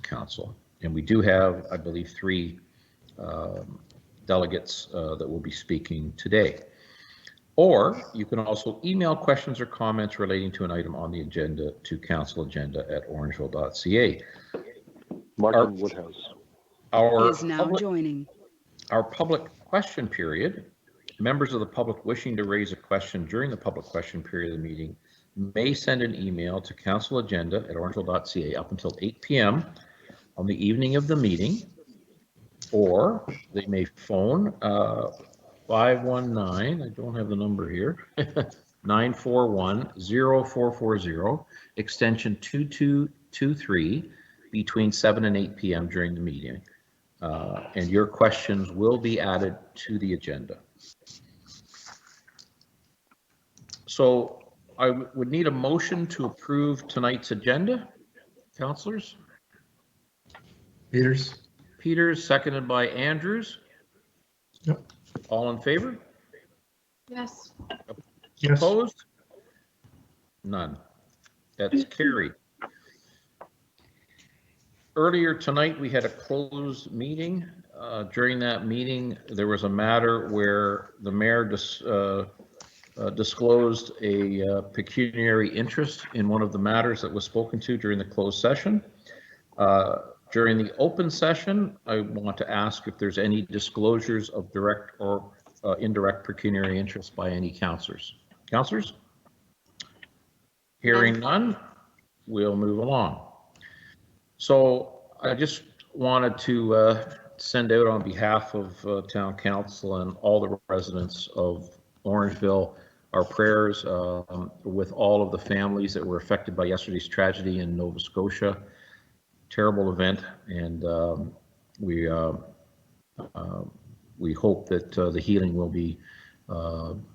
Council. And we do have, I believe, 3 delegates that will be speaking today. Or you can also email questions or comments relating to an item on the agenda to councilagenda@orangeville.ca. Martin Woodhouse. Is now joining. Our public question period. Members of the public wishing to raise a question during the public question period of the meeting may send an email to councilagenda@orangeville.ca up until 8 p.m. on the evening of the meeting, or they may phone 519, I don't have the number here, 941-0440, extension 2223, between 7 and 8 p.m. during the meeting. And your questions will be added to the agenda. So I would need a motion to approve tonight's agenda, councillors. Peters, seconded by Andrews. Yep. All in favor? Yes. Yes. Opposed? None. That's carried. Earlier tonight, we had a closed meeting. During that meeting, there was a matter where the mayor disclosed a pecuniary interest in one of the matters that was spoken to during the closed session. During the open session, I want to ask if there's any disclosures of direct or indirect pecuniary interest by any councillors. Councillors? Hearing none, we'll move along. So I just wanted to send out on behalf of Town Council and all the residents of Orangeville our prayers with all of the families that were affected by yesterday's tragedy in Nova Scotia. Terrible event, and we hope that the healing will be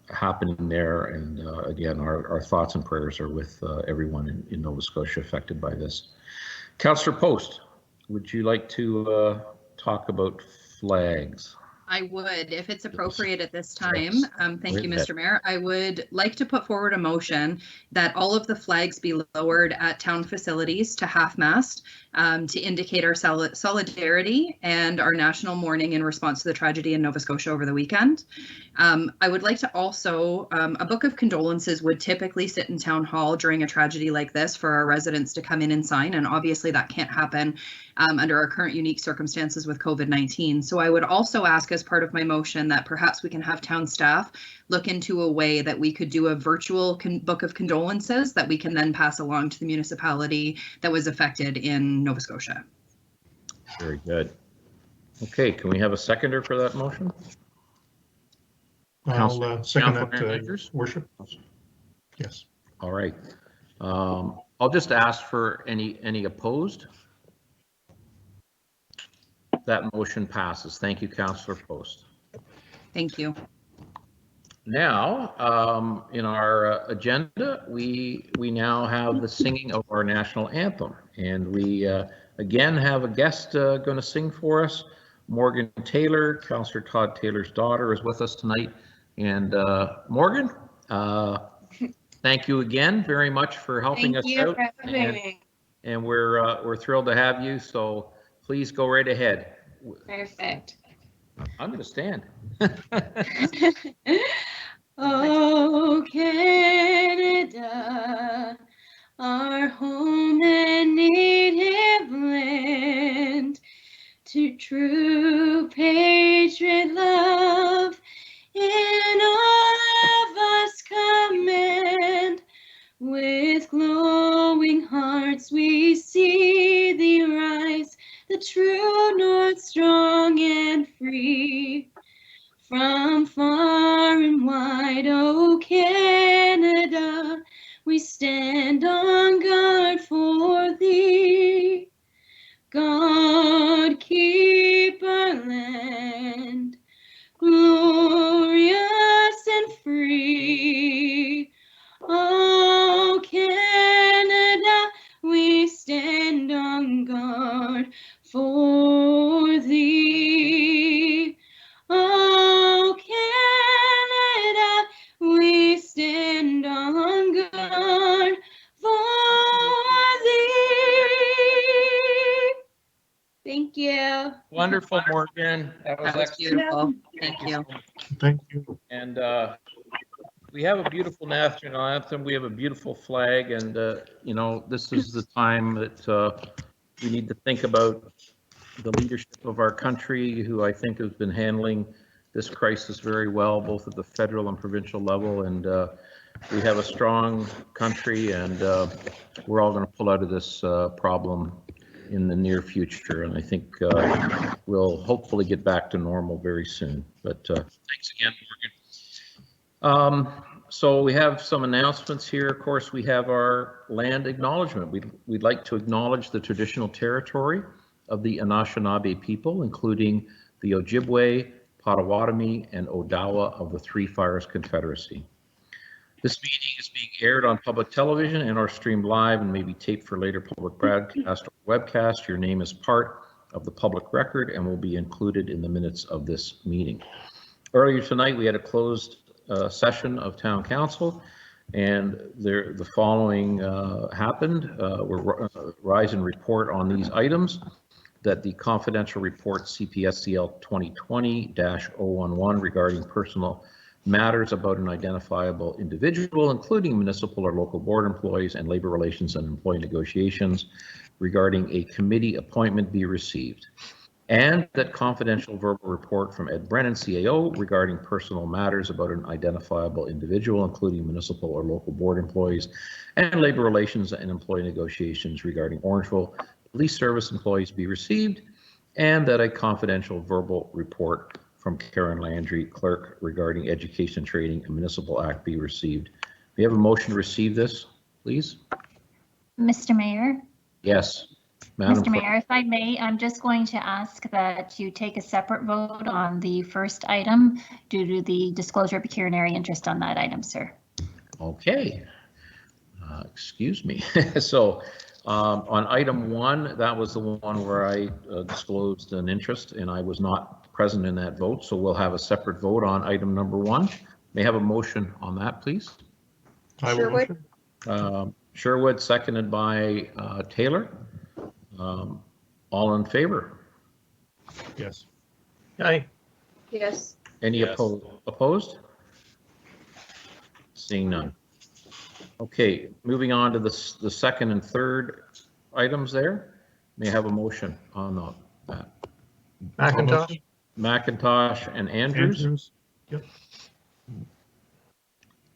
happening there. And again, our thoughts and prayers are with everyone in Nova Scotia affected by this. Councillor Post, would you like to talk about flags? I would, if it's appropriate at this time. Thank you, Mr. Mayor. I would like to put forward a motion that all of the flags be lowered at town facilities to half-mast to indicate our solidarity and our national mourning in response to the tragedy in Nova Scotia over the weekend. I would like to also, a book of condolences would typically sit in town hall during a tragedy like this for our residents to come in and sign, and obviously that can't happen under our current unique circumstances with COVID-19. So I would also ask as part of my motion that perhaps we can have town staff look into a way that we could do a virtual book of condolences that we can then pass along to the municipality that was affected in Nova Scotia. Very good. Okay, can we have a seconder for that motion? I'll second that, Worship. Yes. All right. I'll just ask for any opposed. That motion passes. Thank you, Councillor Post. Thank you. Now, in our agenda, we now have the singing of our national anthem, and we again have a guest going to sing for us. Morgan Taylor, Councillor Todd Taylor's daughter, is with us tonight. And Morgan, thank you again very much for helping us out. And we're thrilled to have you. So please go right ahead. Perfect. I'm going to stand. Oh, Canada, our home and native land, to true patriot love in all of us commend. With glowing hearts we see thee rise, the true north strong and free. From far and wide, oh Canada, we stand on guard for thee. God keep our land glorious and free. Oh Canada, we stand on guard for thee. Oh Canada, we stand on guard for thee. Thank you. Wonderful, Morgan. That was That was excellent. beautiful. Thank you. Thank you. And we have a beautiful national anthem. We have a beautiful flag, and you know, this is the time that we need to think about the leadership of our country, who I think has been handling this crisis very well, both at the federal and provincial level. And we have a strong country, and we're all going to pull out of this problem in the near future. And I think we'll hopefully get back to normal very soon. But thanks again, Morgan. So we have some announcements here. Of course, we have our land acknowledgement. We'd like to acknowledge the traditional territory of the Anishinaabe people, including the Ojibwe, Potawatomi, and Odawa of the Three Fires Confederacy. This meeting is being aired on public television and or streamed live and may be taped for later public broadcast or webcast. Your name is part of the public record and will be included in the minutes of this meeting. Earlier tonight, we had a closed session of Town Council, and the following happened. We're rise and report on these items: that the confidential report CPSCL 2020-011 regarding personal matters about an identifiable individual, including municipal or local board employees and labor relations and employee negotiations regarding a committee appointment be received. And that confidential verbal report from Ed Brennan, CAO, regarding personal matters about an identifiable individual, including municipal or local board employees and labor relations and employee negotiations regarding Orangeville Police Service employees be received, and that a confidential verbal report from Karen Landry, clerk, regarding education, training, and municipal act be received. We have a motion to receive this, please. Mr. Mayor? Yes. Madam Mr. Mayor, if I may, I'm just going to ask that you take a separate vote on the first item due to the disclosure of pecuniary interest on that item, sir. Okay. Excuse me. So on item 1, that was the one where I disclosed an interest, and I was not present in that vote. So we'll have a separate vote on item number 1. May I have a motion on that, please? I will motion. Sherwood, seconded by Taylor. All in favor? Yes. Aye. Yes. Any Yes. opposed? Seeing none. Okay, moving on to the second and third items there. May I have a motion on that? McIntosh. McIntosh and Andrews. Andrews. Yep.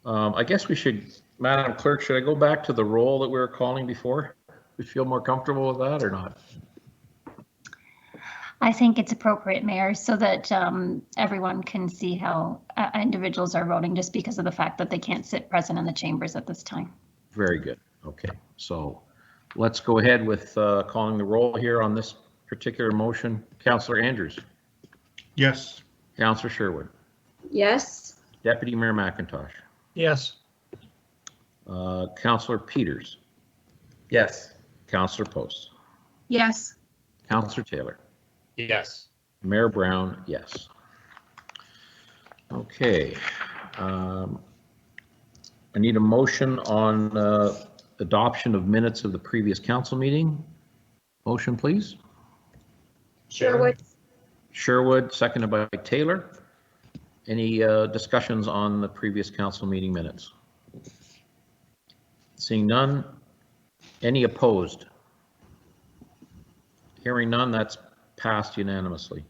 I guess we should, Madam Clerk, should I go back to the roll that we were calling before? We feel more comfortable with that or not? I think it's appropriate, Mayor, so that everyone can see how individuals are voting, just because of the fact that they can't sit present in the chambers at this time. Very good. Okay, so let's go ahead with calling the roll here on this particular motion. Councillor Andrews. Yes. Councillor Sherwood. Yes. Deputy Mayor McIntosh. Yes. Councillor Peters. Yes. Councillor Post. Yes. Councillor Taylor. Yes. Mayor Brown, yes. Okay. I need a motion on adoption of minutes of the previous council meeting. Motion, please. Sherwood. Sherwood, seconded by Taylor. Any discussions on the previous council meeting minutes? Seeing none. Any opposed? Hearing none, that's passed unanimously.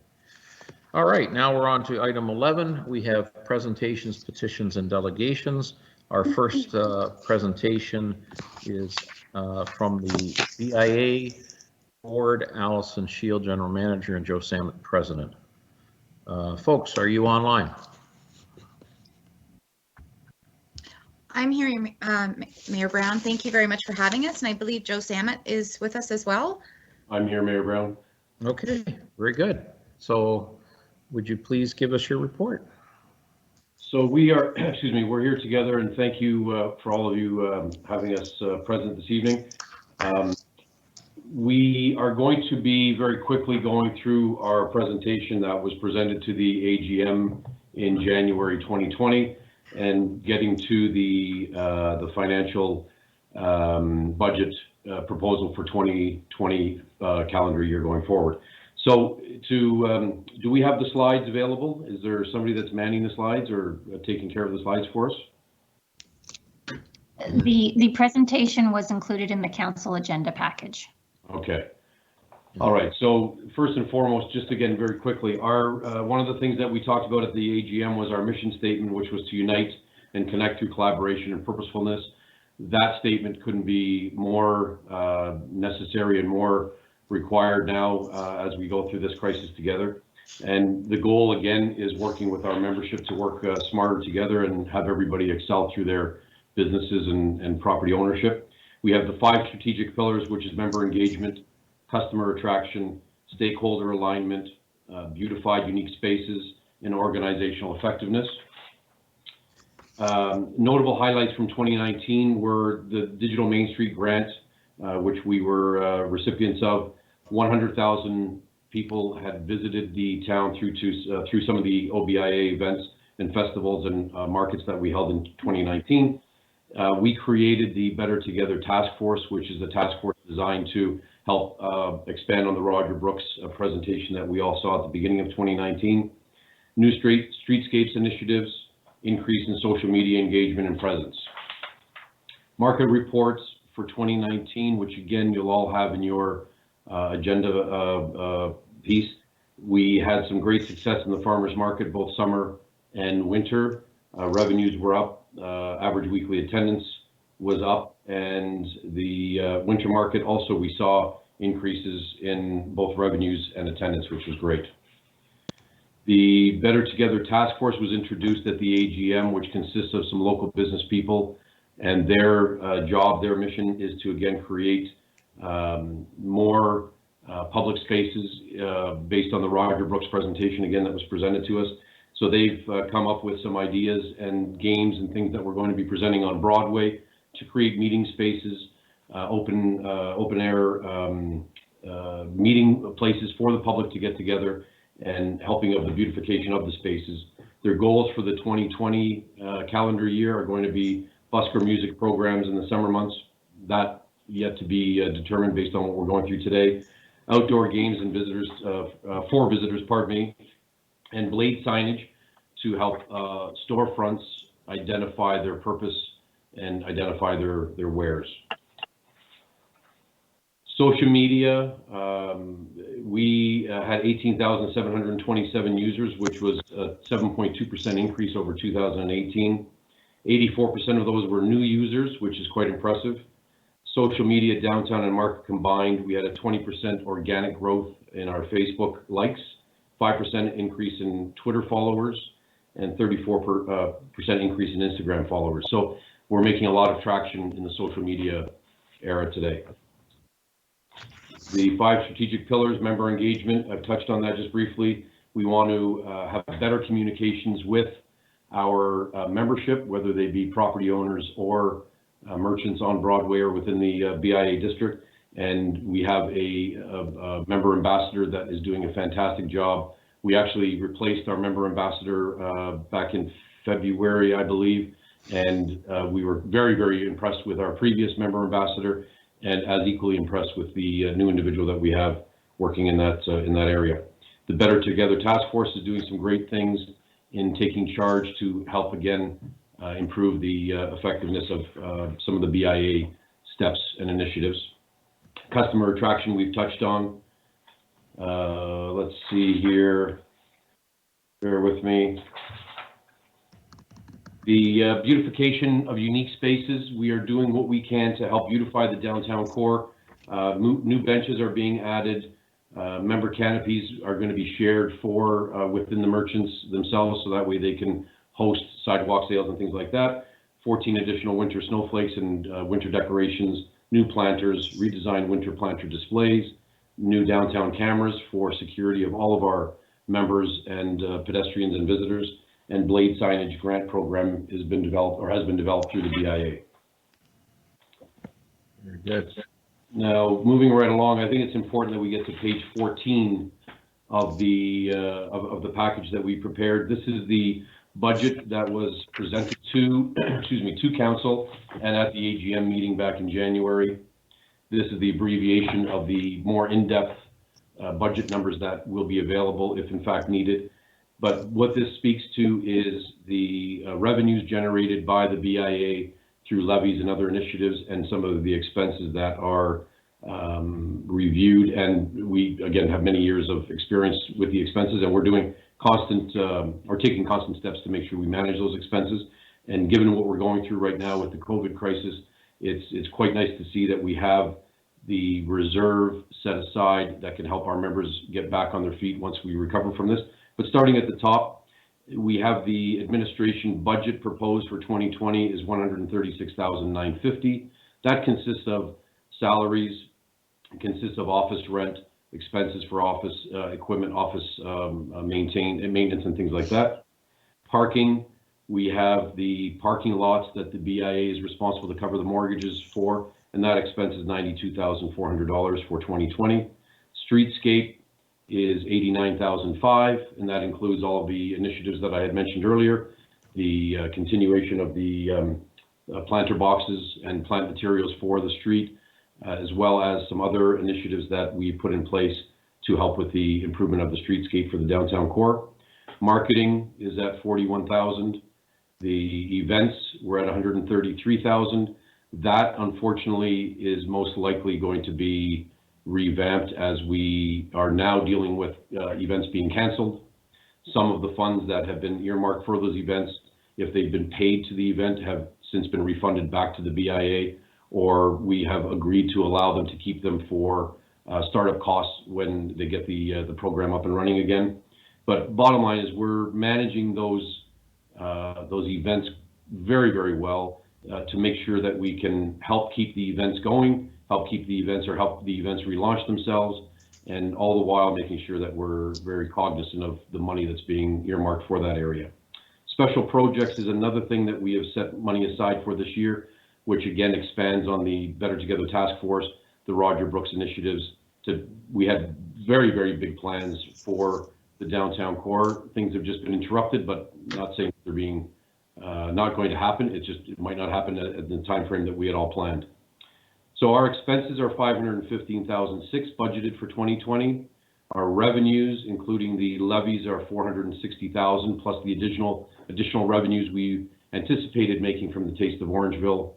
All right, now we're on to item 11. We have presentations, petitions, and delegations. Our first presentation is from the BIA Board, Allison Shield, General Manager, and Joe Samet, President. Folks, are you online? I'm here, Mayor Brown. Thank you very much for having us, and I believe Joe Samet is with us as well. I'm here, Mayor Brown. Okay, very good. So would you please give us your report? So we are, excuse me, we're here together, and thank you for all of you having us present this evening. We are going to be very quickly going through our presentation that was presented to the AGM in January 2020 and getting to the financial budget proposal for 2020 calendar year going forward. So do we have the slides available? Is there somebody that's manning the slides or taking care of the slides for us? The presentation was included in the council agenda package. Okay. All right. So first and foremost, just again, very quickly, our one of the things that we talked about at the AGM was our mission statement, which was to unite and connect through collaboration and purposefulness. That statement couldn't be more necessary and more required now as we go through this crisis together. And the goal, again, is working with our membership to work smarter together and have everybody excel through their businesses and property ownership. We have the 5 strategic pillars, which is member engagement, customer attraction, stakeholder alignment, beautified unique spaces, and organizational effectiveness. Notable highlights from 2019 were the Digital Main Street grant, which we were recipients of. 100,000 people had visited the town through some of the OBIA events and festivals and markets that we held in 2019. We created the Better Together Task Force, which is a task force designed to help expand on the Roger Brooks presentation that we all saw at the beginning of 2019. New streetscapes initiatives, increase in social media engagement and presence. Market reports for 2019, which again, you'll all have in your agenda piece. We had some great success in the farmers market, both summer and winter. Revenues were up, average weekly attendance was up, and the winter market also we saw increases in both revenues and attendance, which was great. The Better Together Task Force was introduced at the AGM, which consists of some local business people, and their job, their mission is to again create more public spaces based on the Roger Brooks presentation again that was presented to us. So they've come up with some ideas and games and things that we're going to be presenting on Broadway to create meeting spaces, open air meeting places for the public to get together and helping of the beautification of the spaces. Their goals for the 2020 calendar year are going to be busker music programs in the summer months. That yet to be determined based on what we're going through today. Outdoor games and visitors, for visitors, pardon me, and blade signage to help storefronts identify their purpose and identify their wares. Social media, we had 18,727 users, which was a 7.2% increase over 2018. 84% of those were new users, which is quite impressive. Social media, downtown and market combined, we had a 20% organic growth in our Facebook likes, 5% increase in Twitter followers, and 34% increase in Instagram followers. So we're making a lot of traction in the social media era today. The 5 strategic pillars, member engagement, I've touched on that just briefly. We want to have better communications with our membership, whether they be property owners or merchants on Broadway or within the BIA district. And we have a member ambassador that is doing a fantastic job. We actually replaced our member ambassador back in February, I believe, and we were very, very impressed with our previous member ambassador, and as equally impressed with the new individual that we have working in that area. The Better Together Task Force is doing some great things in taking charge to help again improve the effectiveness of some of the BIA steps and initiatives. Customer attraction we've touched on. Let's see here, bear with me. The beautification of unique spaces, we are doing what we can to help beautify the downtown core. New benches are being added. Member canopies are going to be shared for within the merchants themselves, so that way they can host sidewalk sales and things like that. 14 additional winter snowflakes and winter decorations, new planters, redesigned winter planter displays, new downtown cameras for security of all of our members and pedestrians and visitors, and blade signage grant program has been developed through the BIA. Very good. Now, moving right along, I think it's important that we get to page 14 of the package that we prepared. This is the budget that was presented to, to council and at the AGM meeting back in January. This is the abbreviation of the more in-depth budget numbers that will be available if in fact needed. But what this speaks to is the revenues generated by the BIA through levies and other initiatives, and some of the expenses that are reviewed. And we, again, have many years of experience with the expenses, and we're doing taking constant steps to make sure we manage those expenses. And given what we're going through right now with the COVID crisis, it's quite nice to see that we have the reserve set aside that can help our members get back on their feet once we recover from this. But starting at the top, we have the administration budget proposed for 2020 is $136,950. That consists of salaries, it consists of office rent, expenses for office equipment, office maintenance and things like that. Parking, we have the parking lots that the BIA is responsible to cover the mortgages for, and that expense is $92,400 for 2020. Streetscape is $89,500, and that includes all of the initiatives that I had mentioned earlier, the continuation of the planter boxes and plant materials for the street, as well as some other initiatives that we put in place to help with the improvement of the streetscape for the downtown core. Marketing is at $41,000. The events were at $133,000. That, unfortunately, is most likely going to be revamped as we are now dealing with events being canceled. Some of the funds that have been earmarked for those events, if they've been paid to the event, have since been refunded back to the BIA, or we have agreed to allow them to keep them for startup costs when they get the program up and running again. But bottom line is we're managing those events very, very well to make sure that we can help keep the events going, help the events relaunch themselves, and all the while making sure that we're very cognizant of the money that's being earmarked for that area. Special projects is another thing that we have set money aside for this year, which again expands on the Better Together Task Force, the Roger Brooks initiatives. We had very, very big plans for the downtown core. Things have just been interrupted, but not saying they're being not going to happen. It might not happen at the time frame that we had all planned. So our expenses are $515,600 budgeted for 2020. Our revenues, including the levies, are $460,000 plus the additional revenues we anticipated making from the Taste of Orangeville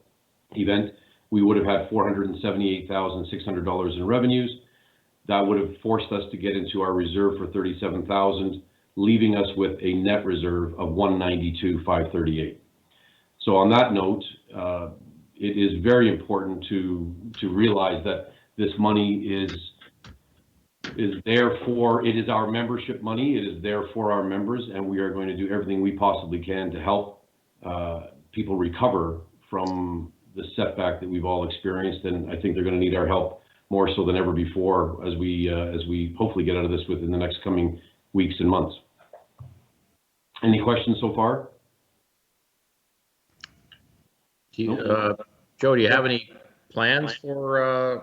event. We would have had $478,600 in revenues. That would have forced us to get into our reserve for $37,000, leaving us with a net reserve of $192,538. So on that note, it is very important to realize that this money is there for, it is our membership money, it is there for our members, and we are going to do everything we possibly can to help people recover from the setback that we've all experienced. And I think they're going to need our help more so than ever before as we hopefully get out of this within the next coming weeks and months. Any questions so far? Joe, do you have any plans for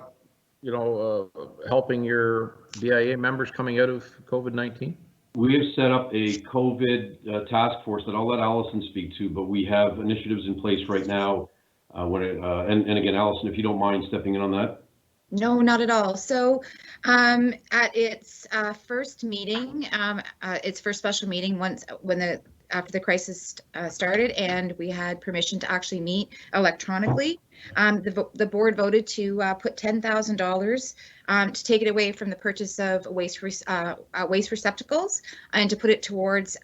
helping your BIA members coming out of COVID-19? We have set up a COVID task force that I'll let Allison speak to, but we have initiatives in place right now. And again, Allison, if you don't mind stepping in on that. No, not at all. So at its first meeting, its first special meeting after the crisis started, and we had permission to actually meet electronically, the board voted to put $10,000 to take it away from the purchase of waste receptacles and to put it towards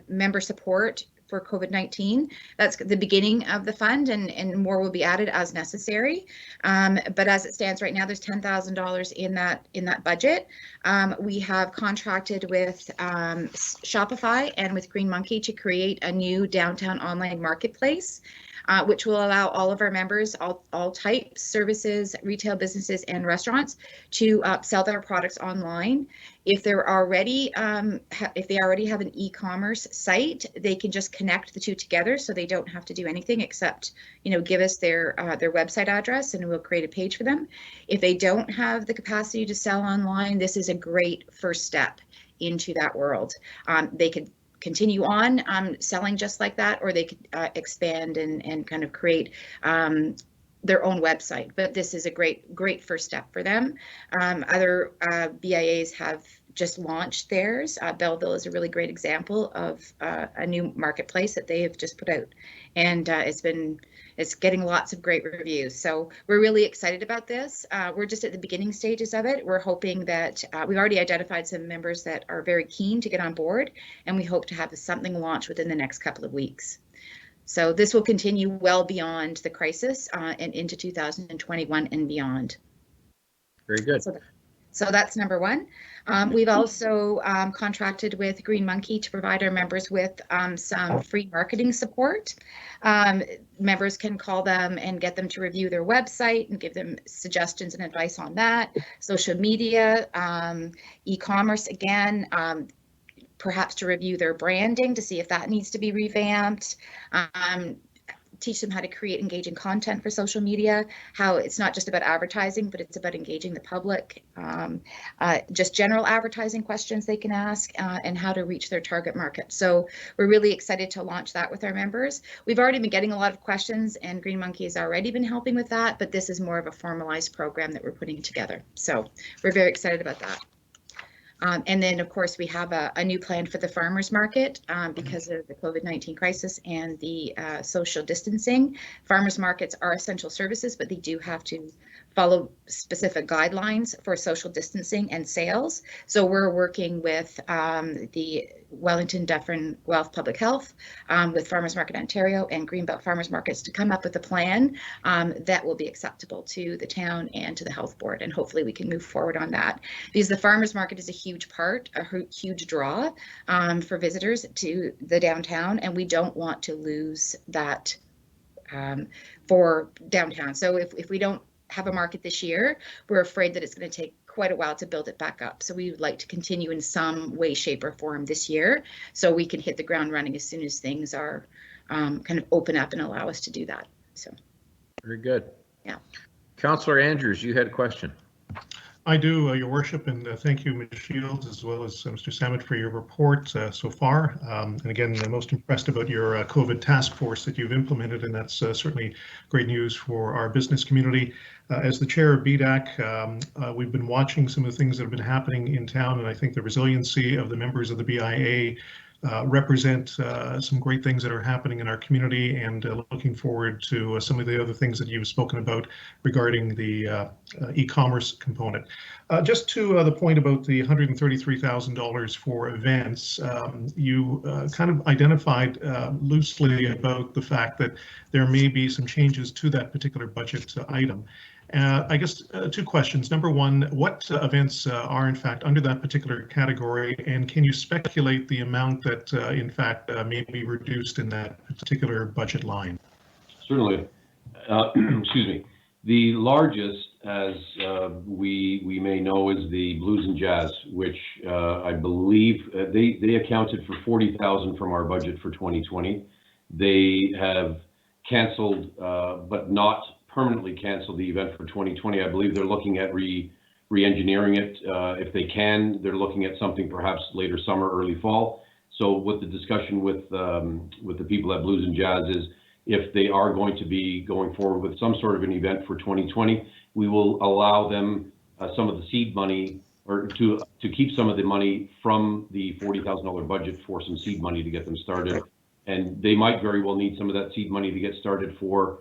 member support for COVID-19. That's the beginning of the fund, and more will be added as necessary. But as it stands right now, there's $10,000 in that budget. We have contracted with Shopify and with Green Monkey to create a new downtown online marketplace, which will allow all of our members, all types, services, retail businesses, and restaurants to sell their products online. If they already have an e-commerce site, they can just connect the two together, so they don't have to do anything except, give us their website address, and we'll create a page for them. If they don't have the capacity to sell online, this is a great first step into that world. They could continue on selling just like that, or they could expand and kind of create their own website, but this is a great first step for them. Other BIAs have just launched theirs. Belleville is a really great example of a new marketplace that they have just put out, and it's getting lots of great reviews. So we're really excited about this. We're just at the beginning stages of it. We're hoping that we've already identified some members that are very keen to get on board, and we hope to have something launched within the next couple of weeks. So this will continue well beyond the crisis and into 2021 and beyond. Very good. So that's number one. We've also contracted with Green Monkey to provide our members with some free marketing support. Members can call them and get them to review their website and give them suggestions and advice on that. Social media, e-commerce again, perhaps to review their branding to see if that needs to be revamped, teach them how to create engaging content for social media, how it's not just about advertising, but it's about engaging the public, just general advertising questions they can ask, and how to reach their target market. So we're really excited to launch that with our members. We've already been getting a lot of questions, and Green Monkey has already been helping with that, but this is more of a formalized program that we're putting together. So we're very excited about that. And then, of course, we have a new plan for the farmers market because of the COVID-19 crisis and the social distancing. Farmers markets are essential services, but they do have to follow specific guidelines for social distancing and sales. So we're working with the Wellington Dufferin Guelph Public Health, with Farmers Market Ontario and Greenbelt Farmers Markets to come up with a plan that will be acceptable to the town and to the health board. And hopefully we can move forward on that, because the farmers market is a huge draw for visitors to the downtown, and we don't want to lose that for downtown. So if we don't have a market this year, we're afraid that it's going to take quite a while to build it back up. So we would like to continue in some way, shape, or form this year, so we can hit the ground running as soon as things are kind of open up and allow us to do that. So very good. Yeah. Councillor Andrews, you had a question. I do, Your Worship, and thank you, Ms. Shields, as well as Mr. Samet, for your report so far. And again, I'm most impressed about your COVID task force that you've implemented, and that's certainly great news for our business community. As the chair of BDAC, we've been watching some of the things that have been happening in town, and I think the resiliency of the members of the BIA represent some great things that are happening in our community, and looking forward to some of the other things that you've spoken about regarding the e-commerce component. Just to the point about the $133,000 for events, you kind of identified loosely about the fact that there may be some changes to that particular budget item. I guess two questions. Number one, what events are in fact under that particular category, and can you speculate the amount that in fact may be reduced in that particular budget line? Certainly. Excuse me. The largest, as we may know, is the Blues and Jazz, which I believe they accounted for $40,000 from our budget for 2020. They have canceled, but not permanently canceled the event for 2020. I believe they're looking at re-engineering it. If they can, they're looking at something perhaps later summer, early fall. So what the discussion with the people at Blues and Jazz is, if they are going to be going forward with some sort of an event for 2020, we will allow them some of the seed money, or to keep some of the money from the $40,000 budget for some seed money to get them started. And they might very well need some of that seed money to get started for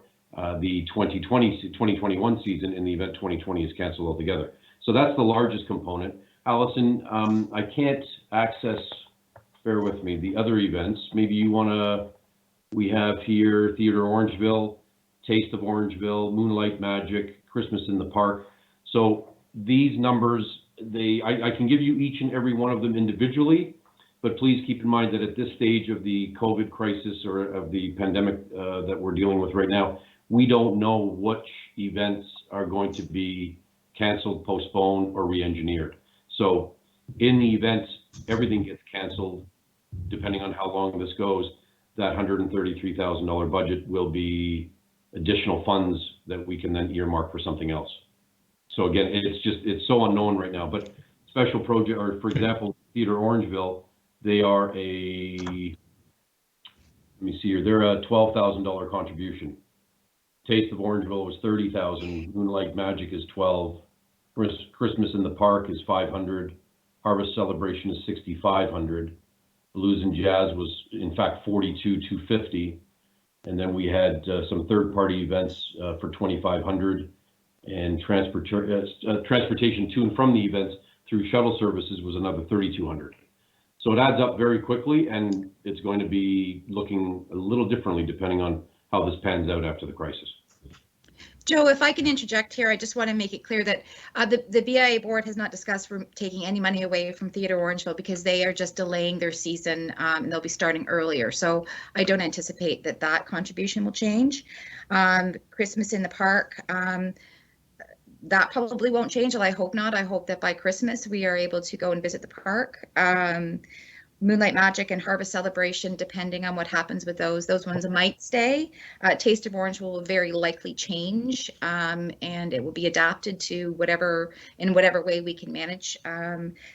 the 2021 season in the event 2020 is canceled altogether. So that's the largest component. Allison, I can't access, bear with me, the other events. Maybe you want to, we have here Theatre Orangeville, Taste of Orangeville, Moonlight Magic, Christmas in the Park. So these numbers, I can give you each and every one of them individually, but please keep in mind that at this stage of the COVID crisis, or of the pandemic that we're dealing with right now, we don't know which events are going to be canceled, postponed, or re-engineered. So in the events, everything gets canceled, depending on how long this goes. That $133,000 budget will be additional funds that we can then earmark for something else. So again, it's so unknown right now, but special project, or for example, Theatre Orangeville, they are let me see here, they're a $12,000 contribution Taste of Orangeville was 30,000. Moonlight Magic is 12. Christmas in the Park is 500. Harvest Celebration is 6,500. Blues and Jazz was in fact 42,250. And then we had some third-party events for 2,500, and transportation to and from the events through shuttle services was another 3,200. So it adds up very quickly, and it's going to be looking a little differently depending on how this pans out after the crisis. Joe, if I can interject here, I just want to make it clear that the BIA board has not discussed taking any money away from Theatre Orangeville because they are just delaying their season and they'll be starting earlier. So I don't anticipate that contribution will change. Christmas in the Park, that probably won't change. I hope not. I hope that by Christmas we are able to go and visit the park. Moonlight Magic and Harvest Celebration, depending on what happens with those ones might stay. Taste of Orangeville will very likely change, and it will be adapted to whatever way we can manage.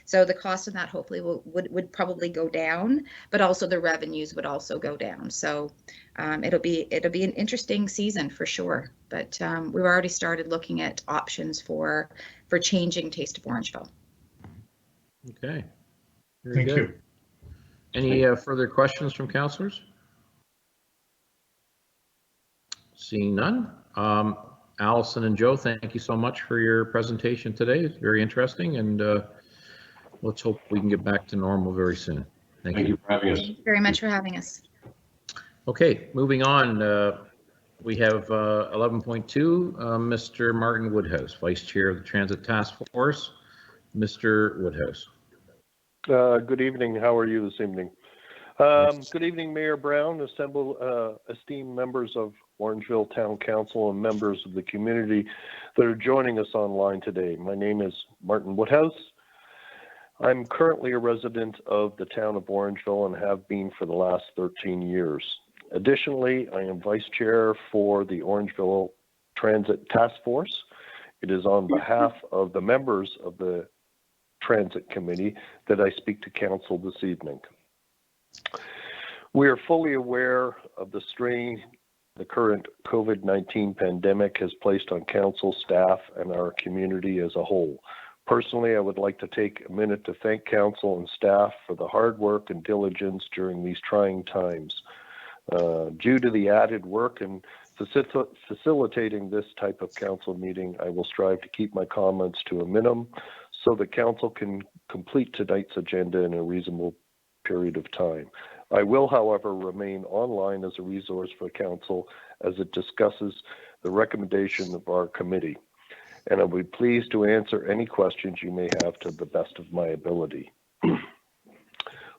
So the cost of that hopefully would probably go down, but also the revenues would also go down. So it'll be an interesting season for sure. But we've already started looking at options for changing Taste of Orangeville. Okay. Very Thank good. you. Any further questions from councillors? Seeing none. Allison and Joe, thank you so much for your presentation today. It's very interesting, and let's hope we can get back to normal very soon. Thank you for having us. Thank you very much for having us. Okay, moving on. We have 11.2, Mr. Martin Woodhouse, Vice Chair of the Transit Task Force. Mr. Woodhouse. Good evening. How are you this evening? Good evening, Mayor Brown, esteemed members of Orangeville Town Council and members of the community that are joining us online today. My name is Martin Woodhouse. I'm currently a resident of the town of Orangeville and have been for the last 13 years. Additionally, I am Vice Chair for the Orangeville Transit Task Force. It is on behalf of the members of the Transit Committee that I speak to Council this evening. We are fully aware of the strain the current COVID-19 pandemic has placed on Council staff and our community as a whole. Personally, I would like to take a minute to thank Council and staff for the hard work and diligence during these trying times. Due to the added work and facilitating this type of Council meeting, I will strive to keep my comments to a minimum so that Council can complete tonight's agenda in a reasonable period of time. I will, however, remain online as a resource for Council as it discusses the recommendation of our committee, and I'll be pleased to answer any questions you may have to the best of my ability.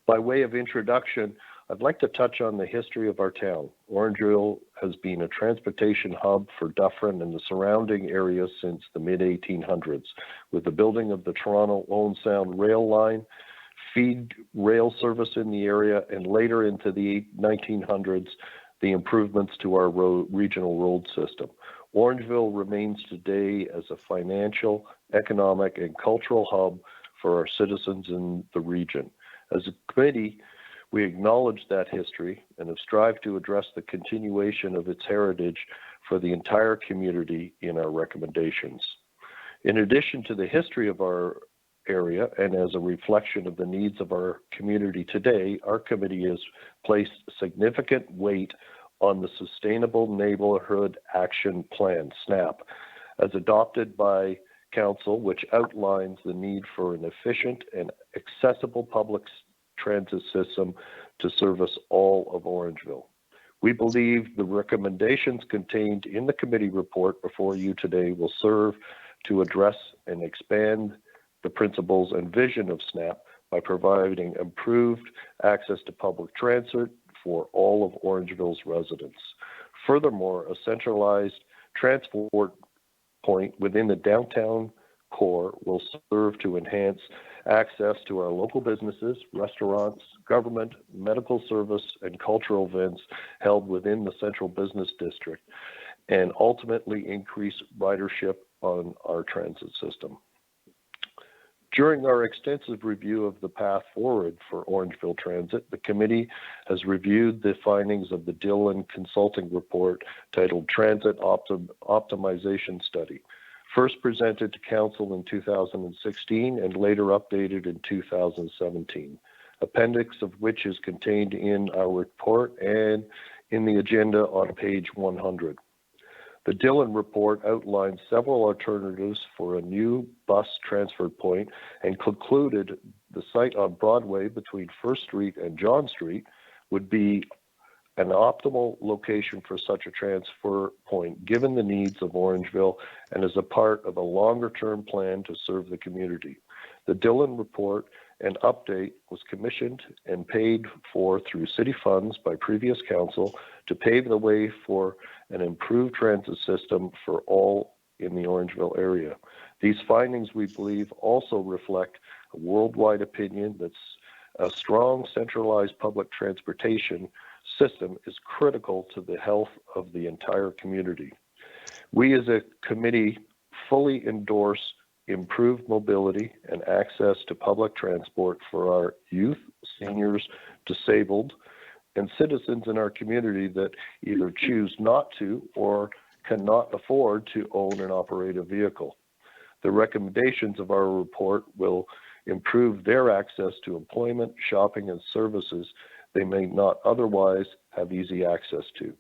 By way of introduction, I'd like to touch on the history of our town. Orangeville has been a transportation hub for Dufferin and the surrounding areas since the mid-1800s, with the building of the Toronto-Lone Sound rail line, feed rail service in the area, and later into the 1900s, the improvements to our regional road system. Orangeville remains today as a financial, economic, and cultural hub for our citizens in the region. As a committee, we acknowledge that history and have strived to address the continuation of its heritage for the entire community in our recommendations. In addition to the history of our area and as a reflection of the needs of our community today, our committee has placed significant weight on the Sustainable Neighborhood Action Plan, SNAP, as adopted by Council, which outlines the need for an efficient and accessible public transit system to service all of Orangeville. We believe the recommendations contained in the committee report before you today will serve to address and expand the principles and vision of SNAP by providing improved access to public transit for all of Orangeville's residents. Furthermore, a centralized transport point within the downtown core will serve to enhance access to our local businesses, restaurants, government, medical service, and cultural events held within the central business district, and ultimately increase ridership on our transit system. During our extensive review of the path forward for Orangeville Transit, the committee has reviewed the findings of the Dillon Consulting Report titled Transit Optimization Study, first presented to Council in 2016 and later updated in 2017. Appendix of which is contained in our report and in the agenda on page 100. The Dillon report outlines several alternatives for a new bus transfer point and concluded the site on Broadway between First Street and John Street would be an optimal location for such a transfer point given the needs of Orangeville and as a part of a longer-term plan to serve the community. The Dillon report and update was commissioned and paid for through city funds by previous council to pave the way for an improved transit system for all in the Orangeville area. These findings, we believe, also reflect a worldwide opinion that a strong centralized public transportation system is critical to the health of the entire community. We as a committee fully endorse improved mobility and access to public transport for our youth, seniors, disabled, and citizens in our community that either choose not to or cannot afford to own and operate a vehicle. The recommendations of our report will improve their access to employment, shopping, and services they may not otherwise have easy access to.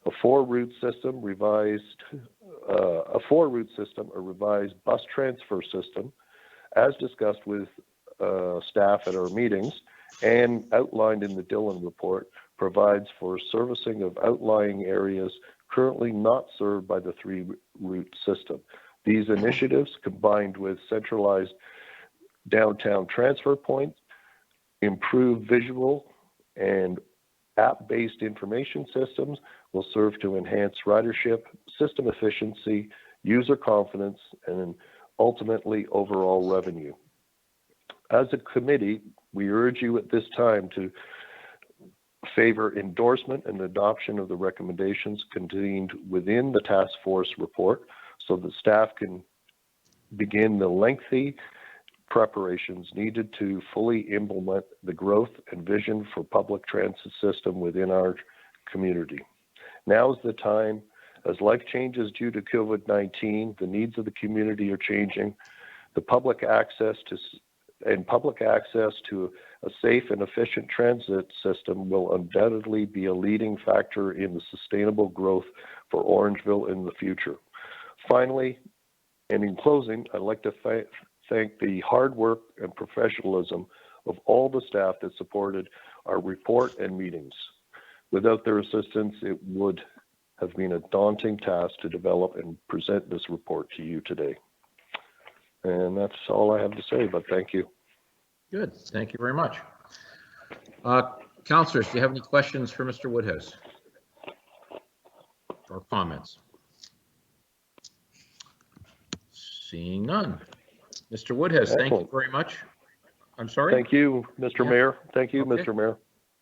A four-route system, a revised bus transfer system, as discussed with staff at our meetings and outlined in the Dillon report, provides for servicing of outlying areas currently not served by the three-route system. These initiatives, combined with centralized downtown transfer points, improved visual and app-based information systems, will serve to enhance ridership, system efficiency, user confidence, and ultimately overall revenue. As a committee, we urge you at this time to favor endorsement and adoption of the recommendations contained within the task force report so that staff can begin the lengthy preparations needed to fully implement the growth and vision for public transit system within our community. Now is the time, as life changes due to COVID-19, the needs of the community are changing. The public access to a safe and efficient transit system will undoubtedly be a leading factor in the sustainable growth for Orangeville in the future. Finally, and in closing, I'd like to thank the hard work and professionalism of all the staff that supported our report and meetings. Without their assistance, it would have been a daunting task to develop and present this report to you today. And that's all I have to say, but thank you. Good, thank you very much. Councillors, do you have any questions for Mr. Woodhouse or comments? Seeing none. Mr. Woodhouse, Excellent. Thank you very much. I'm sorry? Thank you, Mr. Yeah. Mayor. Thank you, Okay. Mr. Mayor.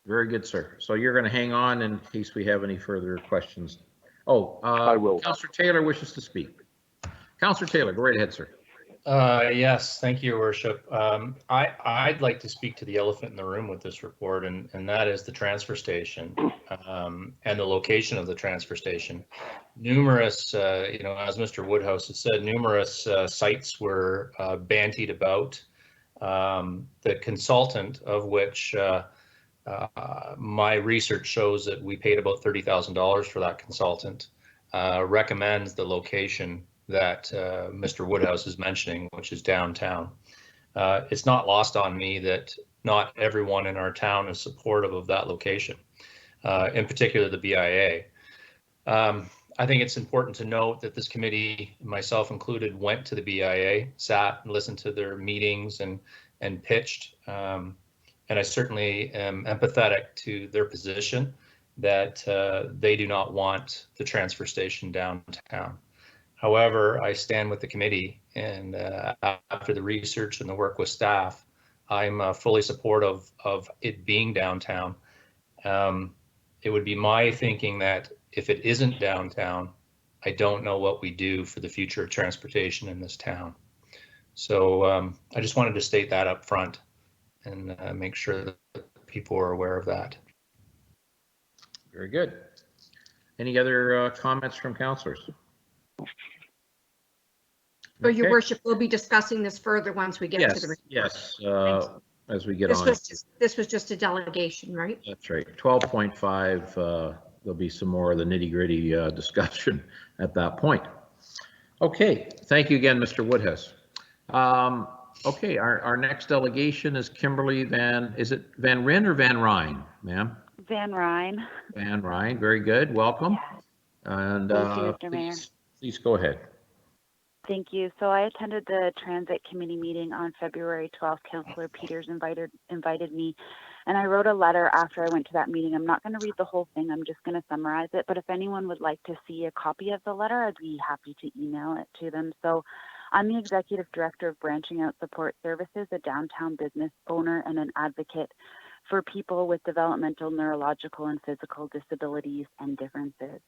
Very good, sir. So you're going to hang on in case we have any further questions. Oh, I will. Councillor Taylor wishes to speak. Councillor Taylor, go right ahead, sir. Yes, thank you, Your Worship. I'd like to speak to the elephant in the room with this report, and that is the transfer station and the location of the transfer station. Numerous, as Mr. Woodhouse has said, numerous sites were bandied about. The consultant, of which my research shows that we paid about $30,000 for that consultant, recommends the location that Mr. Woodhouse is mentioning, which is downtown. It's not lost on me that not everyone in our town is supportive of that location, in particular the BIA. I think it's important to note that this committee, myself included, went to the BIA, sat and listened to their meetings and pitched. And I certainly am empathetic to their position that they do not want the transfer station downtown. However, I stand with the committee, and after the research and the work with staff, I'm fully supportive of it being downtown. It would be my thinking that if it isn't downtown, I don't know what we do for the future of transportation in this town. So I just wanted to state that up front and make sure that people are aware of that. Very good. Any other comments from councillors? So, Your Okay. Worship, we'll be discussing this further once we get to the report. Yes, as we get This on. was just a delegation, right? That's right. 12.5, there'll be some more of the nitty-gritty discussion at that point. Okay, thank you again, Mr. Woodhouse. Okay, our next delegation is Kimberly is it Van Ryn or Van Ryn, ma'am? Van Ryn. Van Ryn, very good, welcome. And Thank you, Mr. Mayor. Please go ahead. Thank you. So I attended the Transit Committee meeting on February 12th. Councillor Peters invited me, and I wrote a letter after I went to that meeting. I'm not going to read the whole thing. I'm just going to summarize it. But if anyone would like to see a copy of the letter, I'd be happy to email it to them. So I'm the Executive Director of Branching Out Support Services, a downtown business owner and an advocate for people with developmental, neurological, and physical disabilities and differences.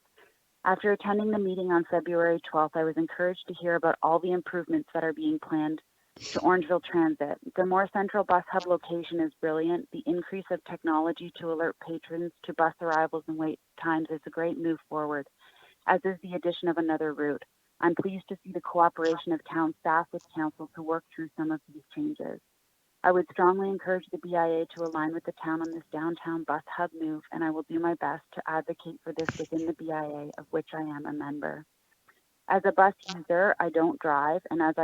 After attending the meeting on February 12th, I was encouraged to hear about all the improvements that are being planned to Orangeville Transit. The more central bus hub location is brilliant. The increase of technology to alert patrons to bus arrivals and wait times is a great move forward, as is the addition of another route. I'm pleased to see the cooperation of town staff with council to work through some of these changes. I would strongly encourage the BIA to align with the town on this downtown bus hub move, and I will do my best to advocate for this within the BIA, of which I am a member. As a bus user, I don't drive, and as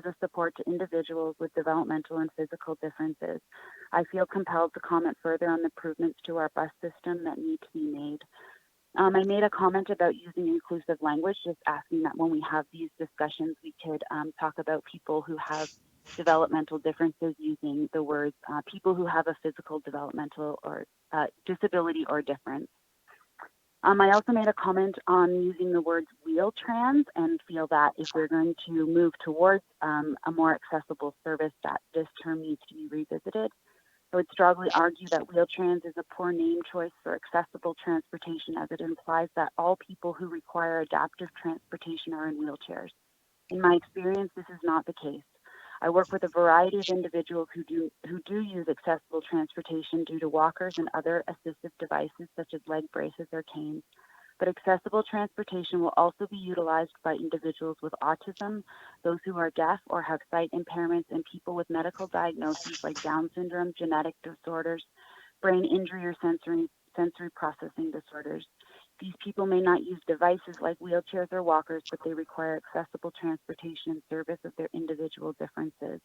a support to individuals with developmental and physical differences, I feel compelled to comment further on the improvements to our bus system that need to be made. I made a comment about using inclusive language, just asking that when we have these discussions, we could talk about people who have developmental differences using the words people who have a physical developmental or disability or difference. I also made a comment on using the words wheel trans and feel that if we're going to move towards a more accessible service, that this term needs to be revisited. I would strongly argue that wheel trans is a poor name choice for accessible transportation, as it implies that all people who require adaptive transportation are in wheelchairs. In my experience, this is not the case. I work with a variety of individuals who do use accessible transportation due to walkers and other assistive devices such as leg braces or canes. But accessible transportation will also be utilized by individuals with autism, those who are deaf or have sight impairments, and people with medical diagnoses like Down syndrome, genetic disorders, brain injury, or sensory processing disorders. These people may not use devices like wheelchairs or walkers, but they require accessible transportation in service of their individual differences.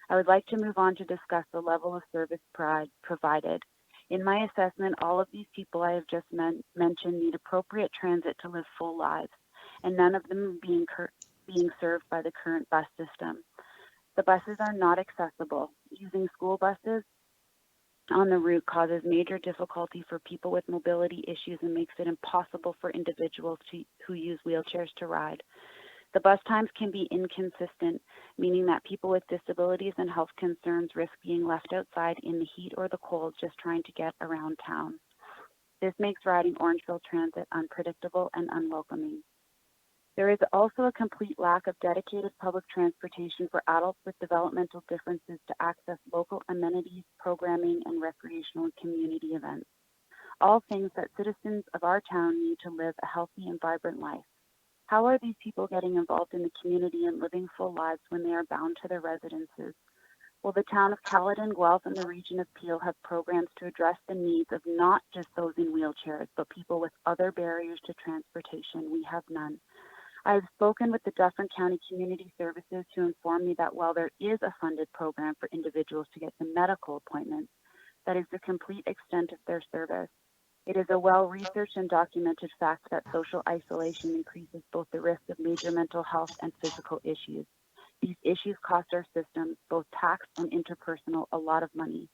I would like to move on to discuss the level of service provided. In my assessment, all of these people I have just mentioned need appropriate transit to live full lives, and none of them being served by the current bus system. The buses are not accessible. Using school buses on the route causes major difficulty for people with mobility issues and makes it impossible for individuals who use wheelchairs to ride. The bus times can be inconsistent, meaning that people with disabilities and health concerns risk being left outside in the heat or the cold just trying to get around town. This makes riding Orangeville Transit unpredictable and unwelcoming. There is also a complete lack of dedicated public transportation for adults with developmental differences to access local amenities, programming, and recreational and community events. All things that citizens of our town need to live a healthy and vibrant life. How are these people getting involved in the community and living full lives when they are bound to their residences? Will the town of Caledon, Guelph, and the region of Peel have programs to address the needs of not just those in wheelchairs, but people with other barriers to transportation? We have none. I have spoken with the Dufferin County Community Services who inform me that while there is a funded program for individuals to get the medical appointments, that is the complete extent of their service. It is a well-researched and documented fact that social isolation increases both the risk of major mental health and physical issues. These issues cost our systems, both tax and interpersonal, a lot of money.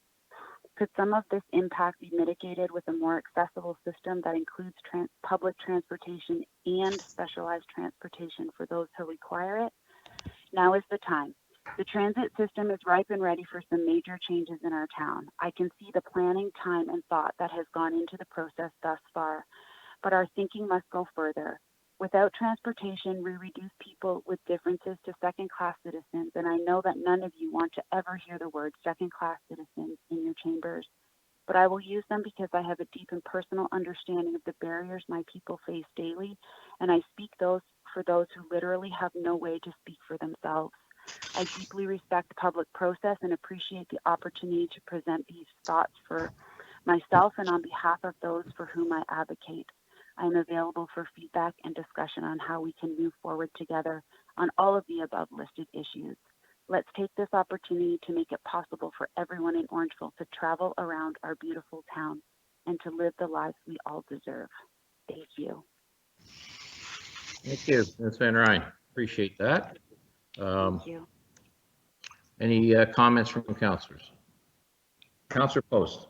Could some of this impact be mitigated with a more accessible system that includes public transportation and specialized transportation for those who require it? Now is the time. The transit system is ripe and ready for some major changes in our town. I can see the planning, time, and thought that has gone into the process thus far, but our thinking must go further. Without transportation, we reduce people with differences to second-class citizens, and I know that none of you want to ever hear the word second-class citizens in your chambers, but I will use them because I have a deep and personal understanding of the barriers my people face daily, and I speak those for those who literally have no way to speak for themselves. I deeply respect public process and appreciate the opportunity to present these thoughts for myself and on behalf of those for whom I advocate. I am available for feedback and discussion on how we can move forward together on all of the above listed issues. Let's take this opportunity to make it possible for everyone in Orangeville to travel around our beautiful town and to live the lives we all deserve. Thank you. Thank you, Ms. Van Ryn. Appreciate that. Thank you. Any comments from councillors? Councillor Post.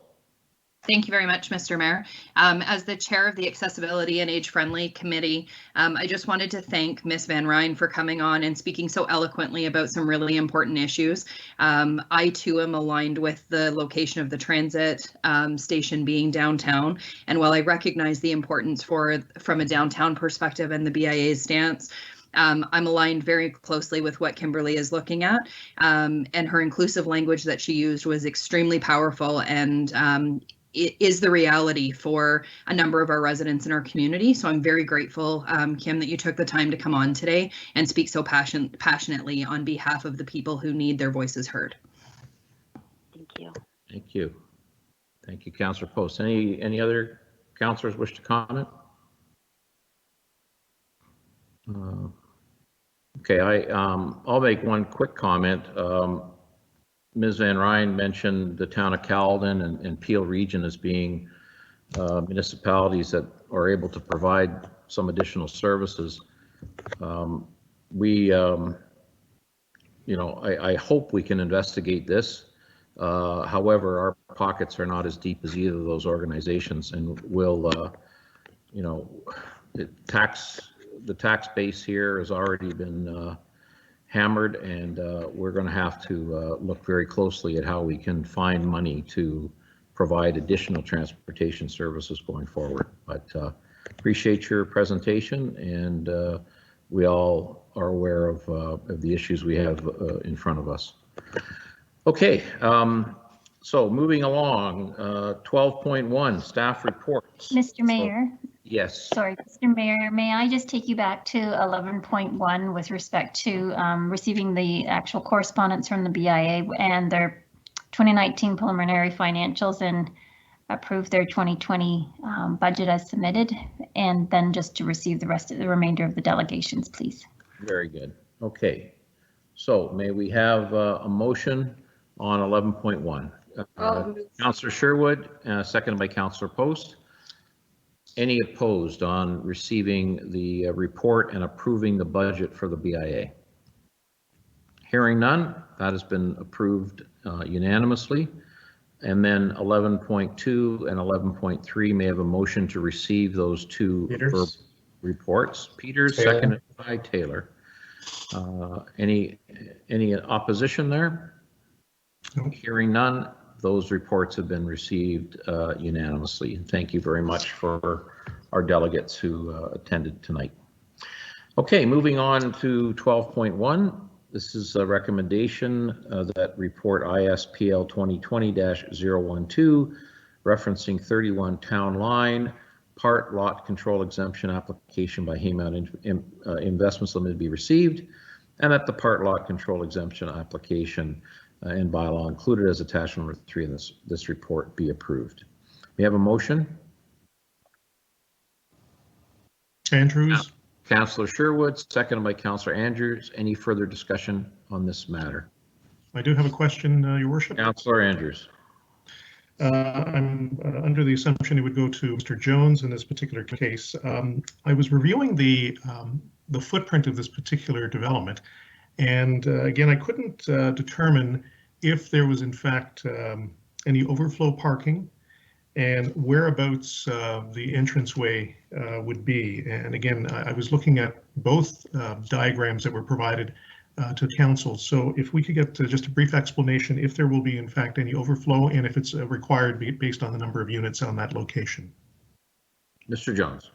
Thank you very much, Mr. Mayor. As the chair of the Accessibility and Age-Friendly Committee, I just wanted to thank Ms. Van Ryn for coming on and speaking so eloquently about some really important issues. I too am aligned with the location of the transit station being downtown, and while I recognize the importance from a downtown perspective and the BIA's stance, I'm aligned very closely with what Kimberly is looking at, and her inclusive language that she used was extremely powerful, and it is the reality for a number of our residents in our community. So I'm very grateful, Kim, that you took the time to come on today and speak so passionately on behalf of the people who need their voices heard. Thank you. Thank you. Thank you, Councillor Post. Any other councillors wish to comment? Okay, I'll make one quick comment. Ms. Van Ryn mentioned the town of Caledon and Peel region as being municipalities that are able to provide some additional services. I hope we can investigate this. However, our pockets are not as deep as either of those organizations, and will, the tax base here has already been hammered, and we're going to have to look very closely at how we can find money to provide additional transportation services going forward. But appreciate your presentation, and we all are aware of the issues we have in front of us. Okay, so moving along, 12.1 staff reports. Mr. Mayor. Yes. Sorry, Mr. Mayor, may I just take you back to 11.1 with respect to receiving the actual correspondence from the BIA and their 2019 preliminary financials and approve their 2020 budget as submitted, and then just to receive the remainder of the delegations, please. Very good. Okay. So may we have a motion on 11.1? Councillor Sherwood, seconded by Councillor Post. Any opposed on receiving the report and approving the budget for the BIA? Hearing none, that has been approved unanimously. And then 11.2 and 11.3 may have a motion to receive those two reports. Peters, seconded by Taylor. Any opposition there? No. Hearing none, those reports have been received unanimously. Thank you very much for our delegates who attended tonight. Okay, moving on to 12.1. This is a recommendation that report ISPL 2020-012, referencing 31 Town Line, part lot control exemption application by Haymount Investments Limited be received, and that the part lot control exemption application and bylaw included as attachment number 3 in this report be approved. We have a motion. Andrews. Councillor Sherwood, seconded by Councillor Andrews. Any further discussion on this matter? I do have a question, Your Worship. Councillor Andrews. I'm under the assumption it would go to Mr. Jones in this particular case. I was reviewing the footprint of this particular development, and again, I couldn't determine if there was in fact any overflow parking and whereabouts the entranceway would be. And again, I was looking at both diagrams that were provided to council. So if we could get just a brief explanation if there will be in fact any overflow and if it's required based on the number of units on that location. Mr. Jones.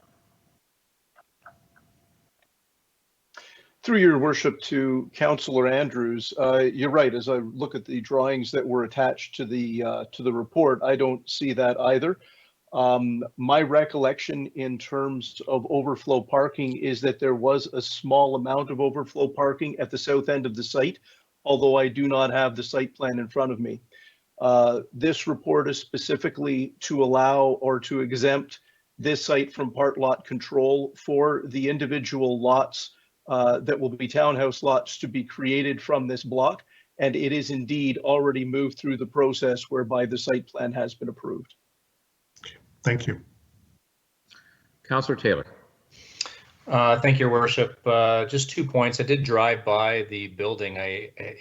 Through your worship to Councillor Andrews, you're right. As I look at the drawings that were attached to the report, I don't see that either. My recollection in terms of overflow parking is that there was a small amount of overflow parking at the south end of the site, although I do not have the site plan in front of me. This report is specifically to allow or to exempt this site from part lot control for the individual lots that will be townhouse lots to be created from this block. And it is indeed already moved through the process whereby the site plan has been approved. Thank you. Councillor Taylor. Thank you, Your Worship. Just 2 points. I did drive by the building.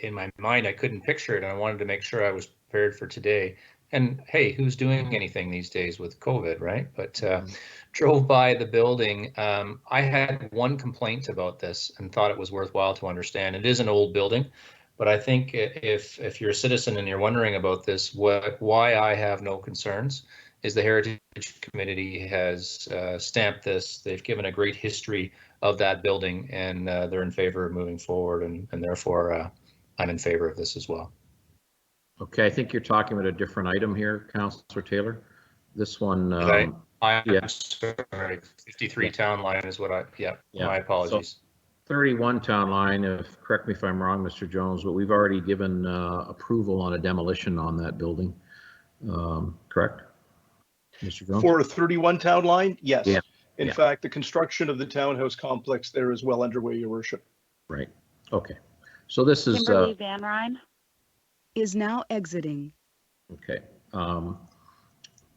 In my mind, I couldn't picture it, and I wanted to make sure I was prepared for today. And hey, who's doing anything these days with COVID, right? But drove by the building. I had one complaint about this and thought it was worthwhile to understand. It is an old building, but I think if you're a citizen and you're wondering about this, why I have no concerns is the Heritage Committee has stamped this. They've given a great history of that building, and they're in favor of moving forward, and therefore I'm in favor of this as well. Okay, I think you're talking about a different item here, Councillor Taylor. This one, I'm sorry, 53 Town Line is what yeah, my apologies. So 31 Town Line, correct me if I'm wrong, Mr. Jones, but we've already given approval on a demolition on that building, correct? Mr. Jones? For 31 Town Line, yes. Yeah. In fact, the construction of the townhouse complex there is well underway, Your Worship. Right. Okay. So this is Kimberly Van Ryn is now exiting. Okay. All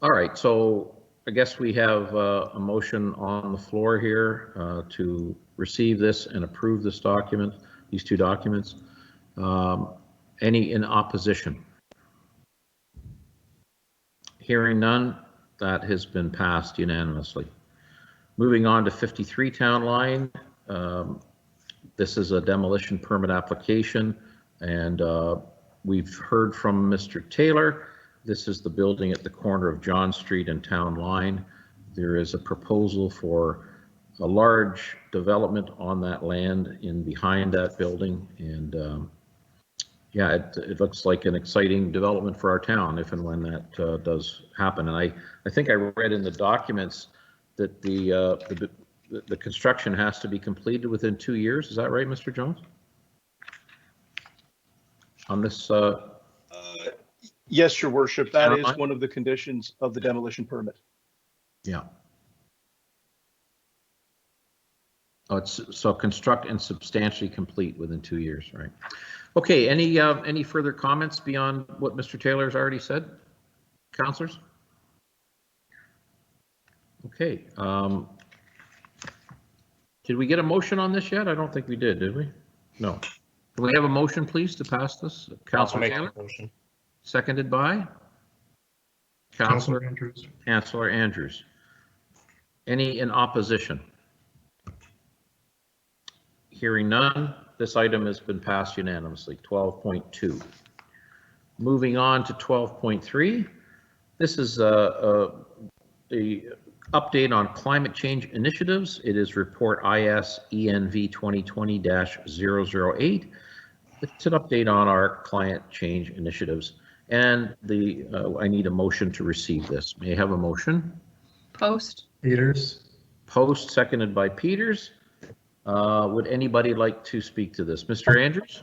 right. So I guess we have a motion on the floor here to receive this and approve this document, these two documents. Any in opposition? Hearing none, that has been passed unanimously. Moving on to 53 Town Line. This is a demolition permit application, and we've heard from Mr. Taylor. This is the building at the corner of John Street and Town Line. There is a proposal for a large development on that land in behind that building, and yeah, it looks like an exciting development for our town if and when that does happen. And I think I read in the documents that the construction has to be completed within 2 years. Is that right, Mr. Jones? On this? Yes, Your Worship. That is one of the conditions of the demolition permit. Yeah. Oh, it's so construct and substantially complete within 2 years, right? Okay. Any further comments beyond what Mr. Taylor has already said, councillors? Okay. Did we get a motion on this yet? I don't think we did we? No. Can we have a motion, please, to pass this? Councillor Taylor? Motion. Seconded by? Councillor Andrews. Councillor Andrews. Any in opposition? Hearing none, this item has been passed unanimously. 12.2. Moving on to 12.3. This is a update on climate change initiatives. It is report IS ENV 2020-008. It's an update on our climate change initiatives. And I need a motion to receive this. May I have a motion? Post. Peters. Post, seconded by Peters. Would anybody like to speak to this? Mr. Andrews?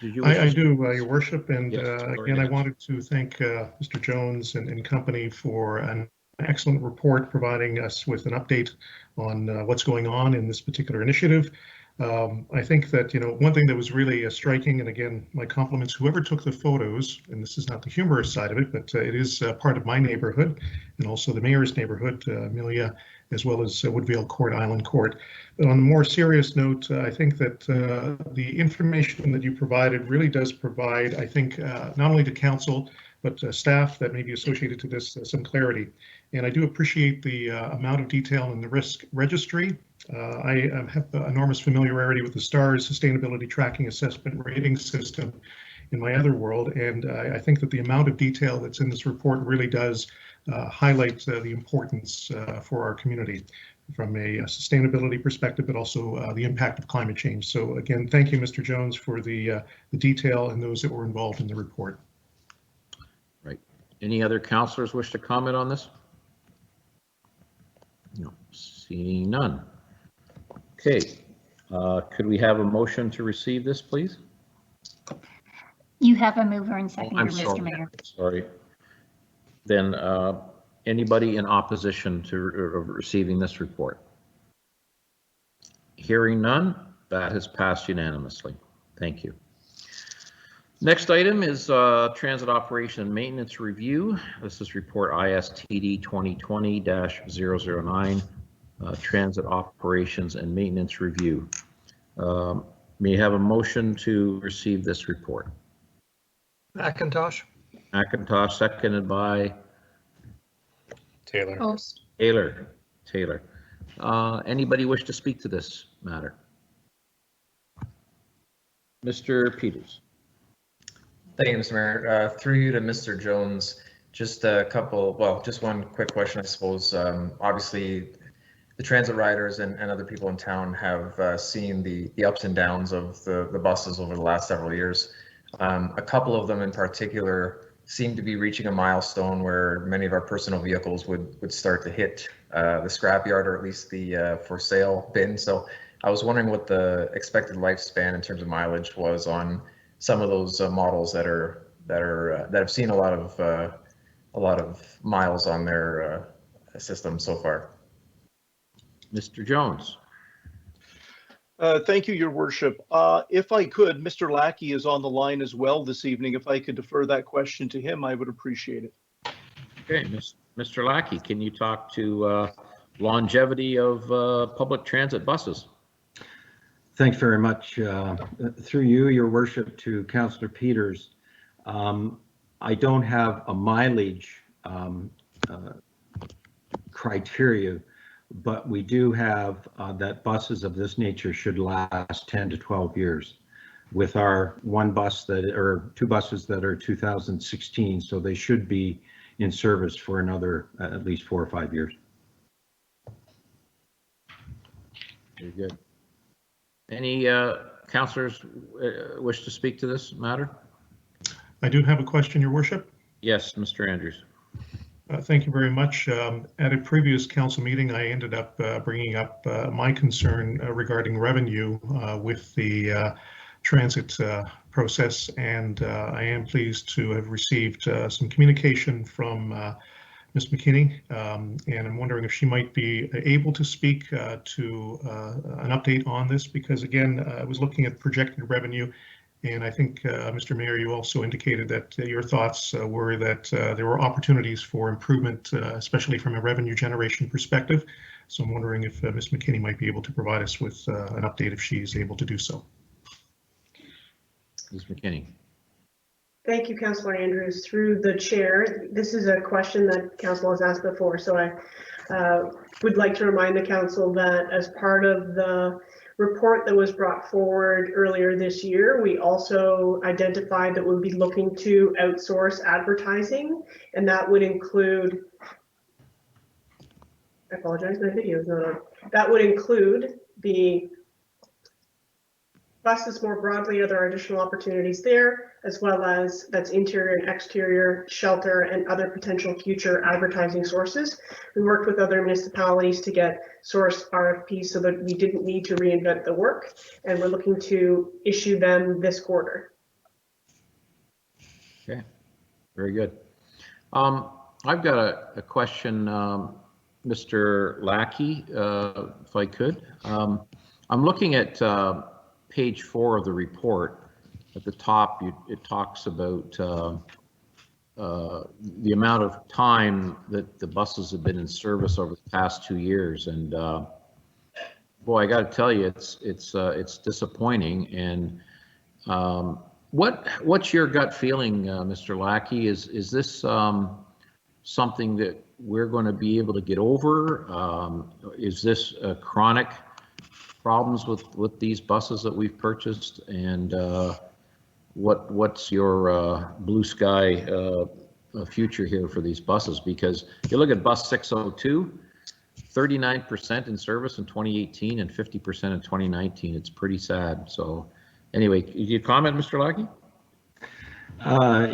I do, Your Worship. And yes, again, I wanted to thank Mr. Jones and company for an excellent report providing us with an update on what's going on in this particular initiative. I think that, one thing that was really striking, and again, my compliments, whoever took the photos, and this is not the humorous side of it, but it is part of my neighborhood and also the mayor's neighborhood, Amelia, as well as Woodvale Court, Island Court. But on a more serious note, I think that the information that you provided really does provide, I think, not only to council, but staff that may be associated to this some clarity. And I do appreciate the amount of detail in the risk registry. I have enormous familiarity with the STARS Sustainability Tracking Assessment Rating System in my other world, and I think that the amount of detail that's in this report really does highlight the importance for our community. from a sustainability perspective, but also the impact of climate change. So again, thank you, Mr. Jones, for the detail and those that were involved in the report. Right. Any other councillors wish to comment on this? No, seeing none. Okay, could we have a motion to receive this, please? You have a mover and seconder, I'm Mr. sorry. Mayor. Sorry. Then anybody in opposition to receiving this report? Hearing none, that has passed unanimously. Thank you. Next item is Transit Operation and Maintenance Review. This is report ISTD 2020-009, Transit Operations and Maintenance Review. May I have a motion to receive this report? McIntosh. McIntosh, seconded by Taylor. Post. Taylor. Anybody wish to speak to this matter? Mr. Peters. Thank you, Mr. Mayor. Through you to Mr. Jones, just just one quick question, I suppose. Obviously, the transit riders and other people in town have seen the ups and downs of the buses over the last several years. A couple of them in particular seem to be reaching a milestone where many of our personal vehicles would start to hit the scrapyard, or at least the for sale bin. So I was wondering what the expected lifespan in terms of mileage was on some of those models that have seen a lot of miles on their system so far. Mr. Jones. Thank you, Your Worship. If I could, Mr. Lackey is on the line as well this evening. If I could defer that question to him, I would appreciate it. Okay, Mr. Lackey, can you talk to longevity of public transit buses? Thanks very much. Through you, Your Worship, to Councillor Peters. I don't have a mileage criteria, but we do have that buses of this nature should last 10 to 12 years. With our two buses that are 2016, so they should be in service for another at least 4 or 5 years. Very good. Any councillors wish to speak to this matter? I do have a question, Your Worship. Yes, Mr. Andrews. Thank you very much. At a previous council meeting, I ended up bringing up my concern regarding revenue with the transit process, and I am pleased to have received some communication from Ms. McKinney, and I'm wondering if she might be able to speak to an update on this, because again, I was looking at projected revenue, and I think, Mr. Mayor, you also indicated that your thoughts were that there were opportunities for improvement, especially from a revenue generation perspective. So I'm wondering if Ms. McKinney might be able to provide us with an update if she is able to do so. Ms. McKinney. Thank you, Councillor Andrews. Through the chair, this is a question that Council has asked before, so I would like to remind the Council that as part of the report that was brought forward earlier this year, we also identified that we'll be looking to outsource advertising, and that would include, I apologize, my video is not on. That would include the buses more broadly. Are there additional opportunities there, as well as that's interior and exterior, shelter, and other potential future advertising sources. We worked with other municipalities to get source RFPs so that we didn't need to reinvent the work, and we're looking to issue them this quarter. Okay, very good. I've got a question, Mr. Lackey, if I could. I'm looking at page 4 of the report. At the top, it talks about the amount of time that the buses have been in service over the past 2 years, and boy, I got to tell you, it's disappointing. And what's your gut feeling, Mr. Lackey? Is this something that we're going to be able to get over? Is this chronic problems with these buses that we've purchased? And what's your blue sky future here for these buses? Because you look at bus 602, 39% in service in 2018 and 50% in 2019. It's pretty sad. So anyway, you comment, Mr. Lackey?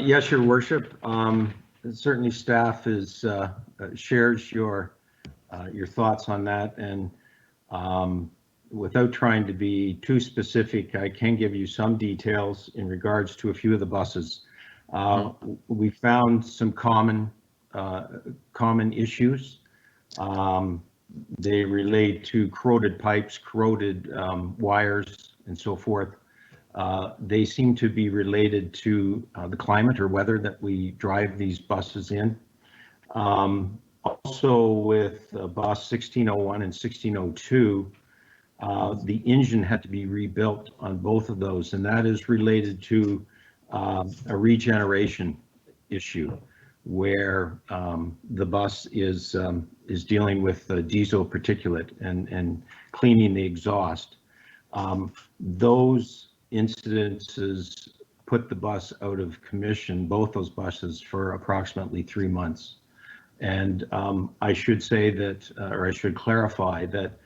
Yes, Your Worship. Certainly staff is shares your thoughts on that, and without trying to be too specific, I can give you some details in regards to a few of the buses. We found some common issues. They relate to corroded pipes, corroded wires, and so forth. They seem to be related to the climate or weather that we drive these buses in. Also with bus 1601 and 1602, the engine had to be rebuilt on both of those, and that is related to a regeneration issue where the bus is dealing with diesel particulate and cleaning the exhaust. Those incidences put the bus out of commission, both those buses, for approximately 3 months. And I should say that, or I should clarify that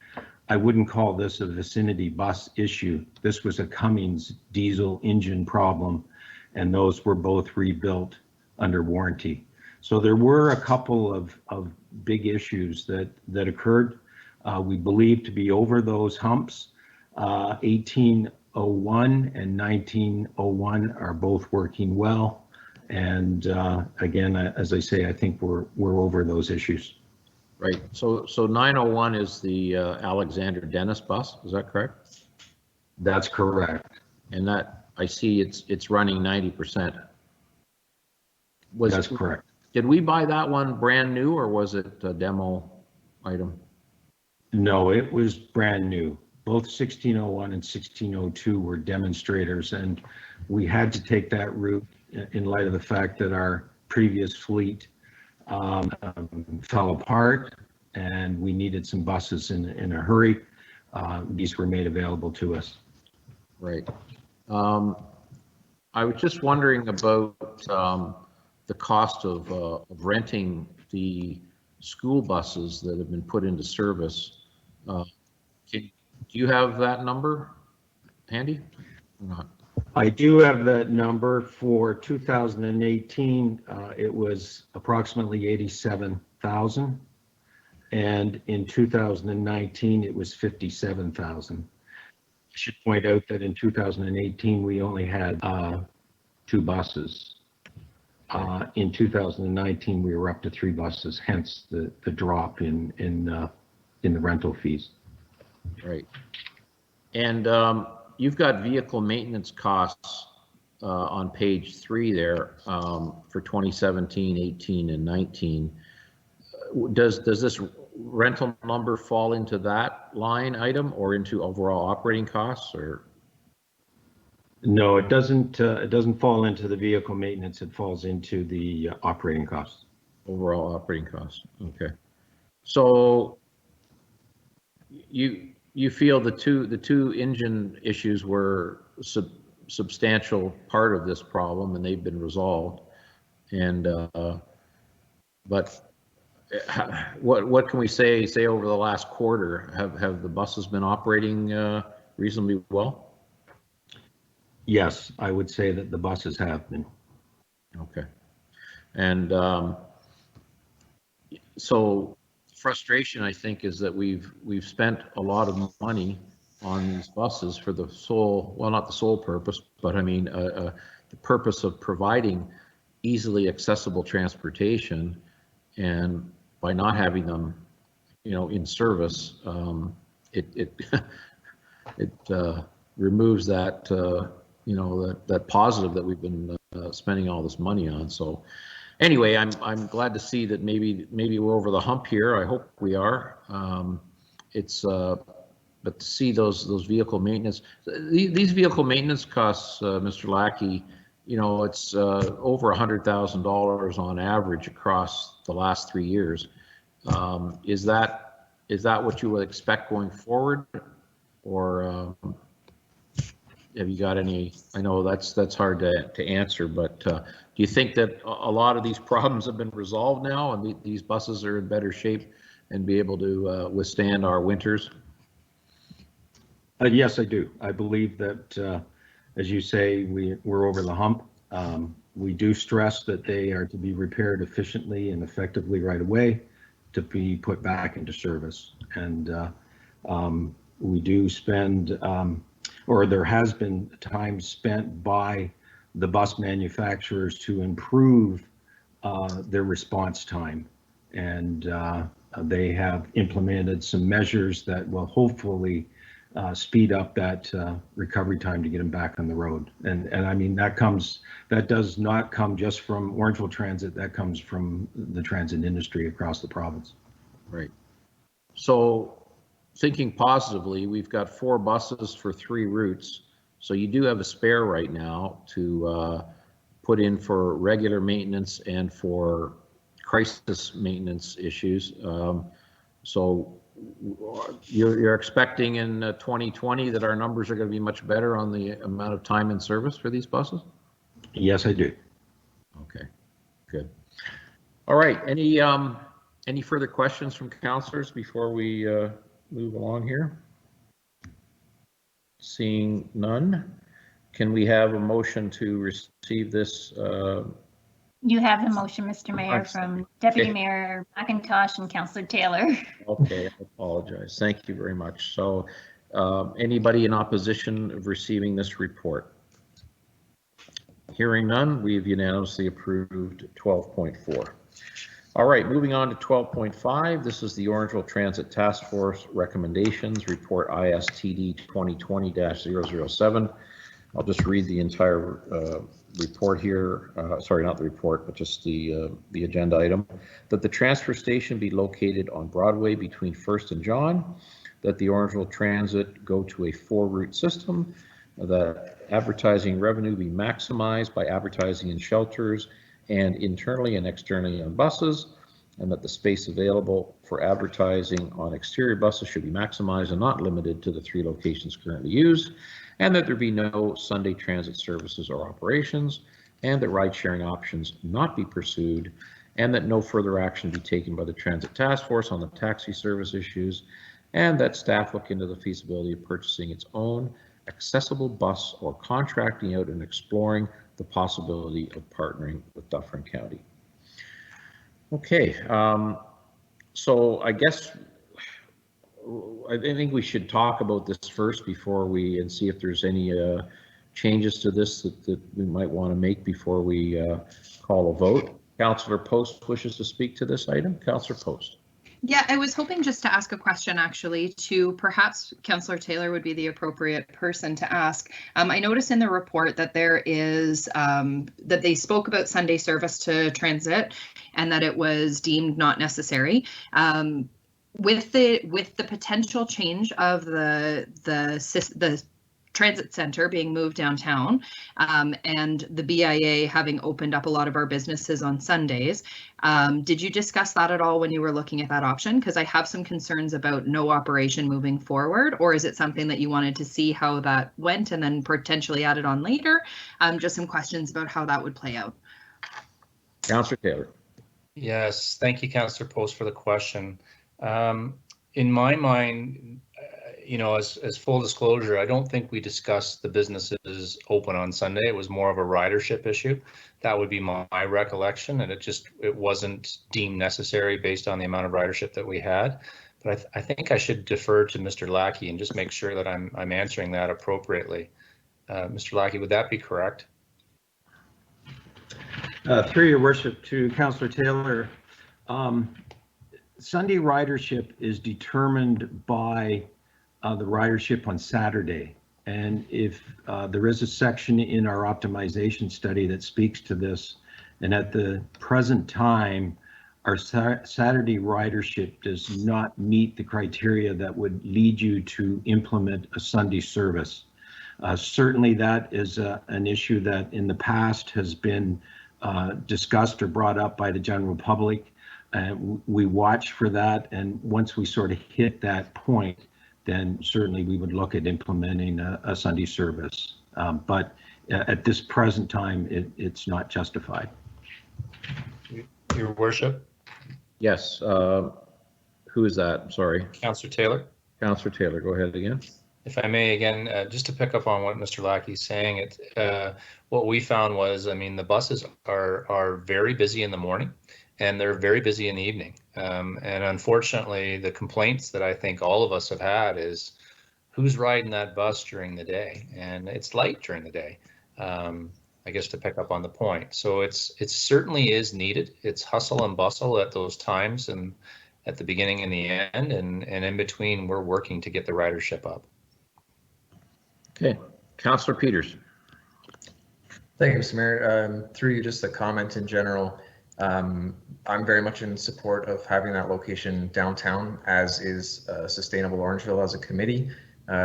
I wouldn't call this a vicinity bus issue. This was a Cummins diesel engine problem, and those were both rebuilt under warranty. So there were a couple of big issues that occurred. We believe to be over those humps. 1801 and 1901 are both working well. And again, as I say, I think we're over those issues. Right. So 901 is the Alexander Dennis bus. Is that correct? That's correct. And that I see it's running 90%. That's correct. Did we buy that one brand new, or was it a demo item? No, it was brand new. Both 1601 and 1602 were demonstrators, and we had to take that route in light of the fact that our previous fleet fell apart and we needed some buses in a hurry. These were made available to us. Right. I was just wondering about the cost of renting the school buses that have been put into service. Do you have that number handy or not? I do have that number. For 2018, it was approximately 87,000, and in 2019 it was 57,000. I should point out that in 2018 we only had 2 buses. In 2019 we were up to 3 buses, hence the drop in the rental fees. Right. And you've got vehicle maintenance costs on page 3 there for 2017, 18, and 19. Does this rental number fall into that line item or into overall operating costs, or? No, it doesn't. It doesn't fall into the vehicle maintenance. It falls into the operating costs. Overall operating costs. Okay. So you feel the two engine issues were substantial part of this problem, and they've been resolved. And but what can we say over the last quarter? Have the buses been operating reasonably well? Yes, I would say that the buses have been. Okay. And so frustration, I think, is that we've spent a lot of money on these buses for the sole, well, not the sole purpose, but I mean the purpose of providing easily accessible transportation, and by not having them, in service, it removes that that positive that we've been spending all this money on. So anyway, I'm glad to see that maybe we're over the hump here. I hope we are. But to see those vehicle maintenance, these vehicle maintenance costs, Mr. Lackey, it's over $100,000 on average across the last 3 years. Is that what you would expect going forward, or have you got any? I know that's hard to answer, but do you think that a lot of these problems have been resolved now, and these buses are in better shape and be able to withstand our winters? Yes, I do. I believe that, as you say, we're over the hump. We do stress that they are to be repaired efficiently and effectively right away to be put back into service. And we do spend, or there has been time spent by the bus manufacturers to improve their response time. And they have implemented some measures that will hopefully speed up that recovery time to get them back on the road. And I mean, that does not come just from Orangeville Transit, that comes from the transit industry across the province. Right. So thinking positively, we've got 4 buses for 3 routes. So you do have a spare right now to put in for regular maintenance and for crisis maintenance issues. So you're expecting in 2020 that our numbers are going to be much better on the amount of time in service for these buses? Yes, I do. Okay, good. All right, any further questions from councillors before we move along here? Seeing none, can we have a motion to receive this? You have the motion, Mr. Mayor, from Deputy Mayor McIntosh and Councillor Taylor. Okay, I apologize. Thank you very much. So anybody in opposition of receiving this report? Hearing none, we've unanimously approved 12.4. All right, moving on to 12.5. This is the Orangeville Transit Task Force recommendations, report ISTD 2020-007. I'll just read the entire report here. Sorry, not the report, but just the agenda item. That the transfer station be located on Broadway between 1st and John. That the Orangeville Transit go to a 4-route system. That advertising revenue be maximized by advertising in shelters and internally and externally on buses, and that the space available for advertising on exterior buses should be maximized and not limited to the 3 locations currently used, and that there be no Sunday transit services or operations, and that ride-sharing options not be pursued, and that no further action be taken by the Transit Task Force on the taxi service issues, and that staff look into the feasibility of purchasing its own accessible bus or contracting out and exploring the possibility of partnering with Dufferin County. Okay, so I guess I think we should talk about this first before and see if there's any changes to this that we might want to make before we call a vote. Councillor Post wishes to speak to this item. Councillor Post. Yeah, I was hoping just to ask a question actually to perhaps Councillor Taylor would be the appropriate person to ask. I noticed in the report that there is that they spoke about Sunday service to transit and that it was deemed not necessary. With the potential change of the transit center being moved downtown and the BIA having opened up a lot of our businesses on Sundays. Did you discuss that at all when you were looking at that option? Because I have some concerns about no operation moving forward, or is it something that you wanted to see how that went and then potentially add it on later? Just some questions about how that would play out. Councillor Taylor. Yes, thank you, Councillor Post, for the question. In my mind, you know, as full disclosure, I don't think we discussed the businesses open on Sunday. It was more of a ridership issue. That would be my recollection, and it wasn't deemed necessary based on the amount of ridership that we had. But I think I should defer to Mr. Lackey and just make sure that I'm answering that appropriately. Mr. Lackey, would that be correct? Through your worship to Councillor Taylor, Sunday ridership is determined by the ridership on Saturday. And if there is a section in our optimization study that speaks to this, and at the present time, our Saturday ridership does not meet the criteria that would lead you to implement a Sunday service. Certainly that is an issue that in the past has been discussed or brought up by the general public. We watch for that, and once we sort of hit that point, then certainly we would look at implementing a Sunday service. But at this present time, it's not justified. Your worship? Yes. Who is that? I'm sorry. Councillor Taylor. Councillor Taylor, go ahead again. If I may, again, just to pick up on what Mr. Lackey's saying, what we found was, I mean, the buses are very busy in the morning and they're very busy in the evening. And unfortunately, the complaints that I think all of us have had is who's riding that bus during the day? And it's light during the day, I guess, to pick up on the point. So it certainly is needed. It's hustle and bustle at those times and at the beginning and the end, and in between, we're working to get the ridership up. Okay, Councillor Peters. Thank you, Mr. Mayor. Through you, just a comment in general. I'm very much in support of having that location downtown, as is Sustainable Orangeville as a committee.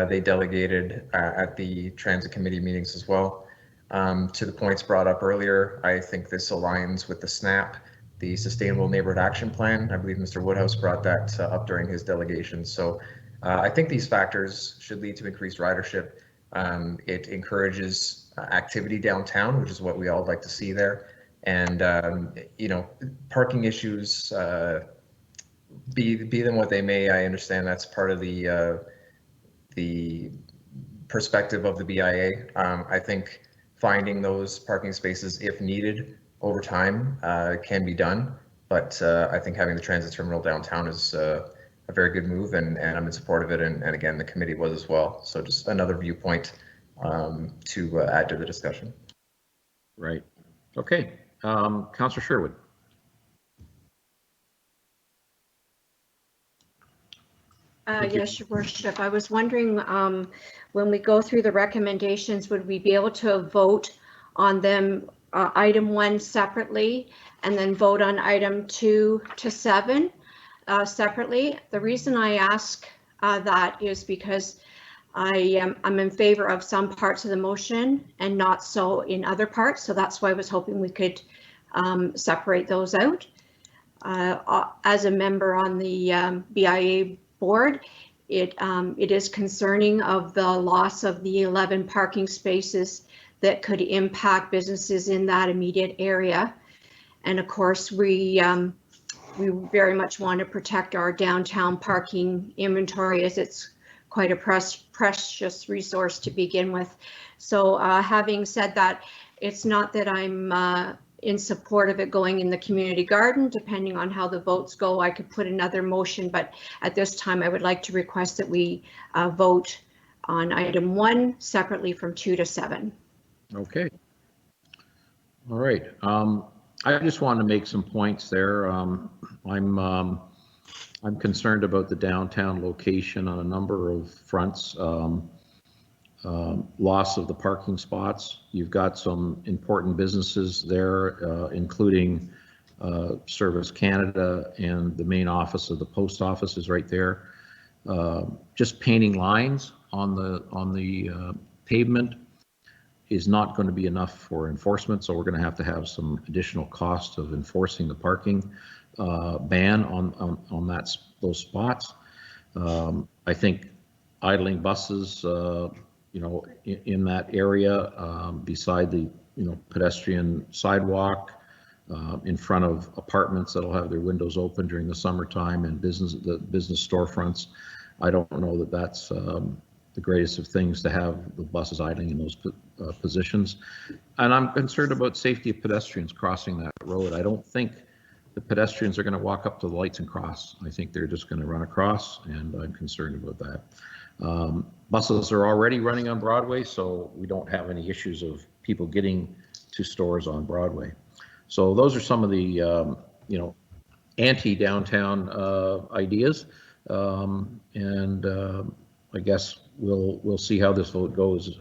They delegated at the transit committee meetings as well. To the points brought up earlier, I think this aligns with the SNAP, the Sustainable Neighborhood Action Plan. I believe Mr. Woodhouse brought that up during his delegation. So I think these factors should lead to increased ridership. It encourages activity downtown, which is what we all like to see there. And, you know, parking issues, be them what they may, I understand that's part of the perspective of the BIA. I think finding those parking spaces, if needed over time, can be done. But I think having the transit terminal downtown is a very good move, and I'm in support of it. And again, the committee was as well. So just another viewpoint to add to the discussion. Right. Okay. Councillor Sherwood. Yes, Your Worship. I was wondering, when we go through the recommendations, would we be able to vote on them item 1 separately and then vote on item 2 to 7 separately? The reason I ask that is because I'm in favor of some parts of the motion and not so in other parts. So that's why I was hoping we could separate those out. As a member on the BIA board, it is concerning of the loss of the 11 parking spaces that could impact businesses in that immediate area. And of course, we very much want to protect our downtown parking inventory, as it's quite a precious resource to begin with. So having said that, it's not that I'm in support of it going in the community garden. Depending on how the votes go, I could put another motion, but at this time I would like to request that we vote on item 1 separately from 2 to 7. Okay. All right. I just wanted to make some points there. I'm concerned about the downtown location on a number of fronts. Loss of the parking spots. You've got some important businesses there, including Service Canada, and the main office of the post office is right there. Just painting lines on the pavement is not going to be enough for enforcement, so we're going to have some additional cost of enforcing the parking ban on those spots. I think idling buses, you know, in that area beside the pedestrian sidewalk, in front of apartments that'll have their windows open during the summertime, and the business storefronts. I don't know that that's the greatest of things to have the buses idling in those positions. And I'm concerned about safety of pedestrians crossing that road. I don't think the pedestrians are going to walk up to the lights and cross. I think they're just going to run across, and I'm concerned about that. Buses are already running on Broadway, so we don't have any issues of people getting to stores on Broadway. So those are some of the anti-downtown ideas, and I guess we'll see how this vote goes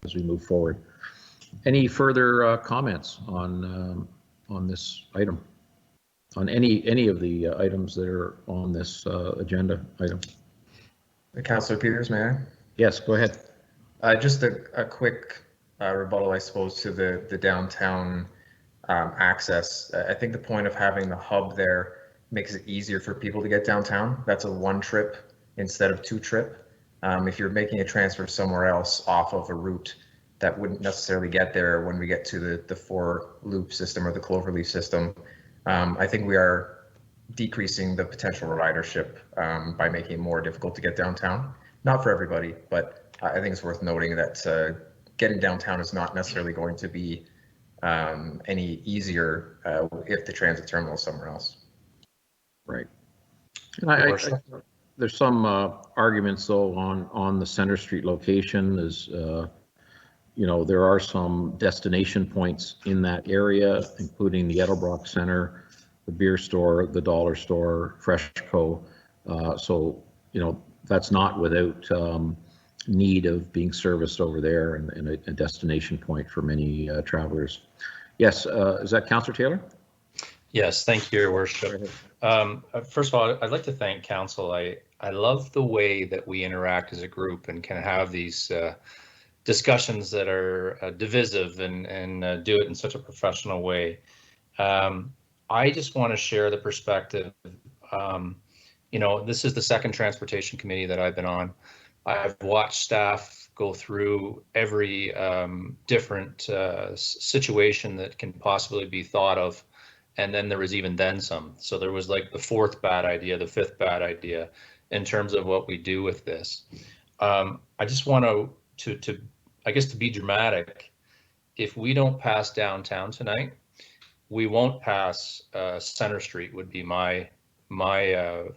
as we move forward. Any further comments on this item? On any of the items that are on this agenda item? Councillor Peters, may I? Yes, go ahead. Just a quick rebuttal, I suppose, to the downtown access. I think the point of having the hub there makes it easier for people to get downtown. That's a 1 trip instead of 2 trip. If you're making a transfer somewhere else off of a route that wouldn't necessarily get there when we get to the 4 loop system or the Cloverleaf system, I think we are decreasing the potential ridership by making it more difficult to get downtown. Not for everybody, but I think it's worth noting that getting downtown is not necessarily going to be any easier if the transit terminal is somewhere else. Right. And there's some arguments though on the Center Street location is, you know, there are some destination points in that area, including the Edelbrock Center, the beer store, the dollar store, Freshco. So, you know, that's not without need of being serviced over there and a destination point for many travelers. Yes, is that Councillor Taylor? Yes, thank you, Your Worship. First of all, I'd like to thank Council. I love the way that we interact as a group and can have these discussions that are divisive and do it in such a professional way. I just want to share the perspective. You know, this is the second transportation committee that I've been on. I've watched staff go through every different situation that can possibly be thought of. And then there was even then some. So there was like the fourth bad idea, the fifth bad idea in terms of what we do with this. I just want to I guess to be dramatic, if we don't pass downtown tonight, we won't pass Center Street would be my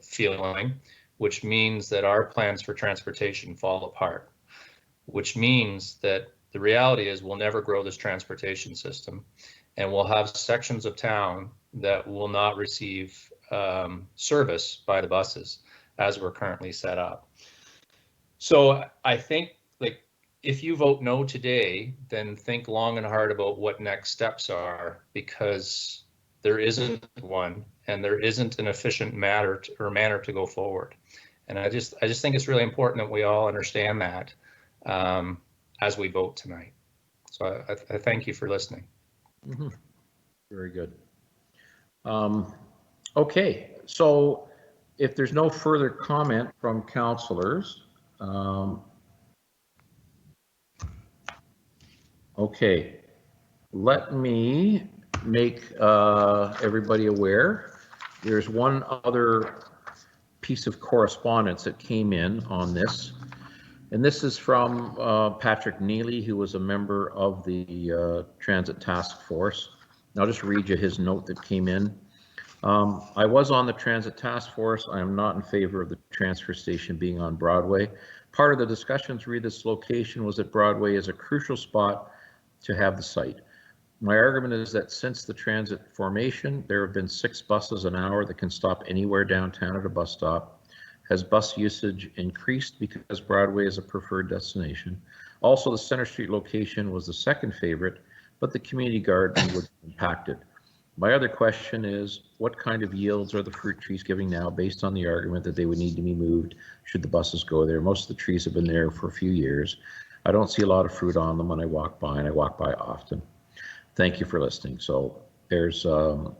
feeling, which means that our plans for transportation fall apart, which means that the reality is we'll never grow this transportation system, and we'll have sections of town that will not receive service by the buses as we're currently set up. So I think, like, if you vote no today, then think long and hard about what next steps are, because there isn't one, and there isn't an efficient manner to go forward. And I just think it's really important that we all understand that as we vote tonight. So I thank you for listening. Mm-hmm. Very good. Okay, so if there's no further comment from councillors, okay, let me make everybody aware. There's one other piece of correspondence that came in on this, and this is from Patrick Neely, who was a member of the Transit Task Force. I'll just read you his note that came in. I was on the Transit Task Force. I am not in favor of the transfer station being on Broadway. Part of the discussions re this location was that Broadway is a crucial spot to have the site. My argument is that since the transit formation, there have been 6 buses an hour that can stop anywhere downtown at a bus stop. Has bus usage increased because Broadway is a preferred destination? Also, the Center Street location was the second favorite, but the community garden would be impacted. My other question is, what kind of yields are the fruit trees giving now based on the argument that they would need to be moved should the buses go there? Most of the trees have been there for a few years. I don't see a lot of fruit on them when I walk by, and I walk by often. Thank you for listening. So there's a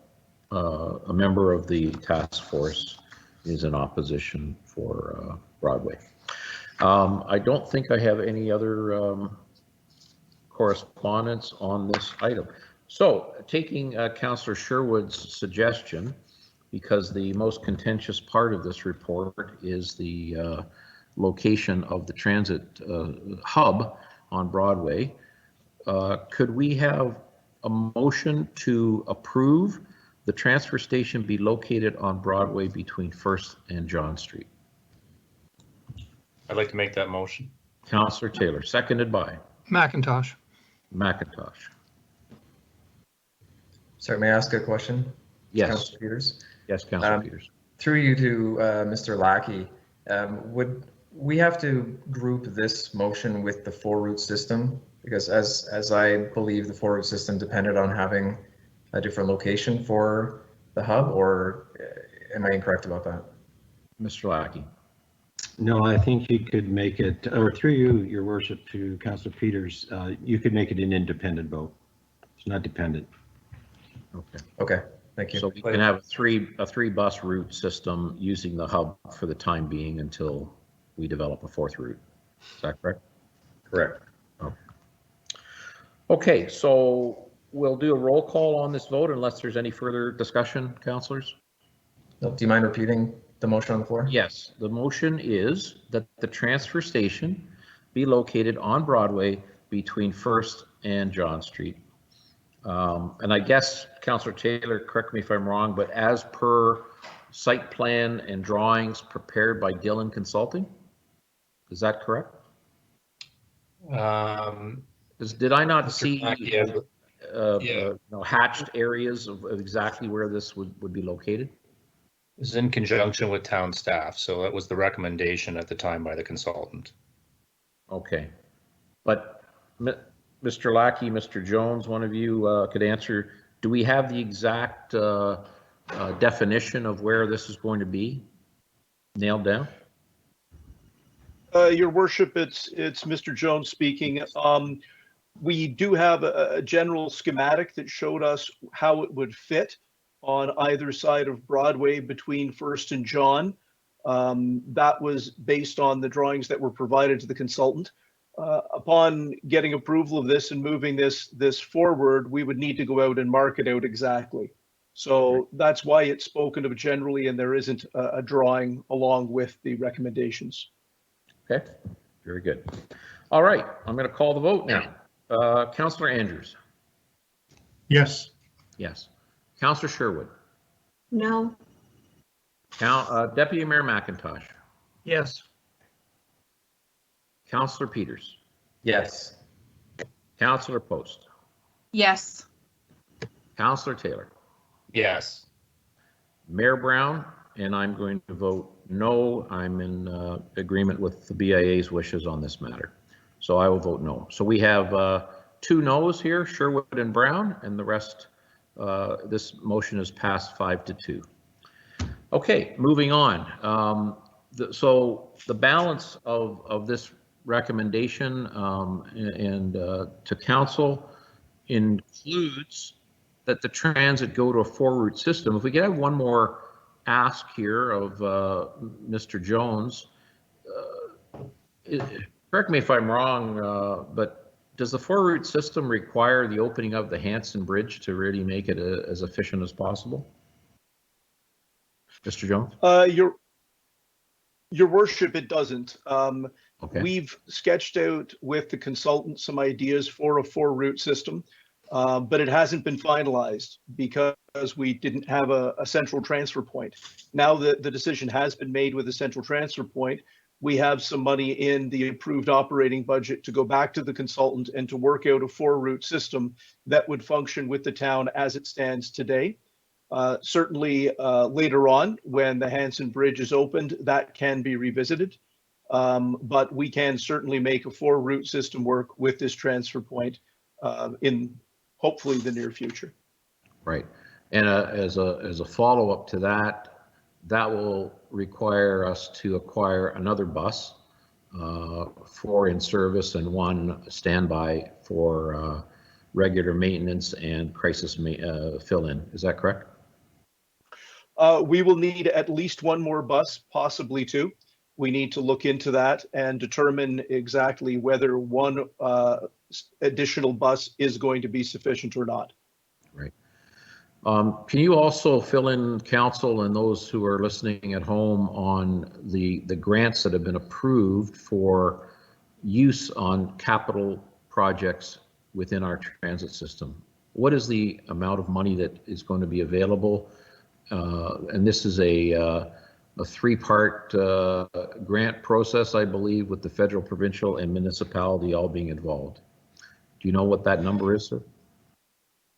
member of the task force is in opposition for Broadway. I don't think I have any other correspondence on this item. So taking Councillor Sherwood's suggestion, because the most contentious part of this report is the location of the transit hub on Broadway, could we have a motion to approve the transfer station be located on Broadway between 1st and John Street? I'd like to make that motion. Councillor Taylor, seconded by? McIntosh. McIntosh. Sorry, may I ask a question? Yes. Councillor Peters? Yes, Councillor Peters. Through you to Mr. Lackey, would we have to group this motion with the 4-route system? Because as I believe the 4-route system depended on having a different location for the hub, or am I incorrect about that? Mr. Lackey. No, I think you could make it, or through you, Your Worship, to Councillor Peters, you could make it an independent vote. It's not dependent. Okay. Okay, thank you. So we can have a three bus route system using the hub for the time being until we develop a 4th route. Is that correct? Correct. Okay. Okay, so we'll do a roll call on this vote unless there's any further discussion, councillors. Do you mind repeating the motion on the floor? Yes, the motion is that the transfer station be located on Broadway between First and John Street. And I guess, Councillor Taylor, correct me if I'm wrong, but as per site plan and drawings prepared by Dillon Consulting, is that correct? Did I not see hatched areas of exactly where this would be located? This is in conjunction with town staff, so that was the recommendation at the time by the consultant. Okay, but Mr. Lackey, Mr. Jones, one of you could answer, do we have the exact definition of where this is going to be nailed down? Your worship, it's Mr. Jones speaking. We do have a general schematic that showed us how it would fit on either side of Broadway between First and John. That was based on the drawings that were provided to the consultant. Upon getting approval of this and moving this forward, we would need to go out and mark it out exactly. So that's why it's spoken of generally, and there isn't a drawing along with the recommendations. Okay, very good. All right, I'm going to call the vote now. Councillor Andrews. Yes. Yes. Councillor Sherwood. No. Deputy Mayor McIntosh. Yes. Councillor Peters. Yes. Councillor Post. Yes. Councillor Taylor. Yes. Mayor Brown, and I'm going to vote no. I'm in agreement with the BIA's wishes on this matter. So I will vote no. So we have 2 no's here, Sherwood and Brown, and the rest, this motion is passed 5-2. Okay, moving on. So the balance of this recommendation and to council includes that the transit go to a 4-route system. If we could have one more ask here of Mr. Jones, correct me if I'm wrong, but does the 4-route system require the opening of the Hanson Bridge to really make it as efficient as possible? Mr. Jones? Your worship, it doesn't. Okay. We've sketched out with the consultant some ideas for a 4-route system, but it hasn't been finalized because we didn't have a central transfer point. Now that the decision has been made with a central transfer point, we have some money in the approved operating budget to go back to the consultant and to work out a 4-route system that would function with the town as it stands today. Certainly later on, when the Hanson Bridge is opened, that can be revisited. But we can certainly make a 4-route system work with this transfer point in hopefully the near future. Right. And as a follow-up to that, that will require us to acquire another bus, 4 in service and 1 standby for regular maintenance and crisis fill-in. Is that correct? We will need at least 1 more bus, possibly 2. We need to look into that and determine exactly whether 1 additional bus is going to be sufficient or not. Right. Can you also fill in council and those who are listening at home on the grants that have been approved for use on capital projects within our transit system? What is the amount of money that is going to be available? And this is a 3-part grant process, I believe, with the federal, provincial, and municipality all being involved. Do you know what that number is, sir?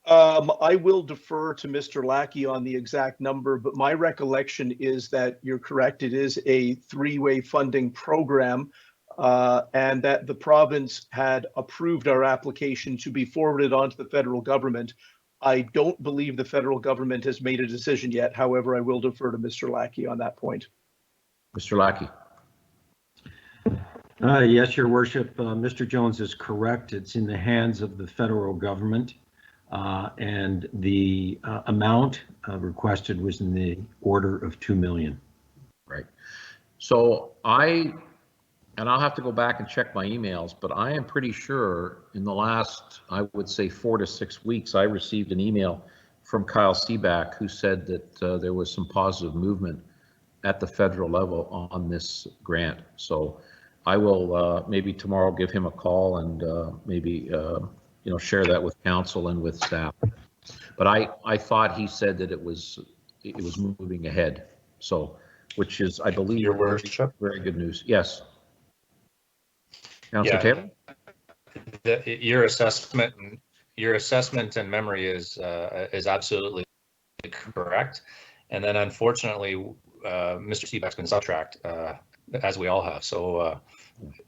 I will defer to Mr. Lackey on the exact number, but my recollection is that you're correct. It is a 3-way funding program, and that the province had approved our application to be forwarded onto the federal government. I don't believe the federal government has made a decision yet. However, I will defer to Mr. Lackey on that point. Mr. Lackey. Yes, Your Worship. Mr. Jones is correct. It's in the hands of the federal government. And the amount requested was in the order of $2 million. Right. So I'll have to go back and check my emails, but I am pretty sure in the last, I would say 4 to 6 weeks, I received an email from Kyle Seaback, who said that there was some positive movement at the federal level on this grant. So I will maybe tomorrow give him a call and maybe share that with council and with staff. But I thought he said that it was moving ahead. So, which is, I believe, Your worship, very good news. Yes. Councillor yeah, Taylor? your assessment and memory is absolutely correct. And then unfortunately, Mr. Seaback's been sidetracked, as we all have. So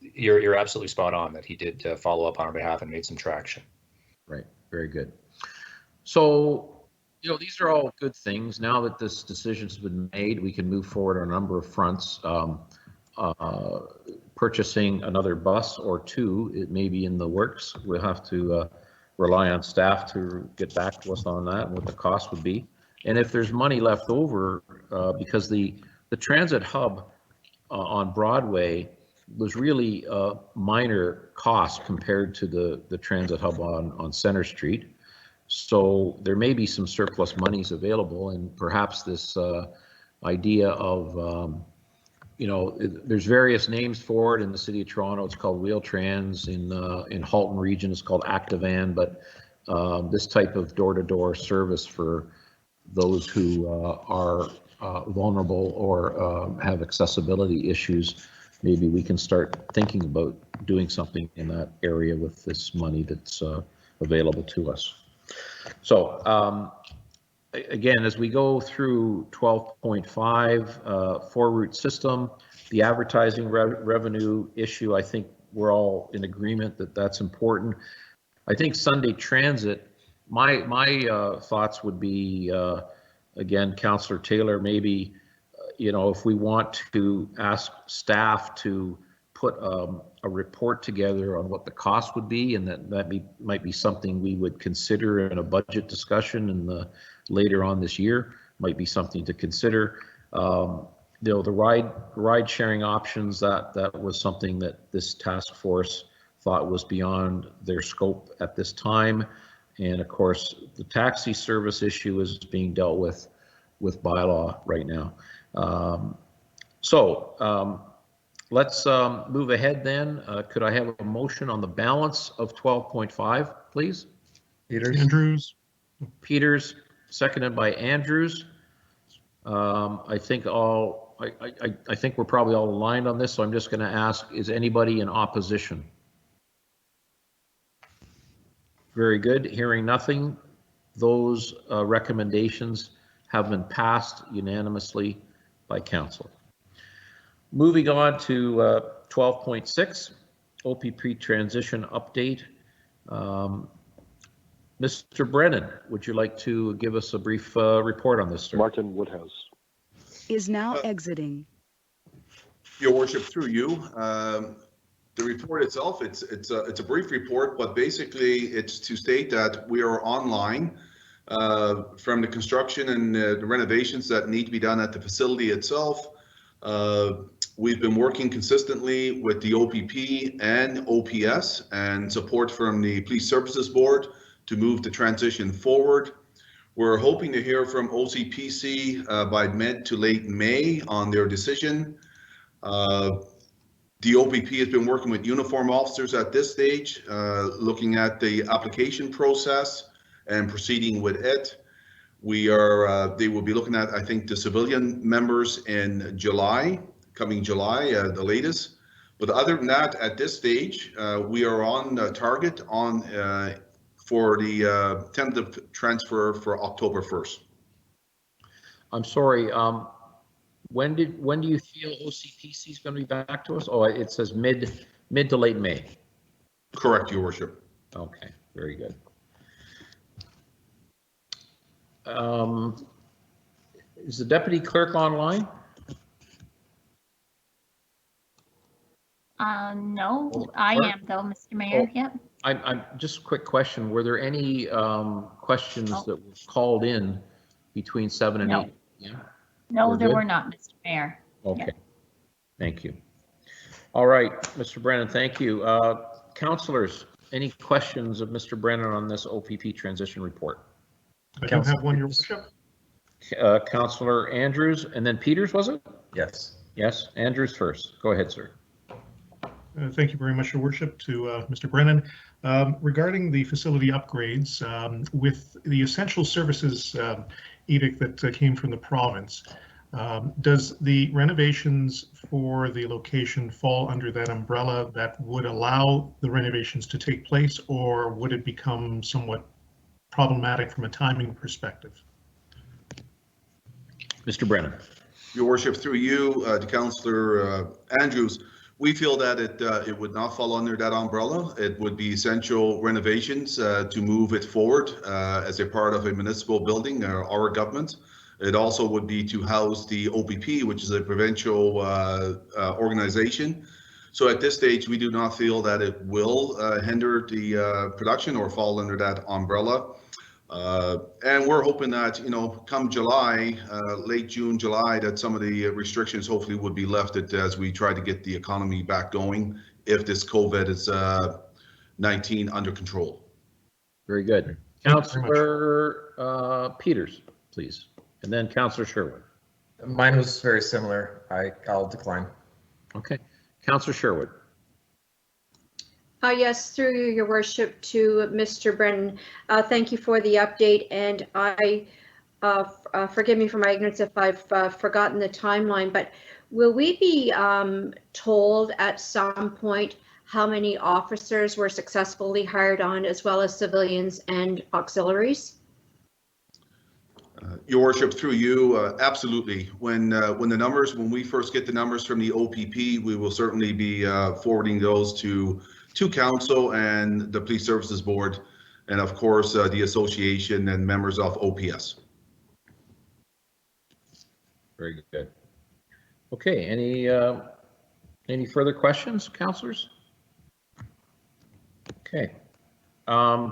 you're absolutely spot on that he did follow up on our behalf and made some traction. Right. Very good. So, these are all good things. Now that this decision has been made, we can move forward on a number of fronts. Purchasing another bus or two, it may be in the works. We'll have to rely on staff to get back to us on that and what the cost would be. And if there's money left over, because the transit hub on Broadway was really a minor cost compared to the transit hub on Center Street. So there may be some surplus monies available, and perhaps this idea of, there's various names for it in the city of Toronto. It's called Wheel-Trans. In Halton region, it's called Activan. But this type of door-to-door service for those who are vulnerable or have accessibility issues, maybe we can start thinking about doing something in that area with this money that's available to us. So again, as we go through 12.5 four-route system, the advertising revenue issue, I think we're all in agreement that that's important. I think Sunday transit, my thoughts would be, again, Councillor Taylor, maybe, if we want to ask staff to put a report together on what the cost would be, and that might be something we would consider in a budget discussion in the later on this year, might be something to consider. The ride sharing options, that was something that this task force thought was beyond their scope at this time. And of course, the taxi service issue is being dealt with bylaw right now. Let's move ahead then. Could I have a motion on the balance of 12.5, please? Andrews. Peters, seconded by Andrews. I think we're probably all aligned on this, so I'm just going to ask, is anybody in opposition? Very good. Hearing nothing, those recommendations have been passed unanimously by council. Moving on to 12.6, OPP transition update. Mr. Brennan, would you like to give us a brief report on this, sir? Martin Woodhouse. Is now exiting. Your Worship, through you. The report itself, it's a brief report, but basically it's to state that we are online from the construction and the renovations that need to be done at the facility itself. We've been working consistently with the OPP and OPS and support from the Police Services Board to move the transition forward. We're hoping to hear from OCPC by mid to late May on their decision. The OPP has been working with uniform officers at this stage, looking at the application process and proceeding with it. They will be looking at, I think, the civilian members in July, coming July, the latest. But other than that, at this stage, we are on target for the tentative transfer for October 1st. I'm sorry. When do you feel OCPC is going to be back to us? Oh, it says mid to late May. Correct, Your Worship. Okay, very good. Is the deputy clerk online? No, I am though, Mr. Mayor. Yep. I'm just a quick question. Were there any questions that were called in between 7 and 8? Yeah. No, there were not, Mr. Mayor. Okay. Yep. Thank you. All right, Mr. Brennan, thank you. Councillors, any questions of Mr. Brennan on this OPP transition report? I do have one, Your Worship. Councillor Andrews, and then Peters, was it? Yes. Yes, Andrews first. Go ahead, sir. Thank you very much, Your Worship, to Mr. Brennan. Regarding the facility upgrades, with the essential services edict that came from the province, does the renovations for the location fall under that umbrella that would allow the renovations to take place, or would it become somewhat problematic from a timing perspective? Mr. Brennan. Your Worship, through you to Councillor Andrews, we feel that it would not fall under that umbrella. It would be essential renovations to move it forward as a part of a municipal building, our government. It also would be to house the OPP, which is a provincial organization. So at this stage, we do not feel that it will hinder the production or fall under that umbrella. And we're hoping that, you know, come July, late June, July, that some of the restrictions hopefully would be lifted as we try to get the economy back going if this COVID-19 under control. Very good. Councillor Peters, please. And then Councillor Sherwood. Mine was very similar. I'll decline. Okay. Councillor Sherwood. Yes, through you, Your Worship, to Mr. Brennan. Thank you for the update, and I forgive me for my ignorance if I've forgotten the timeline, but will we be told at some point how many officers were successfully hired on, as well as civilians and auxiliaries? Your Worship, through you, absolutely. When we first get the numbers from the OPP, we will certainly be forwarding those to Council and the Police Services Board, and of course the association and members of OPS. Very good. Okay, any further questions, councillors? Okay.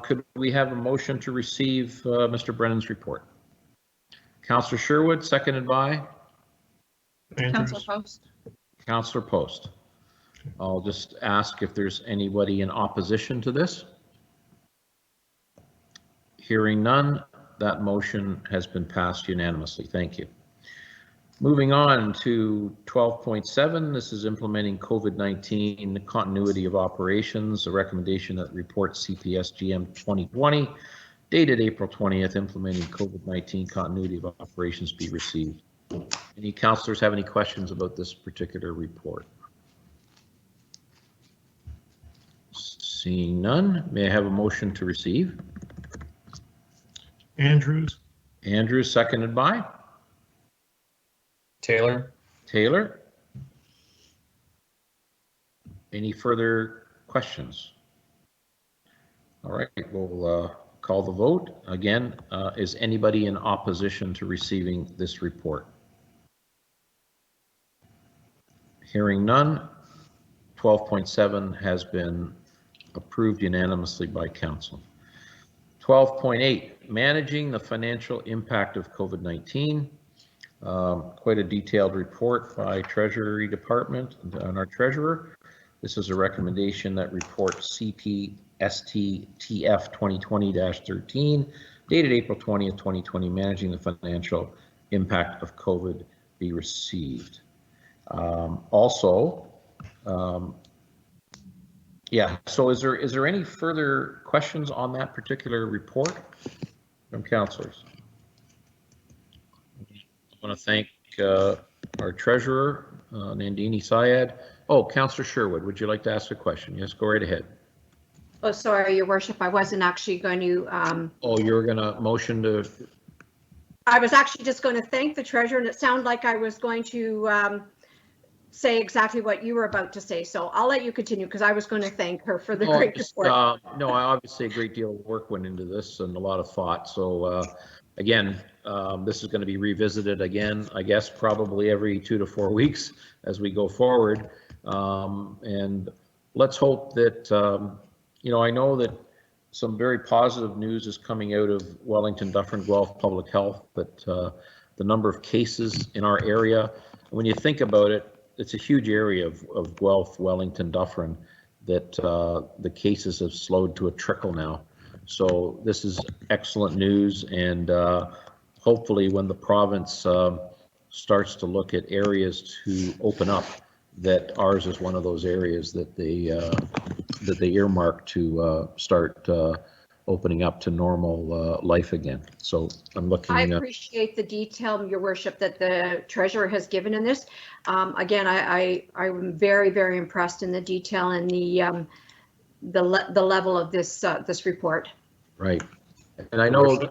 Could we have a motion to receive Mr. Brennan's report? Councillor Sherwood, seconded by? Councillor Post. Councillor Post. I'll just ask if there's anybody in opposition to this. Hearing none, that motion has been passed unanimously. Thank you. Moving on to 12.7, this is implementing COVID-19 continuity of operations, a recommendation that reports CPS GM 2020, dated April 20th, implementing COVID-19 continuity of operations be received. Any councillors have any questions about this particular report? Seeing none, may I have a motion to receive? Andrews. Andrews, seconded by? Taylor. Taylor. Any further questions? All right, we'll call the vote. Again, is anybody in opposition to receiving this report? Hearing none, 12.7 has been approved unanimously by council. 12.8, managing the financial impact of COVID-19. Quite a detailed report by Treasury Department and our treasurer. This is a recommendation that report CPSTTF 2020-13, dated April 20th, 2020, managing the financial impact of COVID be received. Yeah, so is there any further questions on that particular report from councillors? I want to thank our treasurer, Nandini Syed. Oh, Councillor Sherwood, would you like to ask a question? Yes, go right ahead. Oh, sorry, Your Worship, I wasn't actually going to. Oh, you were going to motion to. I was actually just going to thank the treasurer, and it sounded like I was going to say exactly what you were about to say. So I'll let you continue, because I was going to thank her for the great report. No, obviously a great deal of work went into this and a lot of thought. So again, this is going to be revisited again, I guess, probably every 2 to 4 weeks as we go forward. And let's hope that, I know that some very positive news is coming out of Wellington, Dufferin, Guelph Public Health, that the number of cases in our area, when you think about it, it's a huge area of Guelph, Wellington, Dufferin, that the cases have slowed to a trickle now. So this is excellent news, and hopefully when the province starts to look at areas to open up, that ours is one of those areas that they earmark to start opening up to normal life again. So I'm looking. I appreciate the detail, Your Worship, that the treasurer has given in this. Again, I'm very, very impressed in the detail and the level of this report. Right, and I know.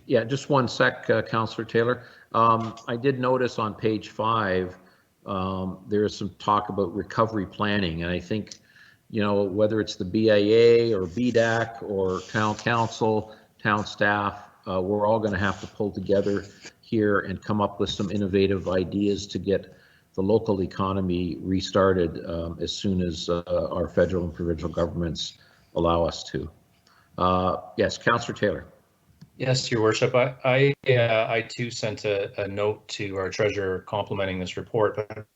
Yeah, just one sec, Councillor Taylor. I did notice on page 5, there is some talk about recovery planning, and I think, whether it's the BIA or BDAC or town council, town staff, we're all going to have to pull together here and come up with some innovative ideas to get the local economy restarted as soon as our federal and provincial governments allow us to. Yes, Councillor Taylor. Yes, Your Worship. I too sent a note to our treasurer complimenting this report, but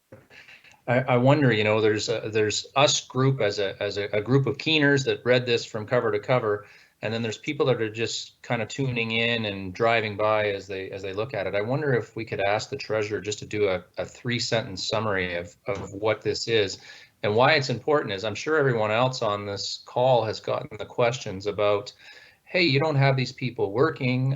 I wonder, there's us group as a group of keeners that read this from cover to cover, and then there's people that are just kind of tuning in and driving by as they look at it. I wonder if we could ask the treasurer just to do a 3-sentence summary of what this is and why it's important. Is I'm sure everyone else on this call has gotten the questions about, hey, you don't have these people working,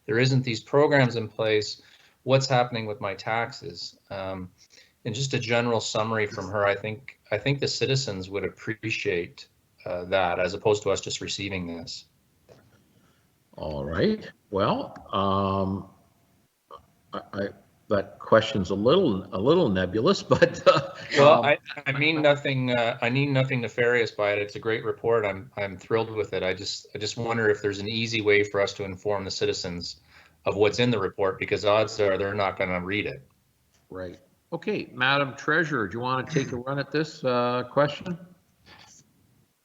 there isn't these programs in place, what's happening with my taxes? And just a general summary from her, I think the citizens would appreciate that, as opposed to us just receiving this. All right, well, that question's a little nebulous, but well, I mean nothing. I mean nothing nefarious by it. It's a great report. I'm thrilled with it. I just wonder if there's an easy way for us to inform the citizens of what's in the report, because odds are they're not going to read it. Right. Okay, Madam Treasurer, do you want to take a run at this question?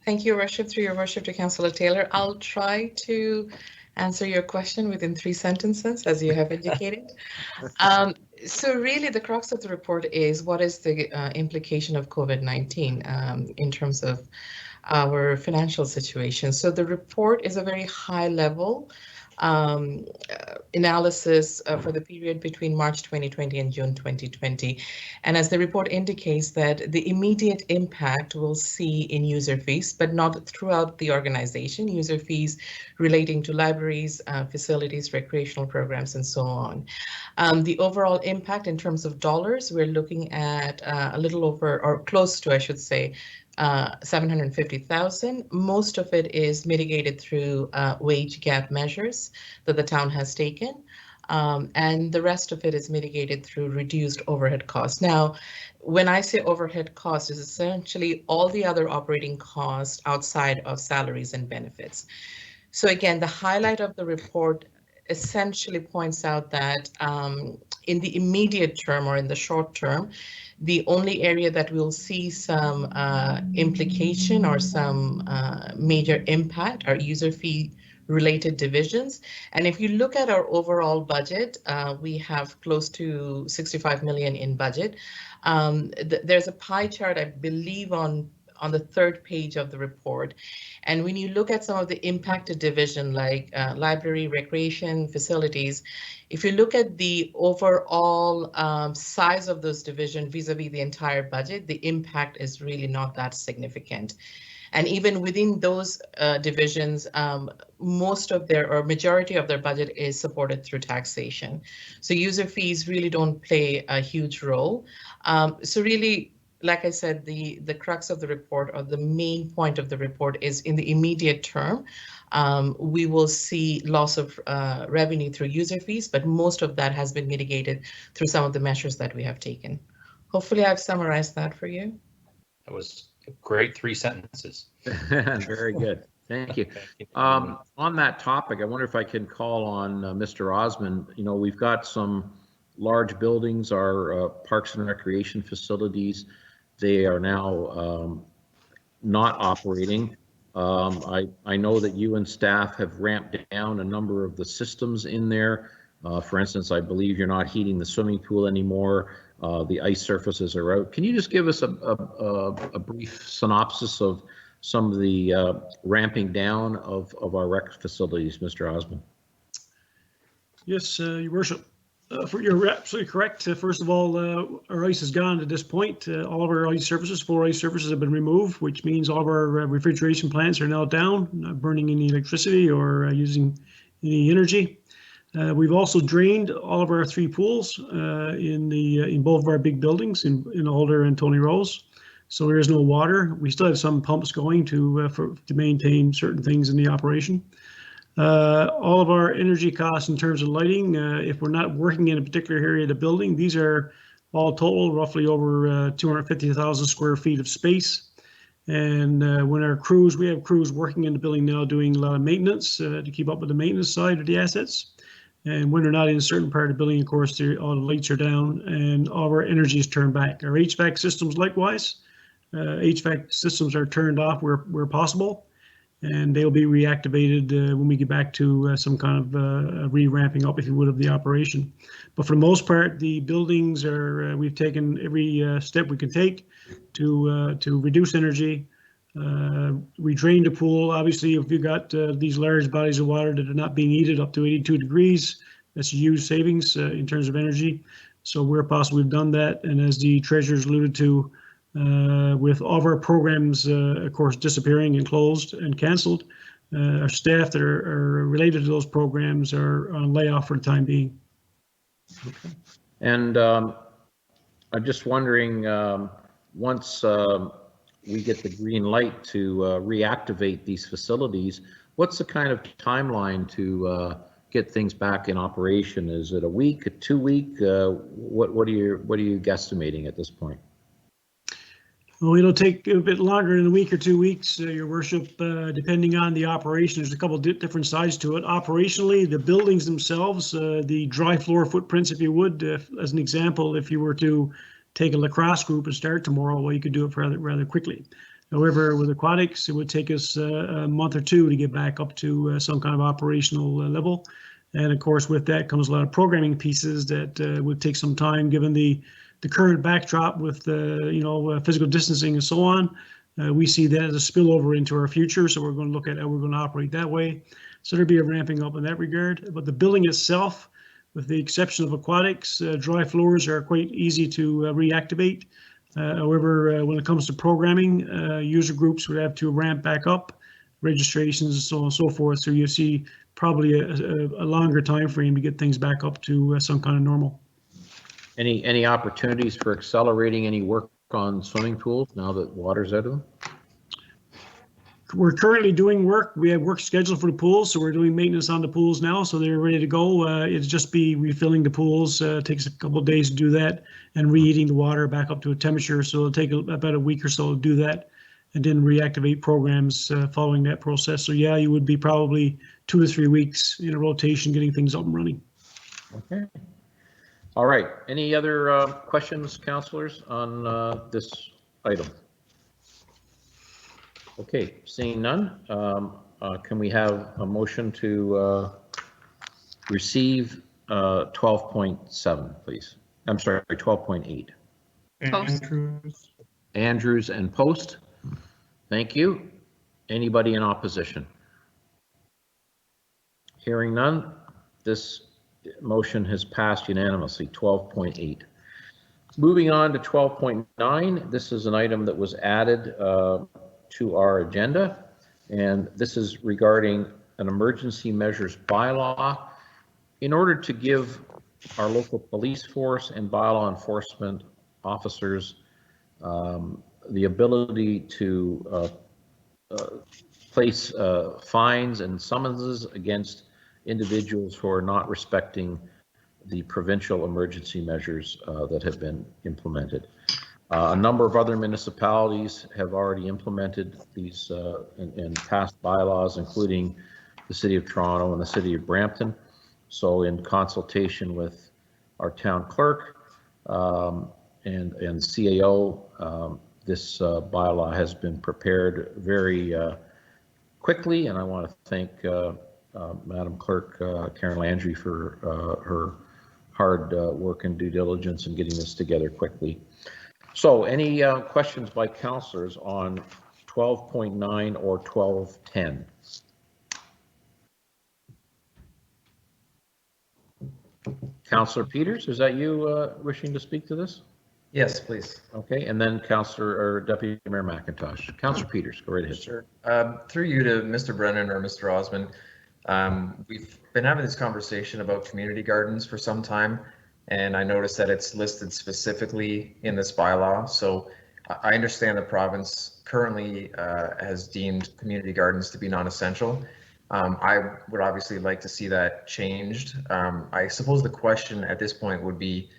Thank you, Worship. Through your Worship to Councillor Taylor, I'll try to answer your question within 3 sentences, as you have indicated. So really, the crux of the report is what is the implication of COVID-19 in terms of our financial situation. So the report is a very high level analysis for the period between March 2020 and June 2020. And as the report indicates, that the immediate impact we'll see in user fees, but not throughout the organization, user fees relating to libraries, facilities, recreational programs, and so on. The overall impact in terms of dollars, we're looking at a little over, or close to, I should say, 750,000. Most of it is mitigated through wage gap measures that the town has taken. And the rest of it is mitigated through reduced overhead costs. Now, when I say overhead costs, it's essentially all the other operating costs outside of salaries and benefits. So again, the highlight of the report essentially points out that in the immediate term, or in the short term, the only area that we'll see some implication or some major impact are user fee related divisions. And if you look at our overall budget, we have close to 65 million in budget. There's a pie chart, I believe, on the 3rd page of the report. And when you look at some of the impacted division, like library, recreation, facilities, if you look at the overall size of those divisions vis-a-vis the entire budget, the impact is really not that significant. And even within those divisions, most of their, or majority of their budget is supported through taxation. So user fees really don't play a huge role. So really, like I said, the crux of the report, or the main point of the report, is in the immediate term, we will see loss of revenue through user fees, but most of that has been mitigated through some of the measures that we have taken. Hopefully I've summarized that for you. That was a great 3 sentences. Very good. Thank you. On that topic, I wonder if I can call on Mr. Osmond. We've got some large buildings, our parks and recreation facilities. They are now not operating. I know that you and staff have ramped down a number of the systems in there. For instance, I believe you're not heating the swimming pool anymore. The ice surfaces are out. Can you just give us a brief synopsis of some of the ramping down of our rec facilities, Mr. Osmond. Yes, Your Worship. You're absolutely correct. First of all, our ice is gone at this point. All of our ice surfaces, 4 ice surfaces have been removed, which means all of our refrigeration plants are now down, not burning any electricity or using any energy. We've also drained all of our 3 pools in both of our big buildings in Alder and Tony Rose. So there is no water. We still have some pumps going to maintain certain things in the operation. All of our energy costs in terms of lighting, if we're not working in a particular area of the building, these are all total roughly over 250,000 square feet of space. And when our crews, we have crews working in the building now doing a lot of maintenance to keep up with the maintenance side of the assets. And when they're not in a certain part of the building, of course, all the lights are down and all of our energy is turned back. Our HVAC systems likewise. HVAC systems are turned off where possible, and they'll be reactivated when we get back to some kind of re-ramping up, if you would, of the operation. But for the most part, the buildings are, we've taken every step we can take to reduce energy. We drained the pool. Obviously, if you've got these large bodies of water that are not being heated up to 82 degrees, that's a huge savings in terms of energy. So where possible, we've done that. And as the treasurer's alluded to, with all of our programs, of course, disappearing and closed and canceled, our staff that are related to those programs are on layoff for the time being. Okay. And I'm just wondering, once we get the green light to reactivate these facilities, what's the kind of timeline to get things back in operation? Is it a week, a 2 week? What are you guesstimating at this point? Well, it'll take a bit longer than a week or 2 weeks, Your Worship, depending on the operation. There's a couple of different sides to it. Operationally, the buildings themselves, the dry floor footprints, if you would, as an example, if you were to take a lacrosse group and start tomorrow, well, you could do it rather quickly. However, with aquatics, it would take us a month or 2 to get back up to some kind of operational level. And of course, with that comes a lot of programming pieces that would take some time, given the current backdrop with physical distancing and so on. We see that as a spillover into our future, so we're going to look at how we're going to operate that way. So there'll be a ramping up in that regard. But the building itself, with the exception of aquatics, dry floors are quite easy to reactivate. However, when it comes to programming, user groups would have to ramp back up, registrations and so on and so forth. So you see probably a longer time frame to get things back up to some kind of normal. Any opportunities for accelerating any work on swimming pools now that water's out of them? We're currently doing work. We have work scheduled for the pools, so we're doing maintenance on the pools now, so they're ready to go. It's just be refilling the pools. Takes a couple of days to do that, and reheating the water back up to a temperature. So it'll take about a week or so to do that, and then reactivate programs following that process. So yeah, you would be probably 2 to 3 weeks in a rotation getting things up and running. Okay. All right. Any other questions, councillors, on this item? Okay, seeing none, can we have a motion to receive 12.7, please? I'm sorry, 12.8. Andrews. Andrews and Post. Thank you. Anybody in opposition? Hearing none, this motion has passed unanimously, 12.8. Moving on to 12.9, this is an item that was added to our agenda, and this is regarding an emergency measures bylaw. In order to give our local police force and bylaw enforcement officers the ability to place fines and summonses against individuals who are not respecting the provincial emergency measures that have been implemented. A number of other municipalities have already implemented these and passed bylaws, including the City of Toronto and the City of Brampton. So in consultation with our town clerk and CAO, this bylaw has been prepared very quickly, and I want to thank Madam Clerk Karen Landry for her hard work and due diligence in getting this together quickly. So any questions by councillors on 12.9 or 12.10. Councillor Peters, is that you wishing to speak to this? Yes, please. Okay, and then Councillor or Deputy Mayor McIntosh. Councillor Peters, go right ahead. Sure. Through you to Mr. Brennan or Mr. Osmond, we've been having this conversation about community gardens for some time, and I noticed that it's listed specifically in this bylaw. So I understand the province currently has deemed community gardens to be non-essential. I would obviously like to see that changed. I suppose the question at this point would be,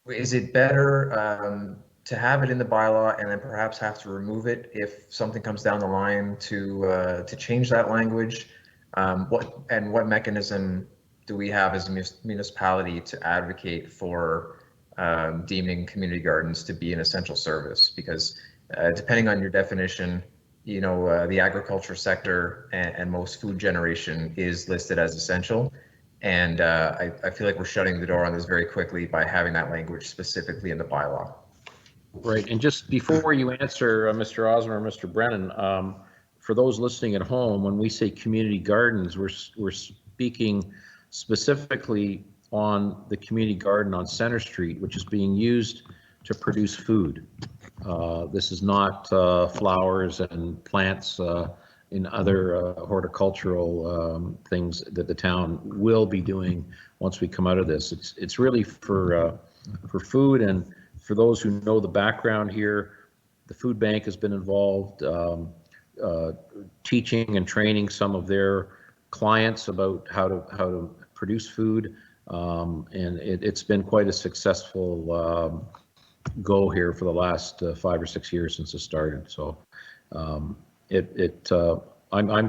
is it better to have it in the bylaw and then perhaps have to remove it if something comes down the line to change that language? What mechanism do we have as a municipality to advocate for deeming community gardens to be an essential service? Because depending on your definition, you know, the agriculture sector and most food generation is listed as essential. And I feel like we're shutting the door on this very quickly by having that language specifically in the bylaw. Right, and just before you answer, Mr. Osmond or Mr. Brennan, for those listening at home, when we say community gardens, we're speaking specifically on the community garden on Center Street, which is being used to produce food. This is not flowers and plants in other horticultural things that the town will be doing once we come out of this. It's really for food, and for those who know the background here, the food bank has been involved teaching and training some of their clients about how to produce food, and it's been quite a successful go here for the last 5 or 6 years since it started. So I'm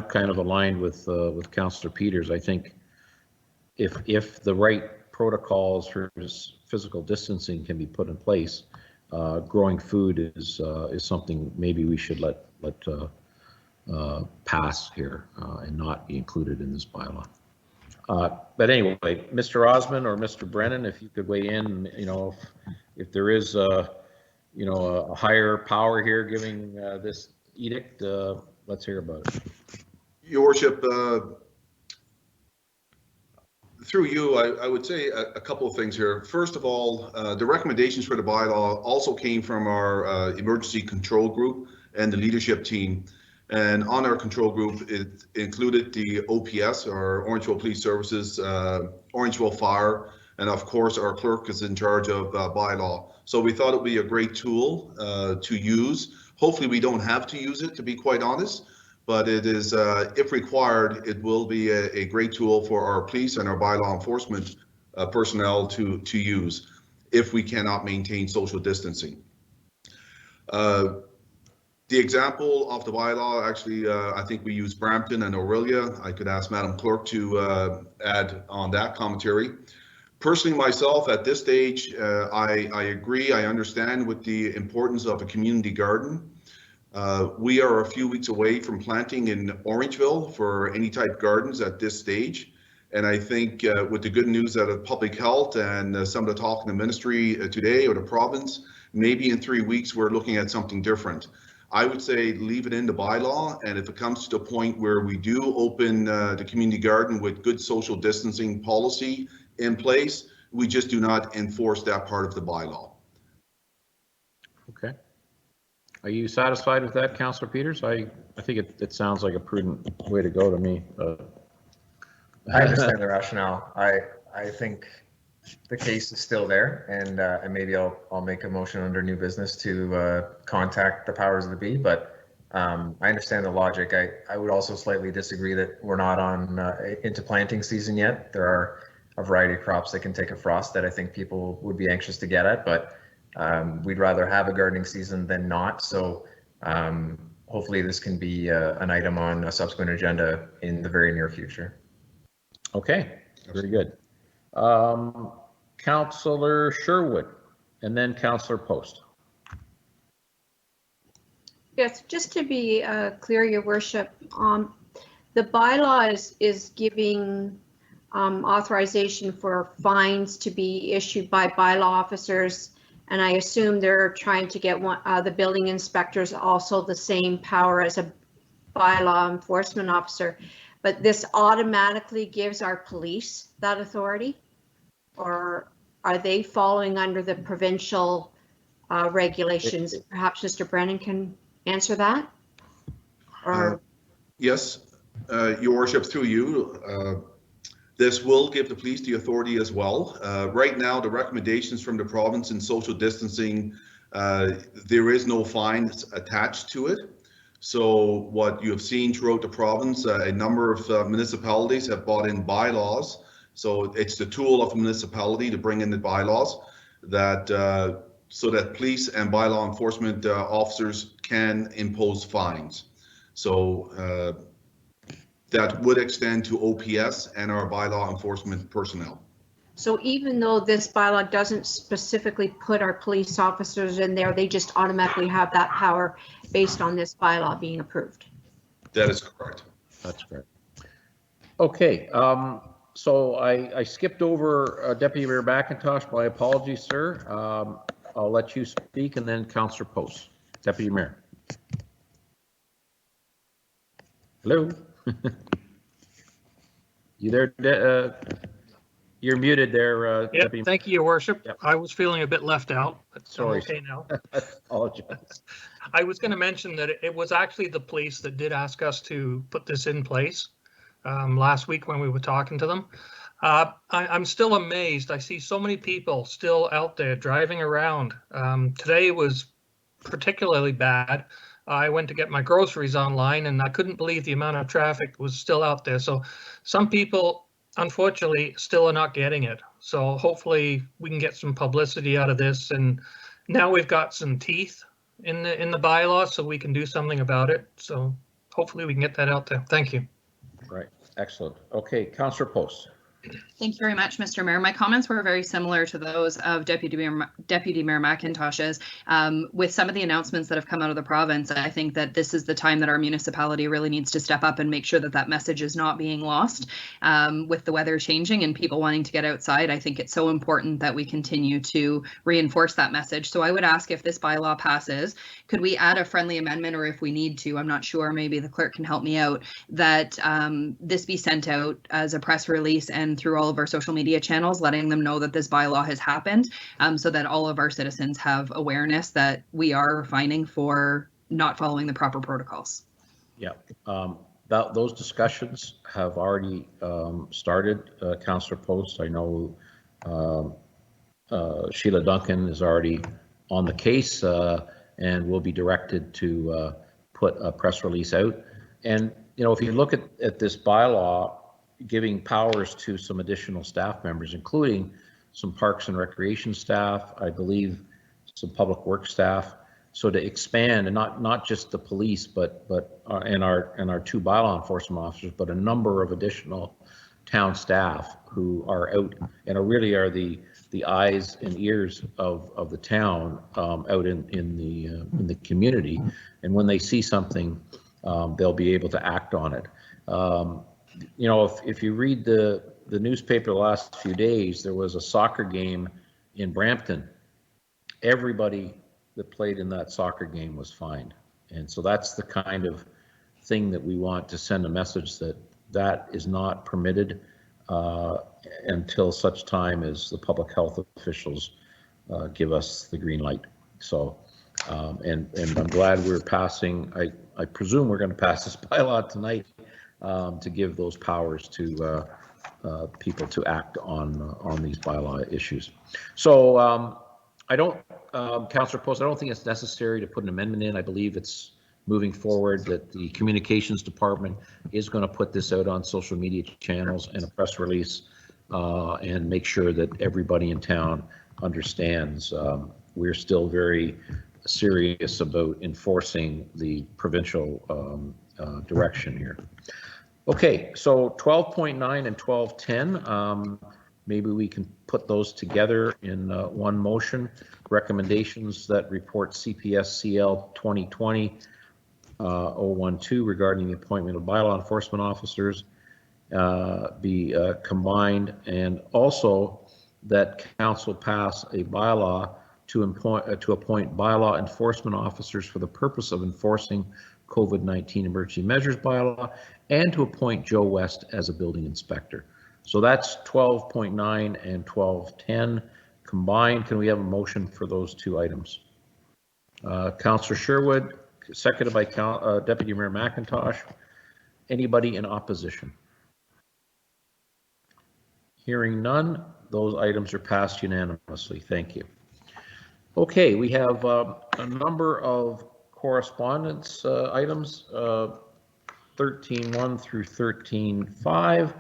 kind of aligned with Councillor Peters. I think if the right protocols for physical distancing can be put in place, growing food is something maybe we should let pass here and not be included in this bylaw. But anyway, Mr. Osmond or Mr. Brennan, if you could weigh in, you know, if there is a higher power here giving this edict, let's hear about it. Your Worship, through you, I would say a couple of things here. First of all, the recommendations for the bylaw also came from our emergency control group and the leadership team. And on our control group, it included the OPS, our Orangeville Police Services, Orangeville Fire, and of course our clerk is in charge of bylaw. So we thought it would be a great tool to use. Hopefully we don't have to use it, to be quite honest, but it is, if required, it will be a great tool for our police and our bylaw enforcement personnel to use if we cannot maintain social distancing. The example of the bylaw, actually, I think we use Brampton and Orillia. I could ask Madam Clerk to add on that commentary. Personally, myself, at this stage, I agree, I understand with the importance of a community garden. We are a few weeks away from planting in Orangeville for any type gardens at this stage. And I think with the good news out of public health and some of the talk in the ministry today or the province, maybe in 3 weeks, we're looking at something different. I would say leave it in the bylaw, and if it comes to the point where we do open the community garden with good social distancing policy in place, we just do not enforce that part of the bylaw. Okay. Are you satisfied with that, Councillor Peters? I think it sounds like a prudent way to go to me. I understand the rationale. I think the case is still there, and maybe I'll make a motion under new business to contact the powers that be. But I understand the logic. I would also slightly disagree that we're not on into planting season yet. There are a variety of crops that can take a frost that I think people would be anxious to get at, but we'd rather have a gardening season than not. So hopefully this can be an item on a subsequent agenda in the very near future. Okay, very good. Councillor Sherwood, and then Councillor Post. Yes, just to be clear, Your Worship, the bylaw is giving authorization for fines to be issued by bylaw officers And I assume they're trying to get the building inspectors also the same power as a bylaw enforcement officer. But this automatically gives our police that authority? Or are they following under the provincial regulations? Perhaps Mr. Brennan can answer that? Or Yes, Your Worship, through you, this will give the police the authority as well. Right now, the recommendations from the province in social distancing, there is no fines attached to it. So what you have seen throughout the province, a number of municipalities have brought in bylaws. So it's the tool of a municipality to bring in the bylaws that so that police and bylaw enforcement officers can impose fines. So that would extend to OPS and our bylaw enforcement personnel. so even though this bylaw doesn't specifically put our police officers in there, they just automatically have that power based on this bylaw being approved? That is correct. That's correct. Okay, so I skipped over Deputy Mayor McIntosh. My apologies, sir. I'll let you speak, and then Councillor Post. Deputy Mayor. Hello. You there? You're muted there. Yeah, thank you, Your Worship. Yep. I was feeling a bit left out, but Sorry. I'm okay now. I apologize. I was going to mention that it was actually the police that did ask us to put this in place last week when we were talking to them. I'm still amazed. I see so many people still out there driving around. Today was particularly bad. I went to get my groceries online and I couldn't believe the amount of traffic was still out there. So some people, unfortunately, still are not getting it. So hopefully we can get some publicity out of this. And now we've got some teeth in the bylaw, so we can do something about it. So hopefully we can get that out there. Thank you. Right. Excellent. Okay, Councillor Post. Thank you very much, Mr. Mayor. My comments were very similar to those of Deputy Mayor McIntosh's. With some of the announcements that have come out of the province, I think that this is the time that our municipality really needs to step up and make sure that that message is not being lost. With the weather changing and people wanting to get outside, I think it's so important that we continue to reinforce that message. So I would ask, if this bylaw passes, could we add a friendly amendment, or if we need to, I'm not sure, maybe the clerk can help me out, that this be sent out as a press release and through all of our social media channels, letting them know that this bylaw has happened, so that all of our citizens have awareness that we are fining for not following the proper protocols. Yeah, those discussions have already started, Councillor Post. I know Sheila Duncan is already on the case and will be directed to put a press release out. And, you know, if you look at this bylaw, giving powers to some additional staff members, including some parks and recreation staff, I believe some public works staff, so to expand, and not just the police, but and our two bylaw enforcement officers, but a number of additional town staff who are out and really are the eyes and ears of the town out in the community. And when they see something, they'll be able to act on it. You know, if you read the newspaper the last few days, there was a soccer game in Brampton. Everybody that played in that soccer game was fined. And so that's the kind of thing that we want to send a message that is not permitted until such time as the public health officials give us the green light. So, and I'm glad we're passing, I presume we're going to pass this bylaw tonight to give those powers to people to act on these bylaw issues. So I don't, Councillor Post, I don't think it's necessary to put an amendment in. I believe it's moving forward that the communications department is going to put this out on social media channels and a press release and make sure that everybody in town understands. We're still very serious about enforcing the provincial direction here. Okay, so 12.9 and 12.10, maybe we can put those together in one motion. Recommendations that report CPS CL 2020-012 regarding the appointment of bylaw enforcement officers be combined, and also that council pass a bylaw to appoint bylaw enforcement officers for the purpose of enforcing COVID-19 emergency measures bylaw, and to appoint Joe West as a building inspector. So that's 12.9 and 12.10 combined. Can we have a motion for those two items? Councillor Sherwood, seconded by Deputy Mayor McIntosh. Anybody in opposition? Hearing none, those items are passed unanimously. Thank you. Okay, we have a number of correspondence items, 13.1 through 13.5.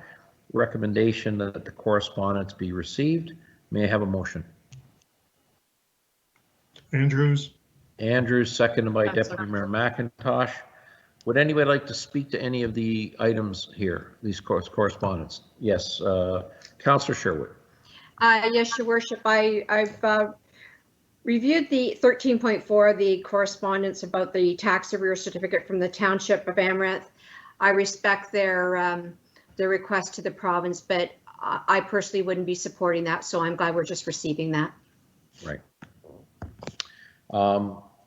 Recommendation that the correspondence be received. May I have a motion? Andrews. Andrews, seconded by Deputy Mayor McIntosh. Would anybody like to speak to any of the items here, these correspondence? Yes, Councillor Sherwood. Yes, Your Worship. I've reviewed the 13.4, the correspondence about the tax arrear certificate from the Township of Amaranth. I respect their request to the province, but I personally wouldn't be supporting that, so I'm glad we're just receiving that. Right.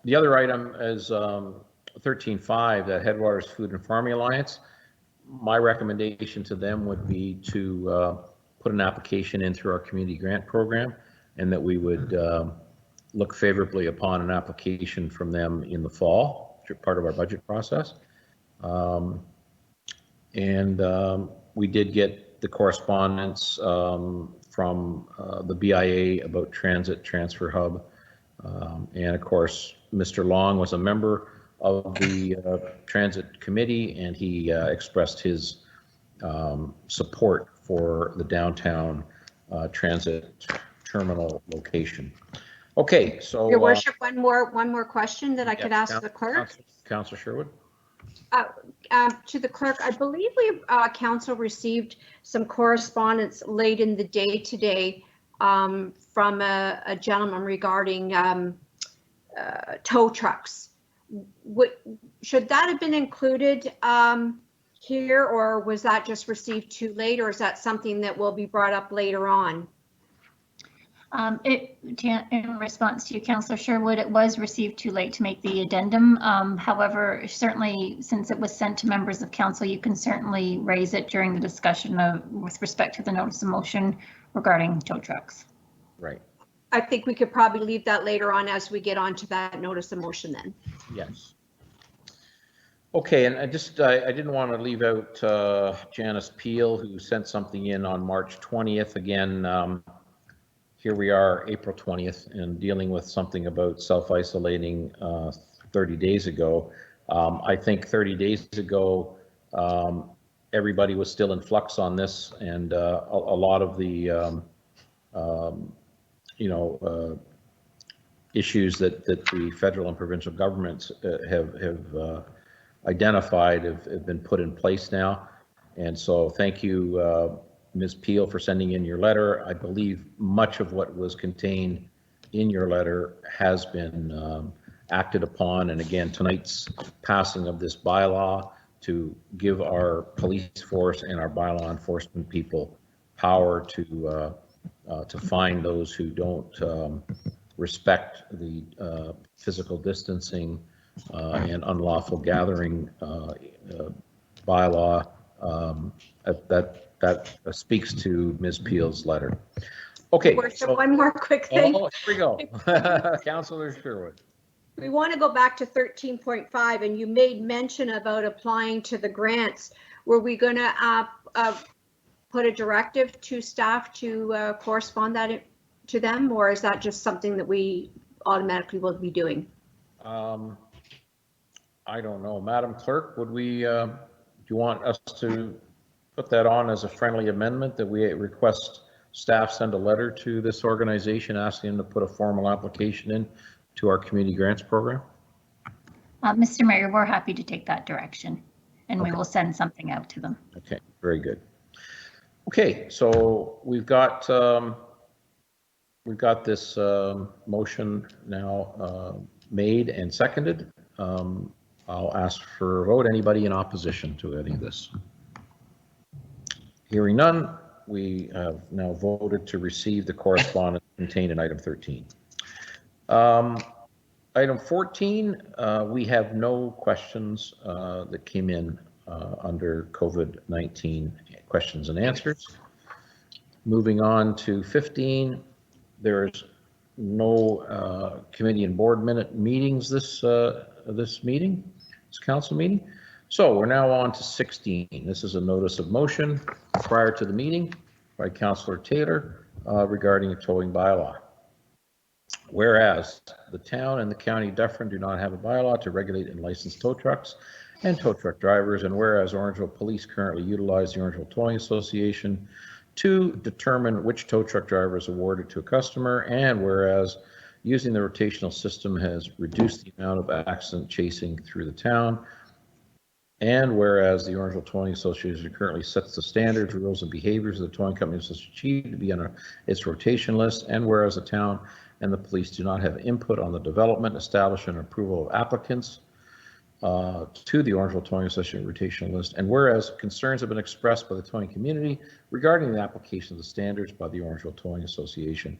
The other item is 13.5, the Headwaters Food and Farming Alliance. My recommendation to them would be to put an application in through our community grant program, and that we would look favorably upon an application from them in the fall, part of our budget process. We did get the correspondence from the BIA about Transit Transfer Hub. And of course, Mr. Long was a member of the Transit Committee, and he expressed his support for the downtown transit terminal location. Okay, so Your Worship, one more question that I could ask the clerk. Councillor Sherwood. To the clerk, I believe we council received some correspondence late in the day today from a gentleman regarding tow trucks. Should that have been included here, or was that just received too late, or is that something that will be brought up later on? In response to you, Councillor Sherwood, it was received too late to make the addendum. However, certainly since it was sent to members of council, you can certainly raise it during the discussion with respect to the notice of motion regarding tow trucks. Right. I think we could probably leave that later on as we get on to that notice of motion then. Yes. Okay, and I didn't want to leave out Janice Peel, who sent something in on March 20th. Again, here we are, April 20th, and dealing with something about self-isolating 30 days ago. I think 30 days ago, everybody was still in flux on this, and a lot of the issues that the federal and provincial governments have identified have been put in place now. And so thank you, Ms. Peel, for sending in your letter. I believe much of what was contained in your letter has been acted upon. And again, tonight's passing of this bylaw to give our police force and our bylaw enforcement people power to find those who don't respect the physical distancing and unlawful gathering bylaw. That speaks to Ms. Peel's letter. Okay. So one more quick thing. Oh, here we go. Councillor Sherwood. We want to go back to 13.5, and you made mention about applying to the grants. Were we going to put a directive to staff to correspond that to them, or is that just something that we automatically will be doing? I don't know. Madam Clerk, would we, do you want us to put that on as a friendly amendment that we request staff send a letter to this organization asking them to put a formal application in to our community grants program? Mr. Mayor, we're happy to take that direction, and we will send something out to them. Okay, very good. Okay, so we've got this motion now made and seconded. I'll ask for a vote. Anybody in opposition to any of this? Hearing none, we have now voted to receive the correspondence contained in item 13. Item 14, we have no questions that came in under COVID-19 questions and answers. Moving on to 15, there's no committee and board minute meetings this council meeting. So we're now on to 16. This is a notice of motion prior to the meeting by Councillor Taylor regarding a towing bylaw. Whereas the town and the county of Dufferin do not have a bylaw to regulate and license tow trucks and tow truck drivers, and whereas Orangeville Police currently utilize the Orangeville Towing Association to determine which tow truck driver is awarded to a customer, and whereas using the rotational system has reduced the amount of accident chasing through the town, and whereas the Orangeville Towing Association currently sets the standards, rules, and behaviors of the towing company must achieve to be on its rotation list, and whereas the town and the police do not have input on the development, establishment, and approval of applicants to the Orangeville Towing Association rotational list, and whereas concerns have been expressed by the towing community regarding the application of the standards by the Orangeville Towing Association.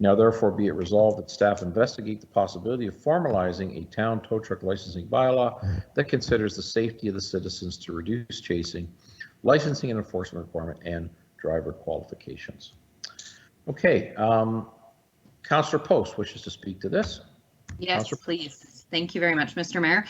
Now therefore be it resolved that staff investigate the possibility of formalizing a town tow truck licensing bylaw that considers the safety of the citizens to reduce chasing, licensing and enforcement requirement, and driver qualifications. Okay, Councillor Post wishes to speak to this. Yes, please. Thank you very much, Mr. Mayor.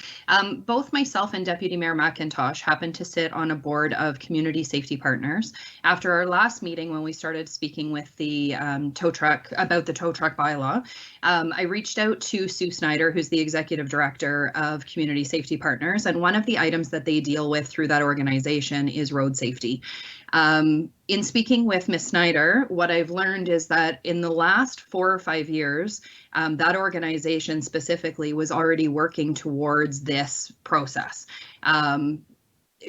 Both myself and Deputy Mayor McIntosh happen to sit on a board of community safety partners. After our last meeting, when we started speaking with the tow truck about the tow truck bylaw, I reached out to Sue Snyder, who's the executive director of community safety partners, and one of the items that they deal with through that organization is road safety. In speaking with Ms. Snyder, what I've learned is that in the last 4 or 5 years, that organization specifically was already working towards this process.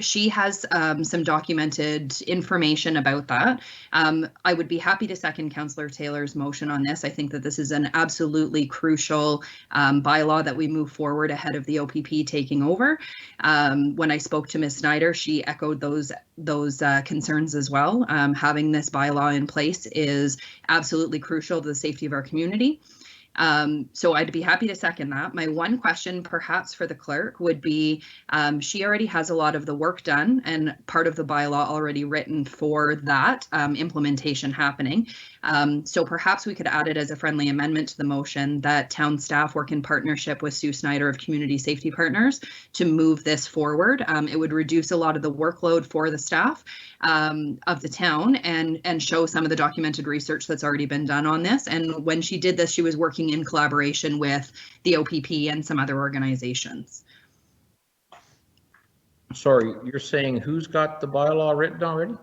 She has some documented information about that. I would be happy to second Councillor Taylor's motion on this. I think that this is an absolutely crucial bylaw that we move forward ahead of the OPP taking over. When I spoke to Ms. Snyder, she echoed those concerns as well. Having this bylaw in place is absolutely crucial to the safety of our community. So I'd be happy to second that. My one question perhaps for the clerk would be, she already has a lot of the work done and part of the bylaw already written for that implementation happening. So perhaps we could add it as a friendly amendment to the motion that town staff work in partnership with Sue Snyder of Community Safety Partners to move this forward. It would reduce a lot of the workload for the staff of the town and show some of the documented research that's already been done on this. And when she did this, she was working in collaboration with the OPP and some other organizations. Sorry, you're saying who's got the bylaw written already?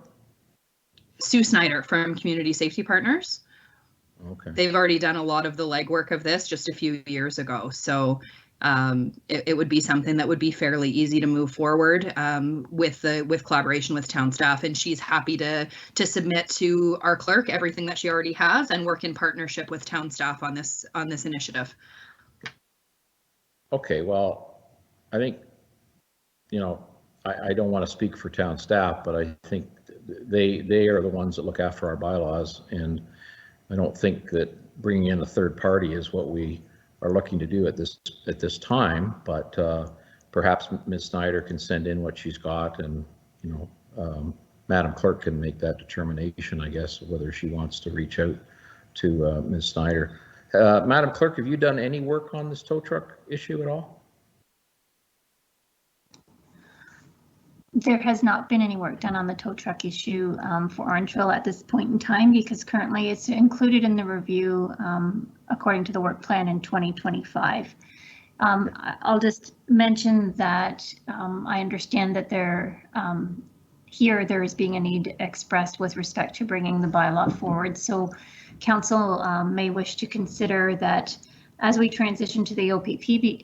Sue Snyder from Community Safety Partners. Okay. They've already done a lot of the legwork of this just a few years ago. So it would be something that would be fairly easy to move forward with collaboration with town staff, and she's happy to submit to our clerk everything that she already has and work in partnership with town staff on this initiative. Okay, well, I think, you know, I don't want to speak for town staff, but I think they are the ones that look after our bylaws, and I don't think that bringing in a third party is what we are looking to do at this time, but perhaps Ms. Snyder can send in what she's got, and you know, Madam Clerk can make that determination, I guess, whether she wants to reach out to Ms. Snyder. Madam Clerk, have you done any work on this tow truck issue at all? There has not been any work done on the tow truck issue for Orangeville at this point in time, because currently it's included in the review according to the work plan in 2025. I'll just mention that I understand that there is being a need expressed with respect to bringing the bylaw forward. So council may wish to consider that as we transition to the OPP,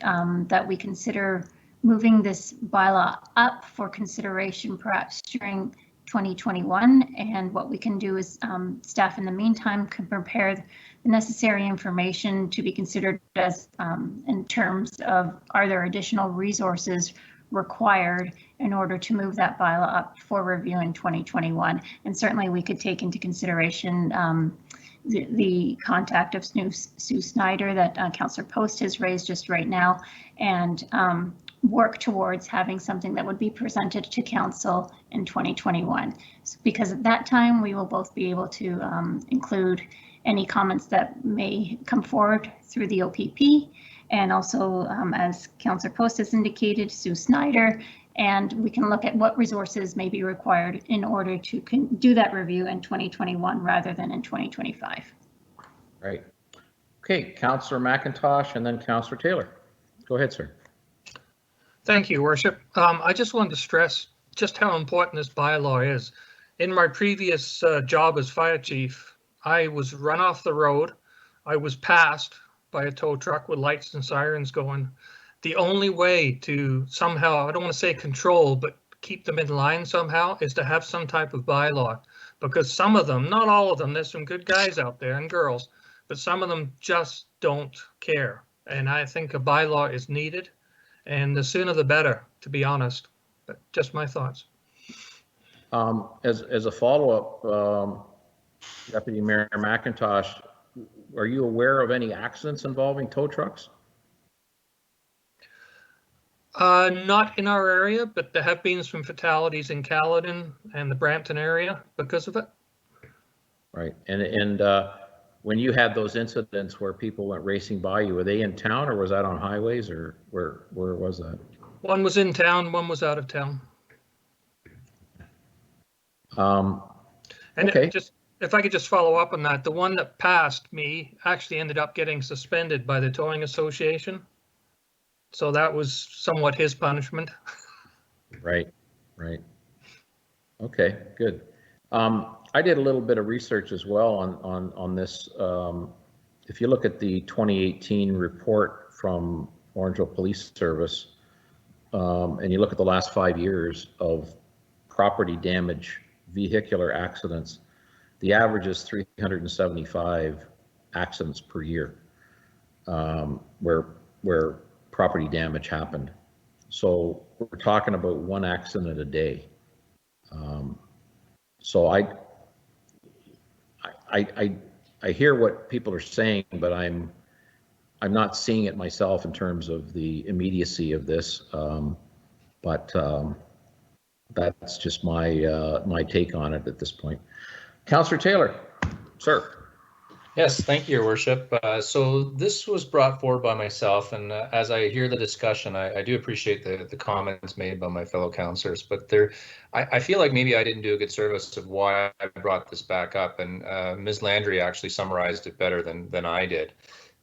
that we consider moving this bylaw up for consideration perhaps during 2021, and what we can do is staff in the meantime can prepare the necessary information to be considered as in terms of are there additional resources required in order to move that bylaw up for review in 2021. And certainly we could take into consideration the contact of Sue Snyder that Councillor Post has raised just right now, and work towards having something that would be presented to council in 2021. Because at that time, we will both be able to include any comments that may come forward through the OPP, and also, as Councillor Post has indicated, Sue Snyder, and we can look at what resources may be required in order to do that review in 2021 rather than in 2025. Right. Okay, Councillor McIntosh and then Councillor Taylor. Go ahead, sir. Thank you, Worship. I just wanted to stress just how important this bylaw is. In my previous job as fire chief, I was run off the road. I was passed by a tow truck with lights and sirens going. The only way to somehow, I don't want to say control, but keep them in line somehow is to have some type of bylaw, because some of them, not all of them, there's some good guys out there and girls, but some of them just don't care. And I think a bylaw is needed, and the sooner the better, to be honest. But just my thoughts. As a follow-up, Deputy Mayor McIntosh, are you aware of any accidents involving tow trucks? Not in our area, but there have been some fatalities in Caledon and the Brampton area because of it. Right, and when you had those incidents where people went racing by you, were they in town or was that on highways, or where was that? One was in town, one was out of town. And okay. If I could just follow up on that, the one that passed me actually ended up getting suspended by the towing association. So that was somewhat his punishment. Right. Okay, good. I did a little bit of research as well on this. If you look at the 2018 report from Orangeville Police Service, and you look at the last 5 years of property damage, vehicular accidents, the average is 375 accidents per year, where property damage happened. So we're talking about one accident a day. So I hear what people are saying, but I'm not seeing it myself in terms of the immediacy of this. But that's just my take on it at this point. Councillor Taylor, sir. Yes, thank you, Your Worship. So this was brought forward by myself, and as I hear the discussion, I do appreciate the comments made by my fellow councillors, but I feel like maybe I didn't do a good service of why I brought this back up, and Ms. Landry actually summarized it better than I did.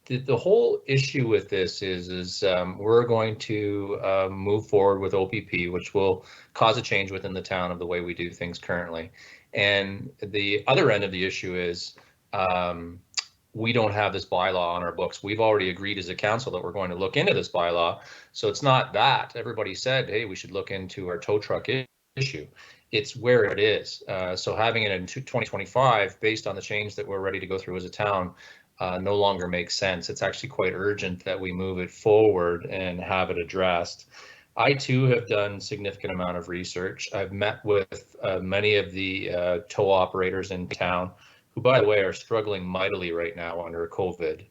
The whole issue with this is we're going to move forward with OPP, which will cause a change within the town of the way we do things currently. And the other end of the issue is we don't have this bylaw on our books. We've already agreed as a council that we're going to look into this bylaw. So it's not that everybody said, hey, we should look into our tow truck issue. It's where it is. So having it in 2025, based on the change that we're ready to go through as a town, no longer makes sense. It's actually quite urgent that we move it forward and have it addressed. I too have done significant amount of research. I've met with many of the tow operators in town, who, by the way, are struggling mightily right now under COVID,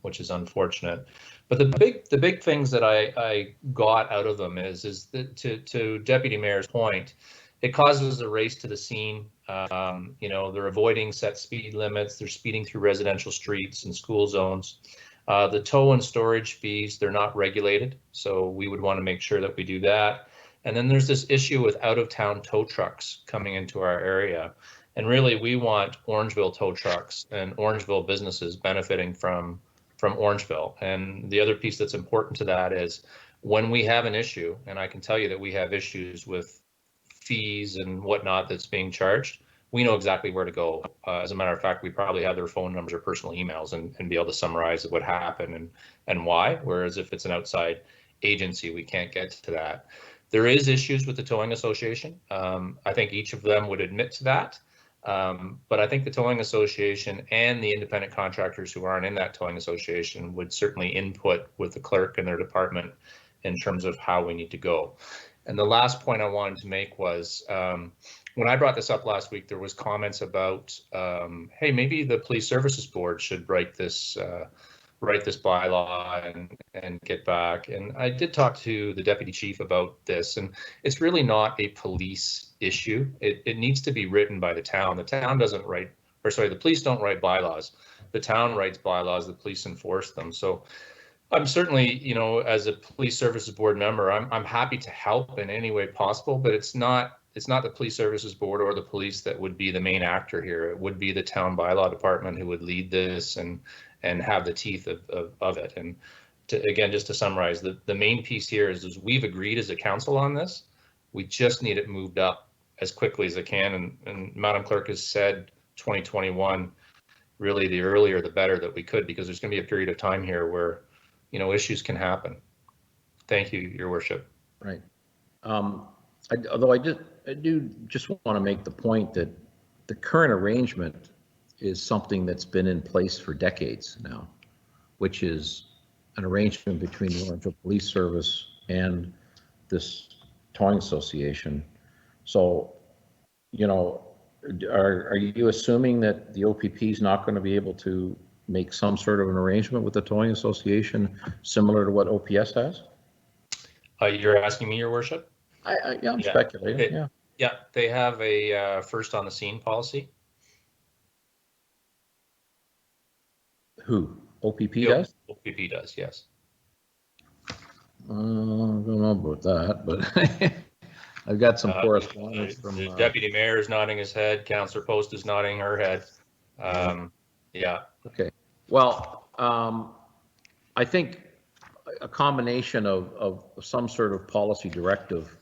which is unfortunate. But the big things that I got out of them is that to Deputy Mayor's point, it causes a race to the scene. They're avoiding set speed limits. They're speeding through residential streets and school zones. The tow and storage fees, they're not regulated, so we would want to make sure that we do that. And then there's this issue with out-of-town tow trucks coming into our area. And really, we want Orangeville tow trucks and Orangeville businesses benefiting from Orangeville. And the other piece that's important to that is when we have an issue, and I can tell you that we have issues with fees and whatnot that's being charged, we know exactly where to go. As a matter of fact, we probably have their phone numbers or personal emails and be able to summarize what happened and why. Whereas if it's an outside agency, we can't get to that. There is issues with the towing association. I think each of them would admit to that. But I think the towing association and the independent contractors who aren't in that towing association would certainly input with the clerk and their department in terms of how we need to go. And the last point I wanted to make was when I brought this up last week, there was comments about, hey, maybe the Police Services Board should write this bylaw and get back. And I did talk to the deputy chief about this, and it's really not a police issue. It needs to be written by the town. The town doesn't write, or sorry, the police don't write bylaws. The town writes bylaws, the police enforce them. So I'm certainly, you know, as a Police Services Board member, I'm happy to help in any way possible, but it's not the Police Services Board or the police that would be the main actor here. It would be the town bylaw department who would lead this and have the teeth of it. And again, just to summarize, the main piece here is we've agreed as a council on this. We just need it moved up as quickly as it can. And Madam Clerk has said 2021, really the earlier the better that we could, because there's going to be a period of time here where, you know, issues can happen. Thank you, Your Worship. Right. Although I do just want to make the point that the current arrangement is something that's been in place for decades now, which is an arrangement between the Orangeville Police Service and this towing association. So, you know, are you assuming that the OPP is not going to be able to make some sort of an arrangement with the towing association similar to what OPS has? You're asking me, Your Worship? Yeah, I'm speculating. Yeah, they have a first on the scene policy. Who? OPP does? OPP does, yes. I don't know about that, but I've got some correspondence from the deputy mayor is nodding his head. Councillor Post is nodding her head. Yeah. Okay. Well, I think a combination of some sort of policy directive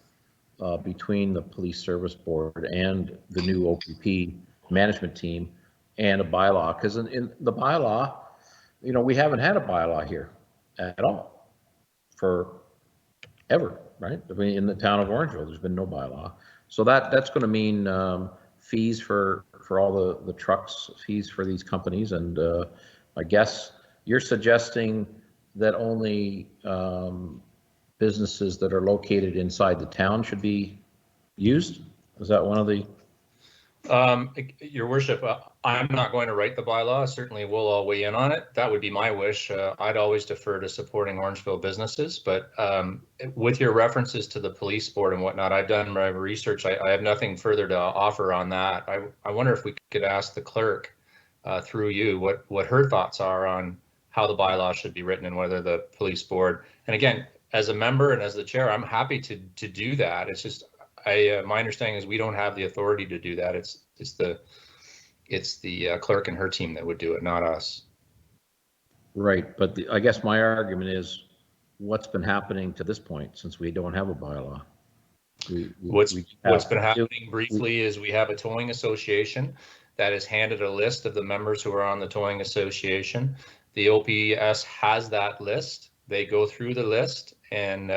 between the Police Service Board and the new OPP management team and a bylaw, because in the bylaw, you know, we haven't had a bylaw here at all for ever, right? I mean, in the town of Orangeville, there's been no bylaw. So that's going to mean fees for all the trucks, fees for these companies. And I guess you're suggesting that only businesses that are located inside the town should be used? Is that one of the? Your Worship, I'm not going to write the bylaw. Certainly we'll all weigh in on it. That would be my wish. I'd always defer to supporting Orangeville businesses, but with your references to the police board and whatnot, I've done my research. I have nothing further to offer on that. I wonder if we could ask the clerk through you what her thoughts are on how the bylaw should be written and whether the police board, and again, as a member and as the chair, I'm happy to do that. It's just, my understanding is we don't have the authority to do that. It's the clerk and her team that would do it, not us. Right, but I guess my argument is what's been happening to this point since we don't have a bylaw. What's been happening briefly is we have a towing association that has handed a list of the members who are on the towing association. The OPS has that list. They go through the list and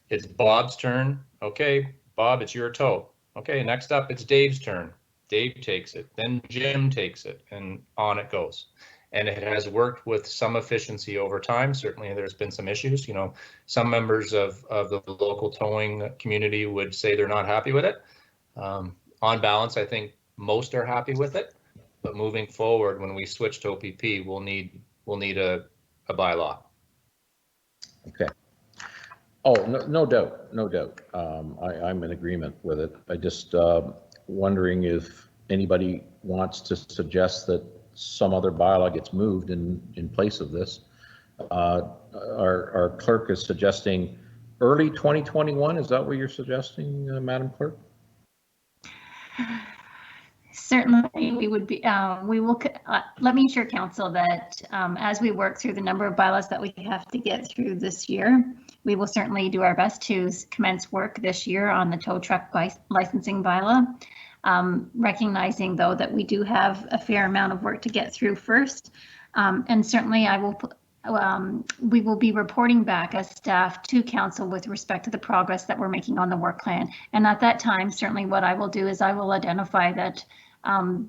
it's Bob's turn. Okay, Bob, it's your tow. Okay, next up, it's Dave's turn. Dave takes it, then Jim takes it, and on it goes. And it has worked with some efficiency over time. Certainly there's been some issues. You know, some members of the local towing community would say they're not happy with it. On balance, I think most are happy with it. But moving forward, when we switch to OPP, we'll need a bylaw. Okay. Oh, no doubt, no doubt. I'm in agreement with it. I just wondering if anybody wants to suggest that some other bylaw gets moved in place of this. Our clerk is suggesting early 2021. Is that what you're suggesting, Madam Clerk? Certainly, we would be. We will. Let me assure Council that as we work through the number of bylaws that we have to get through this year, we will certainly do our best to commence work this year on the tow truck licensing bylaw. Recognizing though that we do have a fair amount of work to get through first, and certainly I will. We will be reporting back as staff to Council with respect to the progress that we're making on the work plan. And at that time, certainly what I will do is I will identify that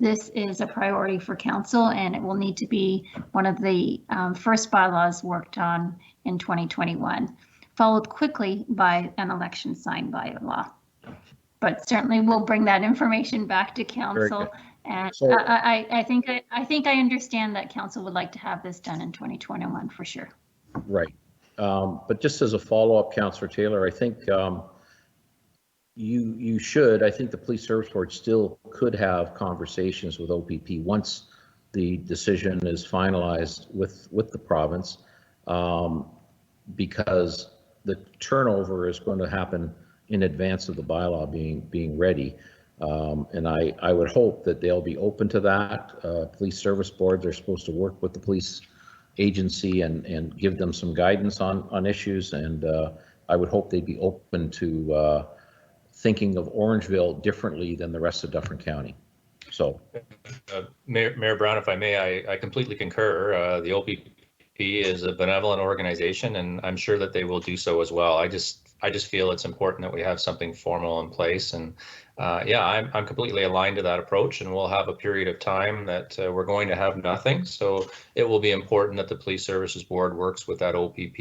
this is a priority for Council and it will need to be one of the first bylaws worked on in 2021, followed quickly by an election sign bylaw. but certainly we'll bring that information back to council. And So- I think I understand that council would like to have this done in 2021 for sure. Right. But just as a follow-up, Councillor Taylor, I think you should, I think the Police Service Board still could have conversations with OPP once the decision is finalized with the province, because the turnover is going to happen in advance of the bylaw being ready. And I would hope that they'll be open to that. Police Service Board, they're supposed to work with the police agency and give them some guidance on issues. And I would hope they'd be open to thinking of Orangeville differently than the rest of Dufferin County. So, Mayor Brown, if I may, I completely concur. The OPP is a benevolent organization, and I'm sure that they will do so as well. I just feel it's important that we have something formal in place, and yeah, I'm completely aligned to that approach. And we'll have a period of time that we're going to have nothing, so it will be important that the Police Services Board works with that OPP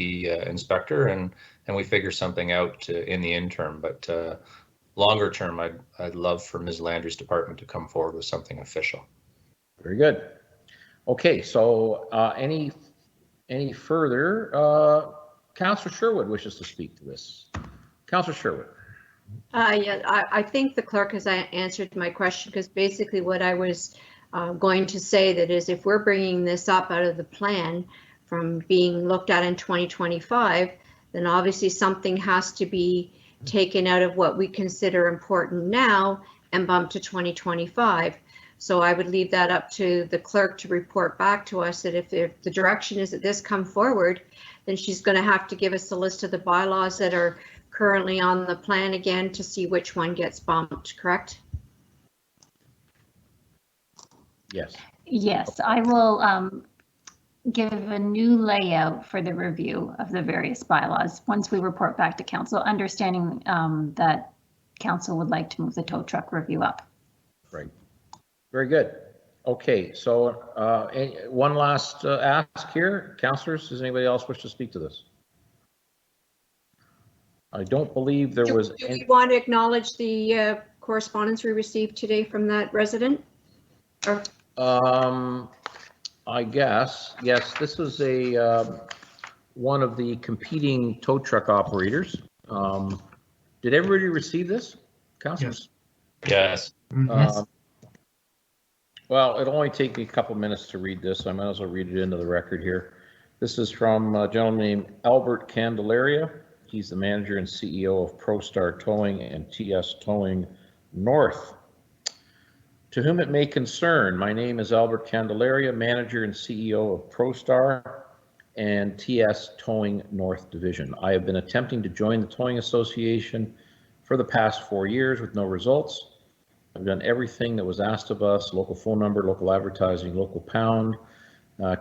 inspector, and we figure something out in the interim. But longer term, I'd love for Ms. Landry's department to come forward with something official. very good. Okay, so any further? Councillor Sherwood wishes to speak to this. Councillor Sherwood. Yeah, I think the clerk has answered my question, because basically what I was going to say, that is, if we're bringing this up out of the plan from being looked at in 2025, then obviously something has to be taken out of what we consider important now and bumped to 2025. So I would leave that up to the clerk to report back to us that if the direction is that this come forward, then she's going to have to give us a list of the bylaws that are currently on the plan again to see which one gets bumped, correct? Yes. Yes, I will give a new layout for the review of the various bylaws once we report back to council, understanding that council would like to move the tow truck review up. Right. Very good. Okay, so one last ask here. Councillors, does anybody else wish to speak to this? I don't believe there was Do we want to acknowledge the correspondence we received today from that resident? Or I guess, yes, this is one of the competing tow truck operators. Did everybody receive this, councillors? Yes. Yes. Well, it'll only take me a couple minutes to read this. I might as well read it into the record here. This is from a gentleman named Albert Candelaria. He's the manager and CEO of ProStar Towing and TS Towing North. To whom it may concern, my name is Albert Candelaria, manager and CEO of ProStar and TS Towing North Division. I have been attempting to join the Towing Association for the past 4 years with no results. I've done everything that was asked of us: local phone number, local advertising, local pound,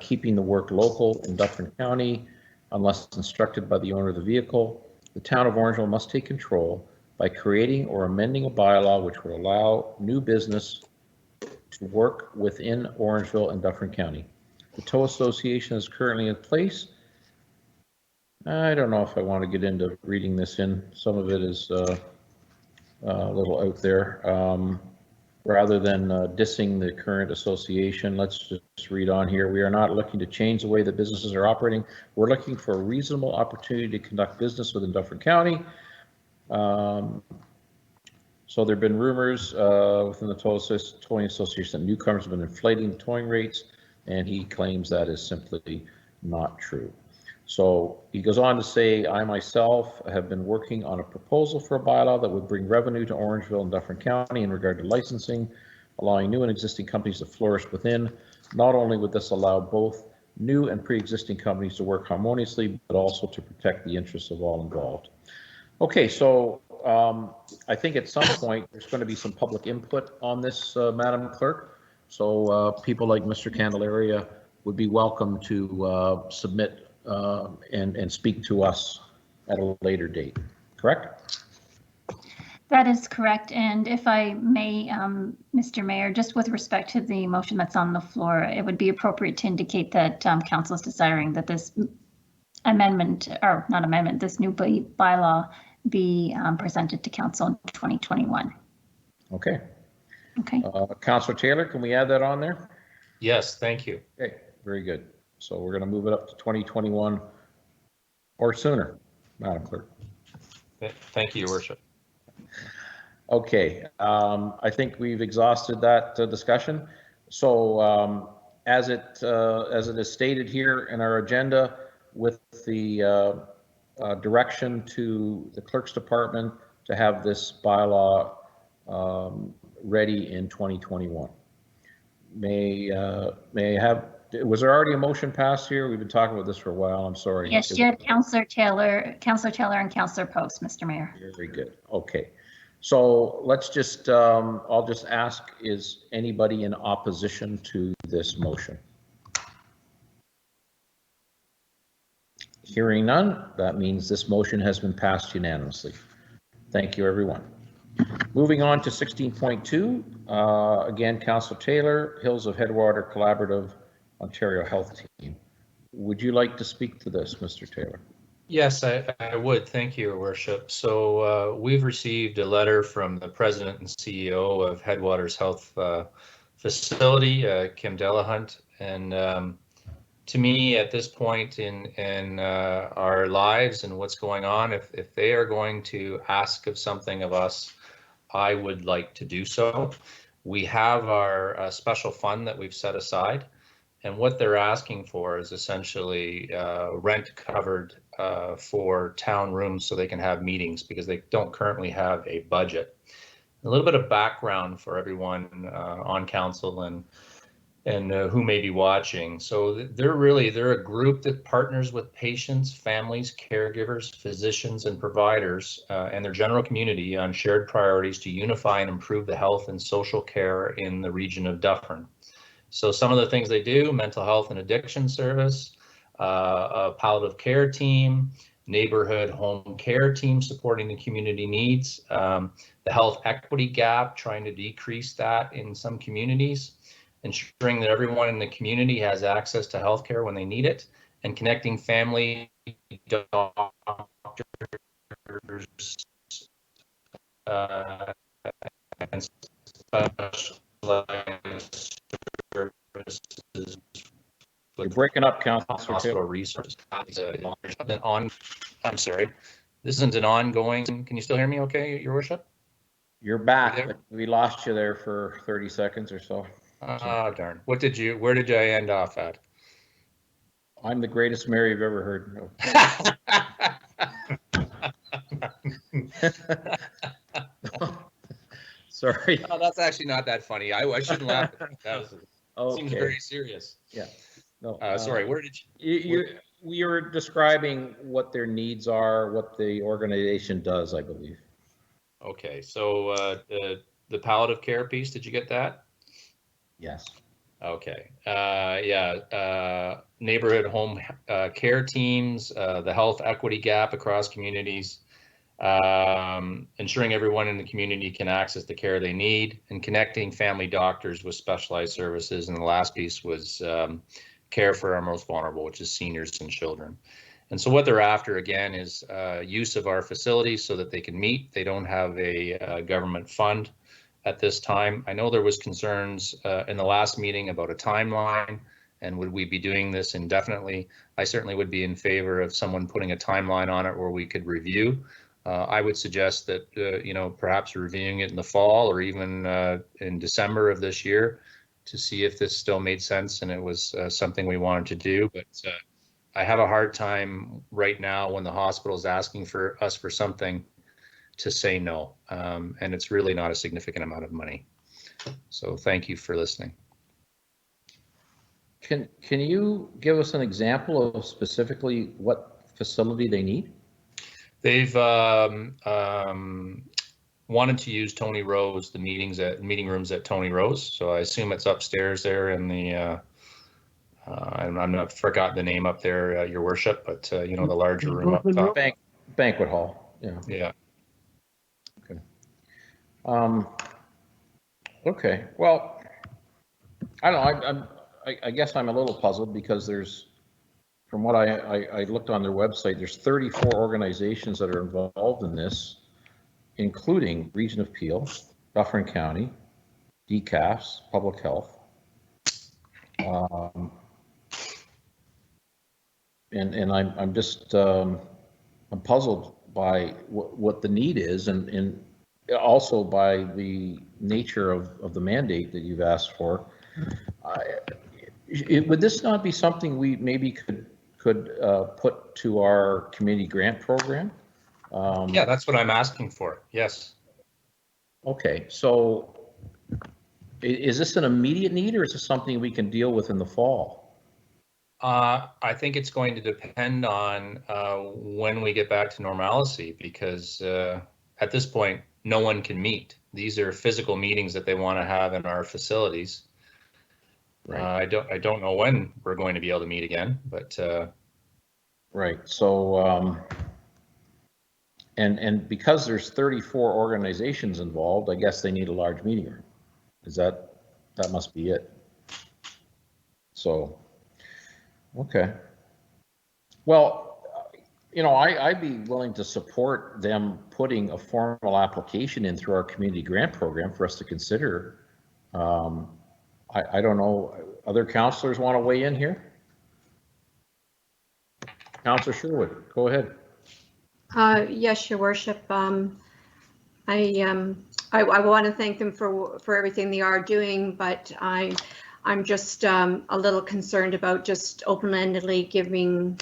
keeping the work local in Dufferin County, unless instructed by the owner of the vehicle. The town of Orangeville must take control by creating or amending a bylaw which will allow new business to work within Orangeville and Dufferin County. The tow association is currently in place. I don't know if I want to get into reading this in. Some of it is a little out there. Rather than dissing the current association, let's just read on here. We are not looking to change the way that businesses are operating. We're looking for a reasonable opportunity to conduct business within Dufferin County. So there have been rumors within the towing association that newcomers have been inflating towing rates, and he claims that is simply not true. So he goes on to say, I myself have been working on a proposal for a bylaw that would bring revenue to Orangeville and Dufferin County in regard to licensing, allowing new and existing companies to flourish within. Not only would this allow both new and pre-existing companies to work harmoniously, but also to protect the interests of all involved. Okay, so I think at some point there's going to be some public input on this, Madam Clerk. So people like Mr. Candelaria would be welcome to submit and speak to us at a later date, correct? That is correct. And if I may, Mr. Mayor, just with respect to the motion that's on the floor, it would be appropriate to indicate that council is desiring that this amendment, or not amendment, this new bylaw be presented to council in 2021. Okay. Okay. Councillor Taylor, can we add that on there? Yes, thank you. Okay, very good. So we're going to move it up to 2021 or sooner, Madam Clerk. Thank you, Your Worship. Okay, I think we've exhausted that discussion. So as it is stated here in our agenda, with the direction to the Clerk's Department to have this bylaw ready in 2021. May I have, was there already a motion passed here? We've been talking about this for a while. I'm sorry. Yes, you have Councillor Taylor and Councillor Post, Mr. Mayor. Very good. Okay. So let's just, I'll just ask, is anybody in opposition to this motion? Hearing none, that means this motion has been passed unanimously. Thank you, everyone. Moving on to 16.2, again, Councillor Taylor, Hills of Headwater Collaborative Ontario Health Team. Would you like to speak to this, Mr. Taylor? Yes, I would. Thank you, Your Worship. So we've received a letter from the President and CEO of Headwaters Health Facility, Kim Delahunt, and to me, at this point in our lives and what's going on, if they are going to ask of something of us, I would like to do so. We have our special fund that we've set aside, and what they're asking for is essentially rent covered for town rooms so they can have meetings, because they don't currently have a budget. A little bit of background for everyone on council and who may be watching. So they're a group that partners with patients, families, caregivers, physicians, and providers and their general community on shared priorities to unify and improve the health and social care in the region of Dufferin. So some of the things they do: mental health and addiction service, a palliative care team, neighborhood home care team supporting the community needs, the health equity gap, trying to decrease that in some communities, ensuring that everyone in the community has access to healthcare when they need it, and connecting family doctors and specialized services. You're breaking up, Councillor Hospital resources. I'm sorry. This isn't an ongoing. Can you still hear me okay, Your Worship? You're back. We lost you there for 30 seconds or so. Ah, darn. Where did I end off at? I'm the greatest mayor you've ever heard. Sorry. No, that's actually not that funny. I shouldn't laugh at that. That seems Okay. very serious. Yeah. No. Sorry, where did you were describing what their needs are, what the organization does, I believe. Okay, so the palliative care piece, did you get that? Yes. Okay. Yeah. Neighborhood home care teams, the health equity gap across communities, ensuring everyone in the community can access the care they need, and connecting family doctors with specialized services. And the last piece was care for our most vulnerable, which is seniors and children. And so what they're after, again, is use of our facilities so that they can meet. They don't have a government fund at this time. I know there was concerns in the last meeting about a timeline, and would we be doing this indefinitely? I certainly would be in favor of someone putting a timeline on it where we could review. I would suggest that, perhaps reviewing it in the fall or even in December of this year to see if this still made sense and it was something we wanted to do. But I have a hard time right now when the hospital is asking for us for something to say no, and it's really not a significant amount of money. So thank you for listening. Can you give us an example of specifically what facility they need? They've wanted to use Tony Rose, the meeting rooms at Tony Rose. So I assume it's upstairs there in the. I'm not forgot the name up there, Your Worship, but the larger room up top. Banquet hall. Yeah. Yeah. Okay. Okay. Well, I don't know. I guess I'm a little puzzled because there's from what I looked on their website, there's 34 organizations that are involved in this, including Region of Peel, Dufferin County, DCAFs, Public Health. And I'm just I'm puzzled by what the need is, and also by the nature of the mandate that you've asked for. Would this not be something we maybe could put to our community grant program? Yeah, that's what I'm asking for. Yes. Okay, so is this an immediate need, or is this something we can deal with in the fall? I think it's going to depend on when we get back to normalcy, because at this point, no one can meet. These are physical meetings that they want to have in our facilities. Right. I don't know when we're going to be able to meet again, but right. So and because there's 34 organizations involved, I guess they need a large meeting room. Is that must be it? So. Okay. Well, you know, I'd be willing to support them putting a formal application in through our community grant program for us to consider. I don't know, other councillors want to weigh in here? Councillor Sherwood, go ahead. Yes, Your Worship. I want to thank them for everything they are doing, but I'm just a little concerned about just open-endedly giving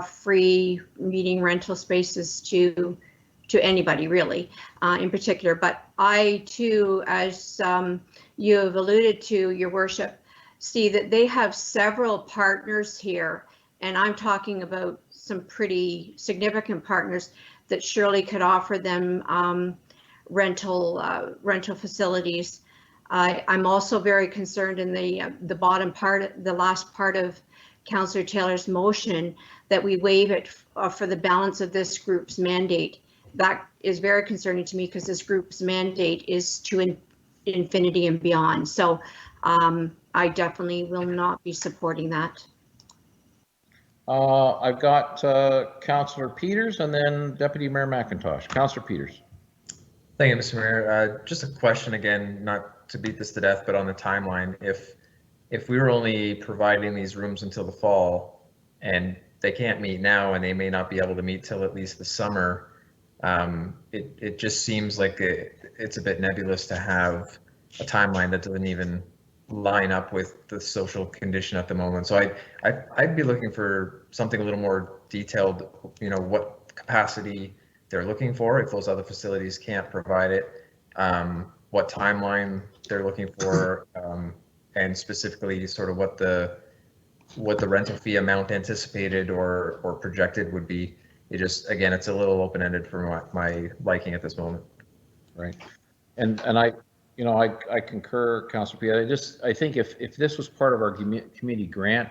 free meeting rental spaces to anybody, really, in particular. But I too, as you have alluded to, Your Worship, see that they have several partners here, and I'm talking about some pretty significant partners that surely could offer them rental facilities. I'm also very concerned in the bottom part, the last part of Councillor Taylor's motion, that we waive it for the balance of this group's mandate. That is very concerning to me, because this group's mandate is to infinity and beyond. So I definitely will not be supporting that. I've got Councillor Peters and then Deputy Mayor McIntosh. Councillor Peters. Thank you, Mr. Mayor. Just a question again, not to beat this to death, but on the timeline. If we were only providing these rooms until the fall, and they can't meet now, and they may not be able to meet till at least the summer, it just seems like it's a bit nebulous to have a timeline that doesn't even line up with the social condition at the moment. So I'd be looking for something a little more detailed, you know, what capacity they're looking for if those other facilities can't provide it, what timeline they're looking for, and specifically sort of what the rental fee amount anticipated or projected would be. It just, again, it's a little open-ended for my liking at this moment. Right. And I, you know, I concur, Councillor Pierre. I think if this was part of our community grant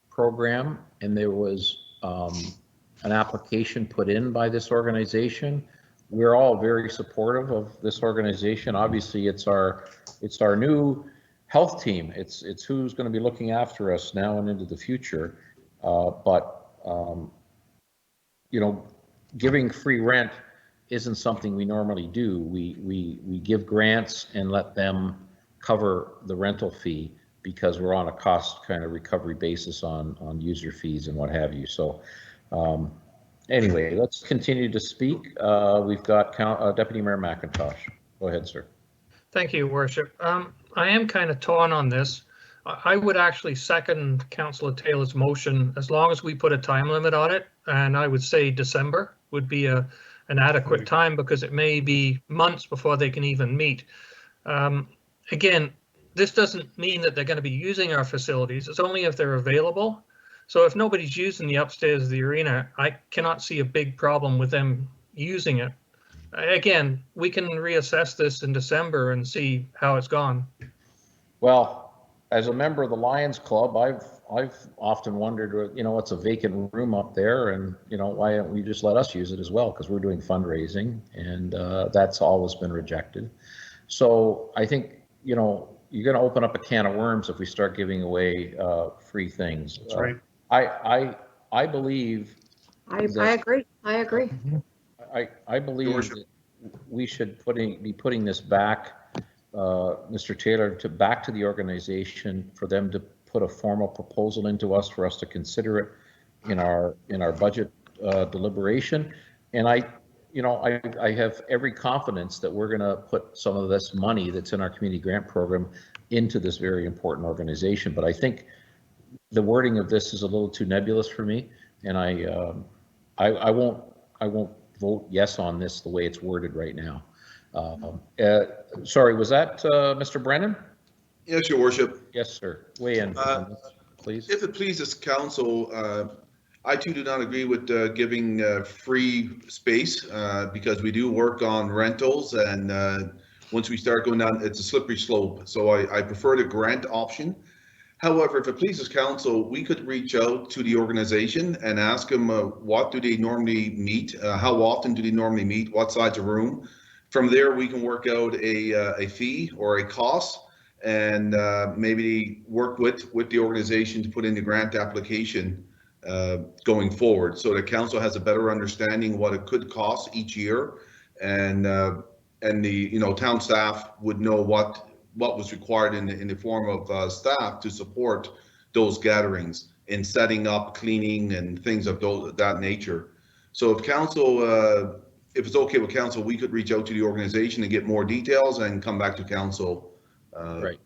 program and there was an application put in by this organization, we're all very supportive of this organization. Obviously, it's our new health team. It's who's going to be looking after us now and into the future. But you know, giving free rent isn't something we normally do. We give grants and let them cover the rental fee because we're on a cost kind of recovery basis on user fees and what have you. So anyway, let's continue to speak. We've got Deputy Mayor McIntosh. Go ahead, sir. Thank you, Worship. I am kind of torn on this. I would actually second Councillor Taylor's motion as long as we put a time limit on it, and I would say December would be an adequate time, because it may be months before they can even meet. Again, this doesn't mean that they're going to be using our facilities. It's only if they're available. So if nobody's using the upstairs of the arena, I cannot see a big problem with them using it. Again, we can reassess this in December and see how it's gone. Well, as a member of the Lions Club, I've often wondered, you know, it's a vacant room up there, and you know, why don't we just let us use it as well, because we're doing fundraising, and that's always been rejected. So I think, you know, you're going to open up a can of worms if we start giving away free things. That's right. I believe. I agree. I agree. I believe that we should be putting this back, Mr. Taylor, back to the organization for them to put a formal proposal into us for us to consider it in our budget deliberation. And I have every confidence that we're going to put some of this money that's in our community grant program into this very important organization. But I think the wording of this is a little too nebulous for me, and I won't vote yes on this the way it's worded right now. Sorry, was that Mr. Brennan? Yes, Your Worship. Yes, sir. Weigh in on this, please. If it pleases council, I too do not agree with giving free space because we do work on rentals, and once we start going down, it's a slippery slope. So I prefer the grant option. However, if it pleases council, we could reach out to the organization and ask them what do they normally meet, how often do they normally meet, what size of room. From there, we can work out a fee or a cost, and maybe work with the organization to put in the grant application going forward, so the council has a better understanding what it could cost each year, and the town staff would know what was required in the form of staff to support those gatherings in setting up, cleaning, and things of that nature. So if council, if it's okay with council, we could reach out to the organization and get more details and come back to council. Right.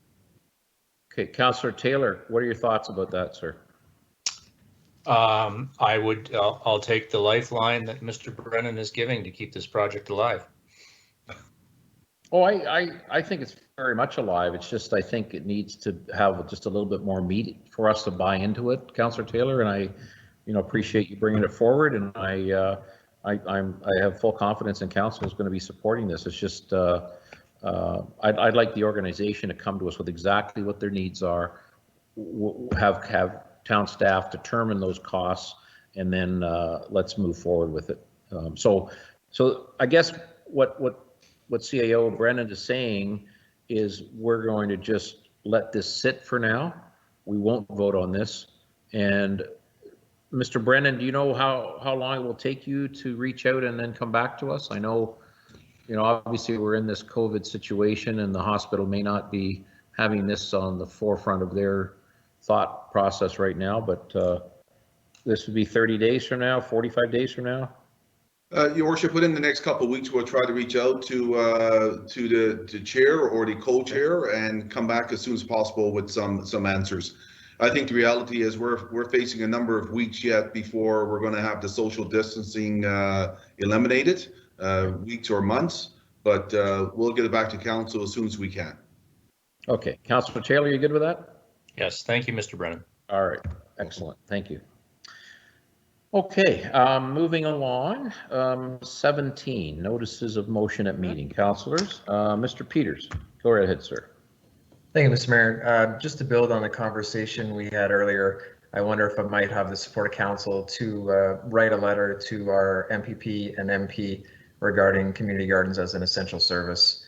Okay, Councillor Taylor, what are your thoughts about that, sir? I'll take the lifeline that Mr. Brennan is giving to keep this project alive. Oh, I think it's very much alive. It's just, I think it needs to have just a little bit more meat for us to buy into it, Councillor Taylor, and I appreciate you bringing it forward, and I have full confidence in council is going to be supporting this. It's just, I'd like the organization to come to us with exactly what their needs are, have town staff determine those costs, and then let's move forward with it. So I guess what CAO Brennan is saying is we're going to just let this sit for now. We won't vote on this. And Mr. Brennan, do you know how long it will take you to reach out and then come back to us? I know, obviously we're in this COVID situation and the hospital may not be having this on the forefront of their thought process right now, but this would be 30 days from now, 45 days from now? Your Worship, within the next couple of weeks, we'll try to reach out to the chair or the co-chair and come back as soon as possible with some answers. I think the reality is we're facing a number of weeks yet before we're going to have the social distancing eliminated, weeks or months, but we'll get it back to council as soon as we can. Okay, Councillor Taylor, you good with that? Yes, thank you, Mr. Brennan. All right, excellent, thank you. Okay, moving along, 17, notices of motion at meeting. Councillors, Mr. Peters, go right ahead, sir. Thank you, Mr. Mayor. Just to build on the conversation we had earlier, I wonder if I might have the support of council to write a letter to our MPP and MP regarding community gardens as an essential service,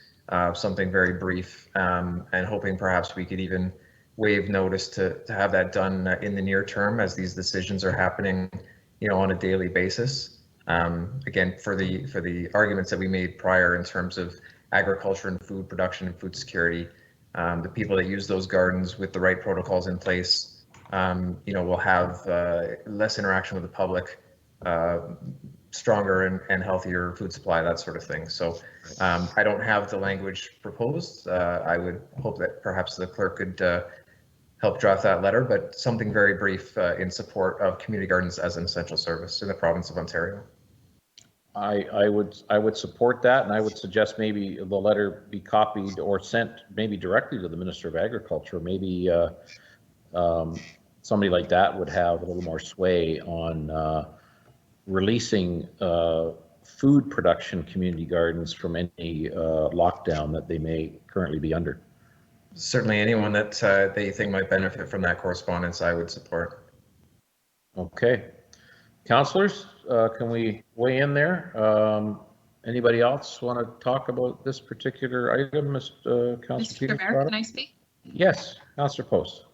something very brief, and hoping perhaps we could even waive notice to have that done in the near term as these decisions are happening, on a daily basis. Again, for the arguments that we made prior in terms of agriculture and food production and food security, the people that use those gardens with the right protocols in place, will have less interaction with the public, stronger and healthier food supply, that sort of thing. So I don't have the language proposed. I would hope that perhaps the clerk could help draft that letter, but something very brief in support of community gardens as an essential service in the province of Ontario. I would support that, and I would suggest maybe the letter be copied or sent maybe directly to the Minister of Agriculture. Maybe somebody like that would have a little more sway on releasing food production community gardens from any lockdown that they may currently be under. Certainly anyone that they think might benefit from that correspondence, I would support. Okay. Councillors, can we weigh in there? Anybody else want to talk about this particular item, Councillor Peters? Mr. Mayor, can I speak? Yes, Councillor Post.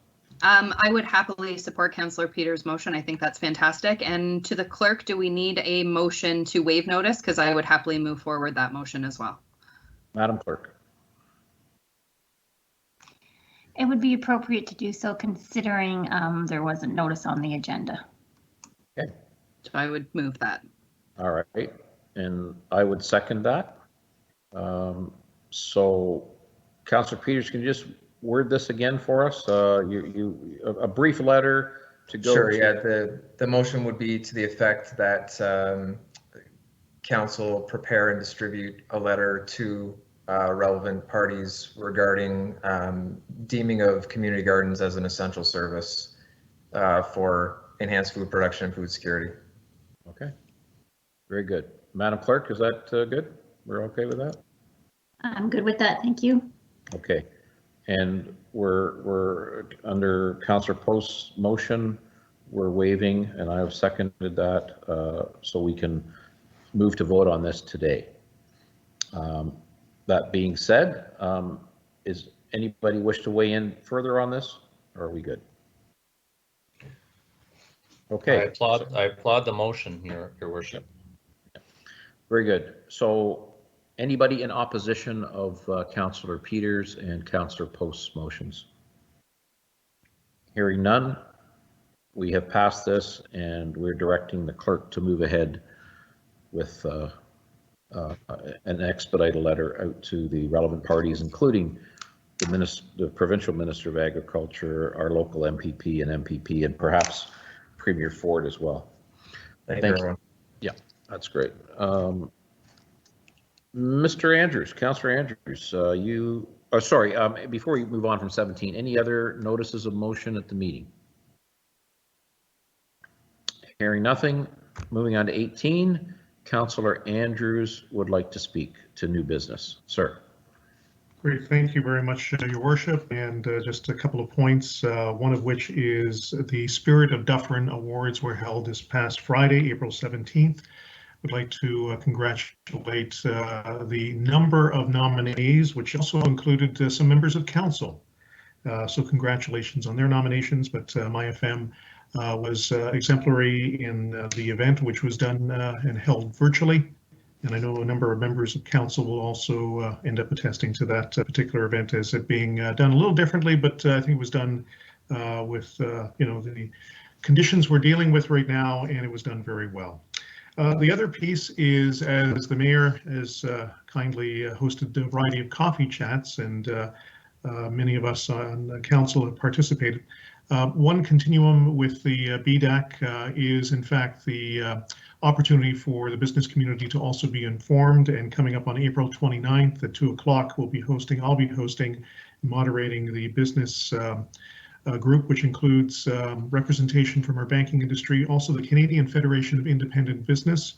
I would happily support Councillor Peters' motion. I think that's fantastic. And to the clerk, do we need a motion to waive notice? Because I would happily move forward that motion as well. Madam Clerk. It would be appropriate to do so considering there wasn't notice on the agenda. Okay. So I would move that. All right, and I would second that. So, Councillor Peters, can you just word this again for us? A brief letter to go. Sure. Yeah. The motion would be to the effect that council prepare and distribute a letter to relevant parties regarding deeming of community gardens as an essential service for enhanced food production and food security. Okay. Very good. Madam Clerk, is that good? We're okay with that? I'm good with that. Thank you. Okay. And we're under Councillor Post's motion. We're waiving, and I have seconded that so we can move to vote on this today. That being said, is anybody wish to weigh in further on this, or are we good? Okay. I applaud the motion, Your Worship. Very good. So anybody in opposition of Councillor Peters and Councillor Post's motions? Hearing none, we have passed this and we're directing the clerk to move ahead with an expedited letter out to the relevant parties, including the Provincial Minister of Agriculture, our local MPP and perhaps Premier Ford as well. Thank you, everyone. Yeah, that's great. Mr. Andrews, Councillor Andrews, before we move on from 17, any other notices of motion at the meeting? Hearing nothing, moving on to 18, Councillor Andrews would like to speak to new business. Sir. Great, thank you very much, Your Worship. And just a couple of points, one of which is the Spirit of Dufferin Awards were held this past Friday, April 17th. Would like to congratulate the number of nominees, which also included some members of council. So congratulations on their nominations, but MyFM was exemplary in the event, which was done and held virtually. And I know a number of members of council will also end up attesting to that particular event as it being done a little differently, but I think it was done with the conditions we're dealing with right now, and it was done very well. The other piece is, as the mayor has kindly hosted a variety of coffee chats, and many of us on the council have participated. One continuum with the BDAC is, in fact, the opportunity for the business community to also be informed. And coming up on April 29th at 2 o'clock, I'll be hosting, moderating the business group, which includes representation from our banking industry, also the Canadian Federation of Independent Business,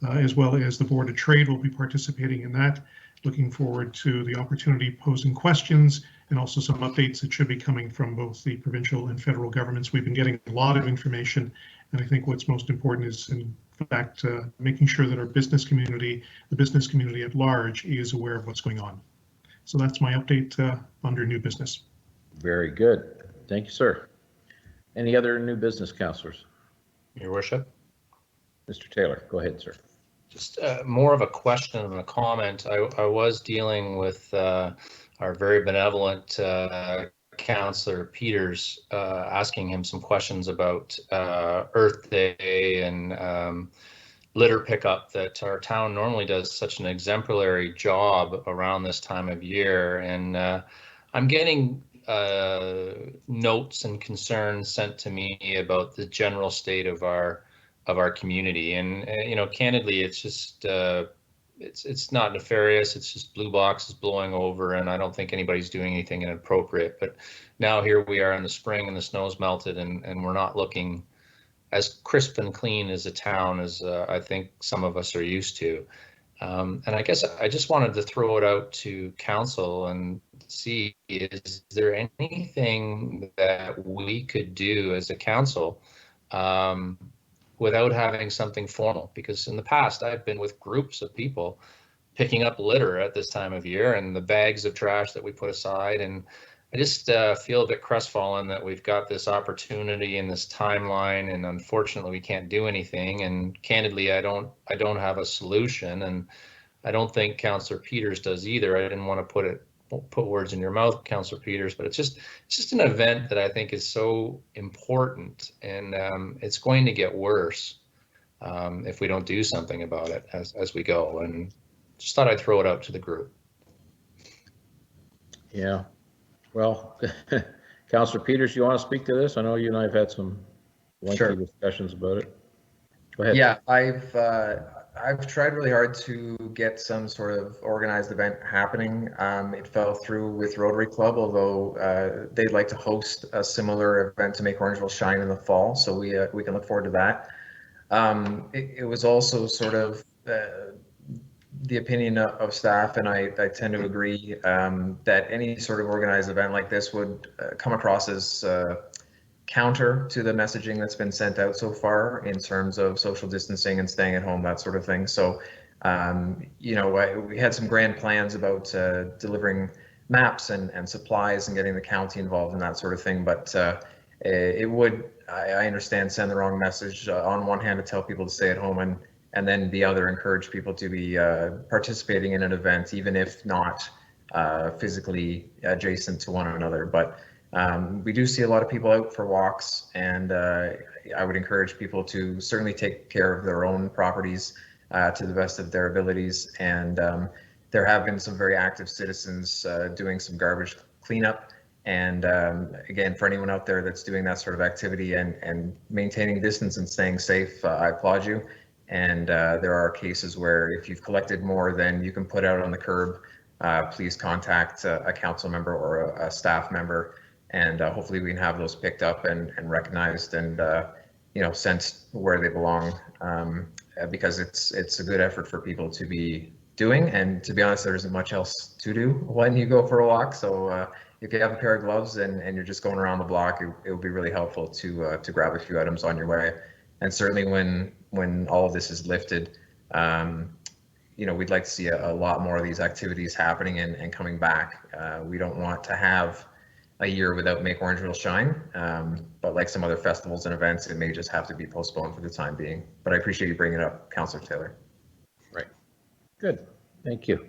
as well as the Board of Trade will be participating in that. Looking forward to the opportunity posing questions and also some updates that should be coming from both the provincial and federal governments. We've been getting a lot of information, and I think what's most important is, in fact, making sure that our business community, the business community at large, is aware of what's going on. So that's my update under new business. Very good. Thank you, sir. Any other new business, councillors? Your Worship. Mr. Taylor, go ahead, sir. Just more of a question and a comment. I was dealing with our very benevolent Councillor Peters, asking him some questions about Earth Day and litter pickup that our town normally does such an exemplary job around this time of year. And I'm getting notes and concerns sent to me about the general state of our community, and candidly, it's just it's not nefarious. It's just blue boxes blowing over, and I don't think anybody's doing anything inappropriate. But now here we are in the spring, and the snow's melted, and we're not looking as crisp and clean as a town as I think some of us are used to. And I guess I just wanted to throw it out to council and see, is there anything that we could do as a council without having something formal? Because in the past, I've been with groups of people picking up litter at this time of year, and the bags of trash that we put aside, and I just feel a bit crestfallen that we've got this opportunity and this timeline, and unfortunately we can't do anything. And candidly, I don't have a solution, and I don't think Councillor Peters does either. I didn't want to put words in your mouth, Councillor Peters, but it's just an event that I think is so important, and it's going to get worse if we don't do something about it as we go. And just thought I'd throw it out to the group. Yeah. Well, Councillor Peters, you want to speak to this? I know you and I have had some lengthy discussions about it. Go ahead. Yeah, I've tried really hard to get some sort of organized event happening. It fell through with Rotary Club, although they'd like to host a similar event to make Orangeville shine in the fall, so we can look forward to that. It was also sort of the opinion of staff, and I tend to agree that any sort of organized event like this would come across as counter to the messaging that's been sent out so far in terms of social distancing and staying at home, that sort of thing. So, you know, we had some grand plans about delivering maps and supplies and getting the county involved in that sort of thing, but it would, I understand, send the wrong message. On one hand, to tell people to stay at home, and then the other, encourage people to be participating in an event, even if not physically adjacent to one another. But we do see a lot of people out for walks, and I would encourage people to certainly take care of their own properties to the best of their abilities. And there have been some very active citizens doing some garbage cleanup. And again, for anyone out there that's doing that sort of activity and maintaining distance and staying safe, I applaud you. And there are cases where if you've collected more than you can put out on the curb, please contact a council member or a staff member, and hopefully we can have those picked up and recognized and you know, sent where they belong, because it's a good effort for people to be doing. And to be honest, there isn't much else to do when you go for a walk. So if you have a pair of gloves and you're just going around the block, it would be really helpful to grab a few items on your way. And certainly when all of this is lifted, you know, we'd like to see a lot more of these activities happening and coming back. We don't want to have a year without Make Orangeville Shine, but like some other festivals and events, it may just have to be postponed for the time being. But I appreciate you bringing it up, Councillor Taylor. Right. Good. Thank you.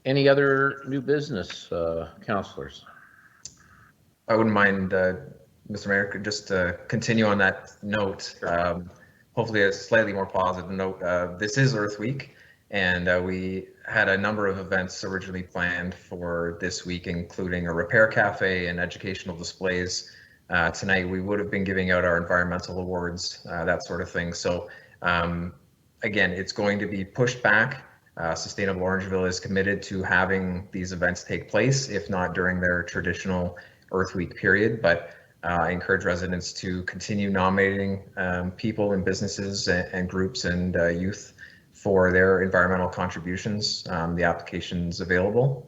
Any other new business, councillors? I wouldn't mind, Mr. Mayor, just to continue on that note, hopefully a slightly more positive note. This is Earth Week, and we had a number of events originally planned for this week, including a repair cafe and educational displays. Tonight we would have been giving out our environmental awards, that sort of thing. So again, it's going to be pushed back. Sustainable Orangeville is committed to having these events take place, if not during their traditional Earth Week period, but I encourage residents to continue nominating people and businesses and groups and youth for their environmental contributions. The application's available.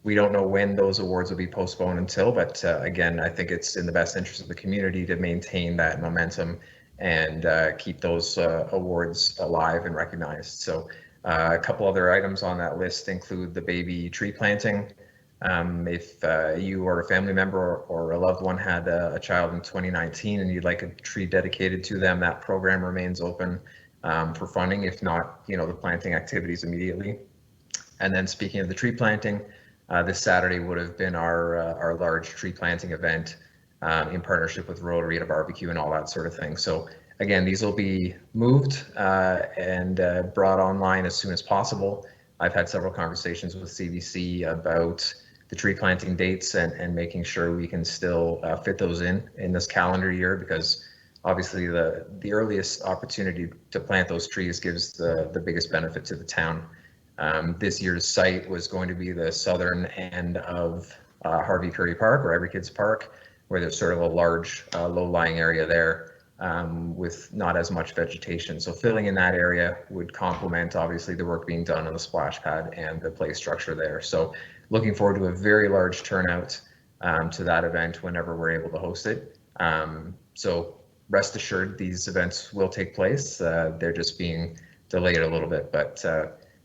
We don't know when those awards will be postponed until, but again, I think it's in the best interest of the community to maintain that momentum and keep those awards alive and recognized. So a couple other items on that list include the baby tree planting. If you or a family member or a loved one had a child in 2019 and you'd like a tree dedicated to them, that program remains open for funding, if not, you know, the planting activities immediately. And then speaking of the tree planting, this Saturday would have been our large tree planting event in partnership with Rotary at a barbecue and all that sort of thing. So again, these will be moved and brought online as soon as possible. I've had several conversations with CBC about the tree planting dates and making sure we can still fit those in this calendar year, because obviously the earliest opportunity to plant those trees gives the biggest benefit to the town. This year's site was going to be the southern end of Harvey Curry Park, or Every Kids Park, where there's sort of a large low-lying area there with not as much vegetation. So filling in that area would complement obviously the work being done on the splash pad and the play structure there. So looking forward to a very large turnout to that event whenever we're able to host it. So rest assured, these events will take place. They're just being delayed a little bit, but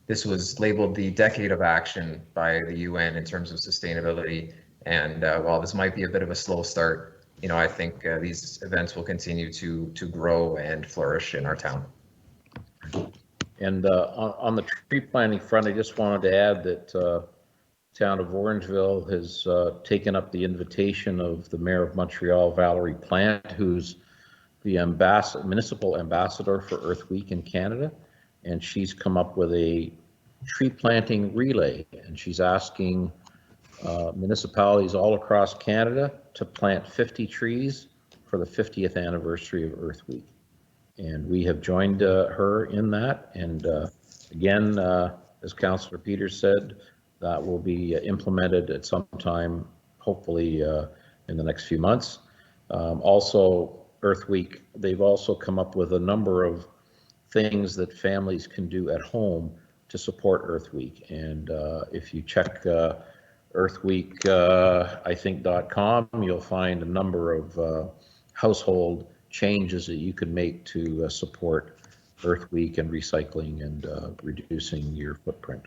this was labeled the decade of action by the UN in terms of sustainability. And while this might be a bit of a slow start, I think these events will continue to grow and flourish in our town. And on the tree planting front, I just wanted to add that town of Orangeville has taken up the invitation of the Mayor of Montreal, Valerie Plante, who's the municipal ambassador for Earth Week in Canada. And she's come up with a tree planting relay, and she's asking municipalities all across Canada to plant 50 trees for the 50th anniversary of Earth Week. And we have joined her in that. And again, as Councillor Peters said, that will be implemented at some time, hopefully in the next few months. Also, Earth Week, they've also come up with a number of things that families can do at home to support Earth Week. And if you check earthweek.com, you'll find a number of household changes that you can make to support Earth Week and recycling and reducing your footprint.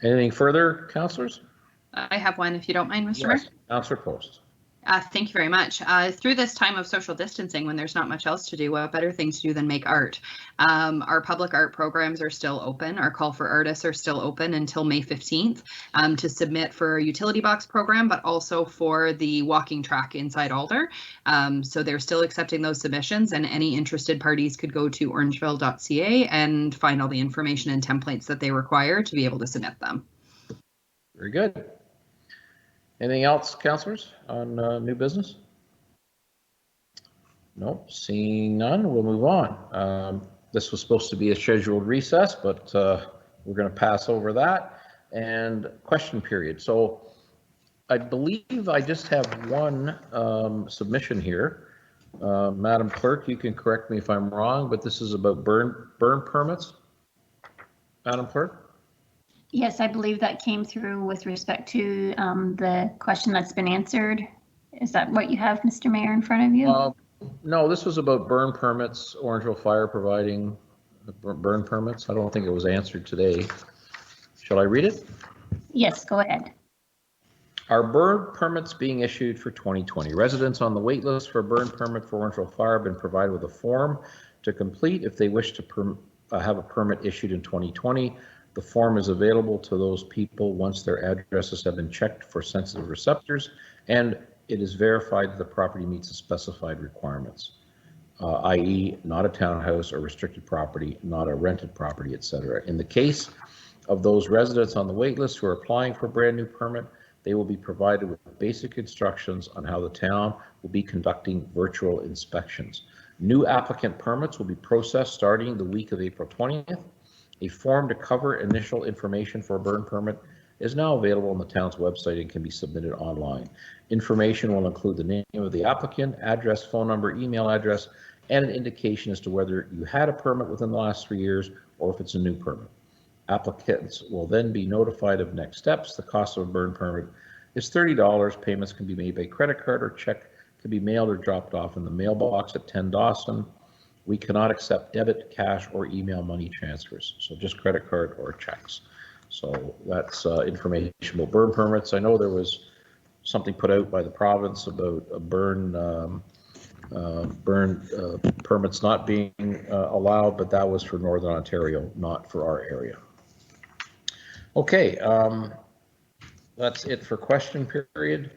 Anything further, councillors? I have one, if you don't mind, Mr. Mayor. Councillor Post. Thank you very much. Through this time of social distancing, when there's not much else to do, what better things to do than make art? Our public art programs are still open. Our call for artists are still open until May 15th to submit for a utility box program, but also for the walking track inside Alder. So they're still accepting those submissions, and any interested parties could go to orangeville.ca and find all the information and templates that they require to be able to submit them. Very good. Anything else, councillors, on new business? Nope, seeing none, we'll move on. This was supposed to be a scheduled recess, but we're going to pass over that. And question period. So I believe I just have one submission here. Madam Clerk, you can correct me if I'm wrong, but this is about burn permits. Madam Clerk? Yes, I believe that came through with respect to the question that's been answered. Is that what you have, Mr. Mayor, in front of you? No, this was about burn permits, Orangeville Fire providing burn permits. I don't think it was answered today. Shall I read it? Yes, go ahead. Are burn permits being issued for 2020? Residents on the wait list for a burn permit for Orangeville Fire have been provided with a form to complete if they wish to have a permit issued in 2020. The form is available to those people once their addresses have been checked for sensitive receptors and it is verified that the property meets the specified requirements, i.e. not a townhouse or restricted property, not a rented property, etc. In the case of those residents on the wait list who are applying for a brand new permit, they will be provided with basic instructions on how the town will be conducting virtual inspections. New applicant permits will be processed starting the week of April 20th. A form to cover initial information for a burn permit is now available on the town's website and can be submitted online. Information will include the name of the applicant, address, phone number, email address, and an indication as to whether you had a permit within the last 3 years or if it's a new permit. Applicants will then be notified of next steps. The cost of a burn permit is $30. Payments can be made by credit card or check, can be mailed or dropped off in the mailbox at 10 Dawson. We cannot accept debit, cash, or email money transfers, so just credit card or checks. So that's information about burn permits. I know there was something put out by the province about a burn permits not being allowed, but that was for Northern Ontario, not for our area. Okay, that's it for question period.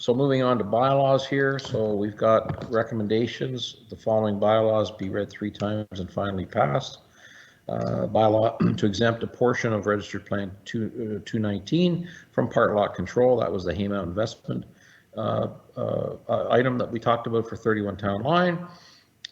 So moving on to bylaws here. So we've got recommendations. The following bylaws be read 3 times and finally passed. Bylaw to exempt a portion of registered plan 219 from part lot control. That was the Haymount investment item that we talked about for 31 Town Line.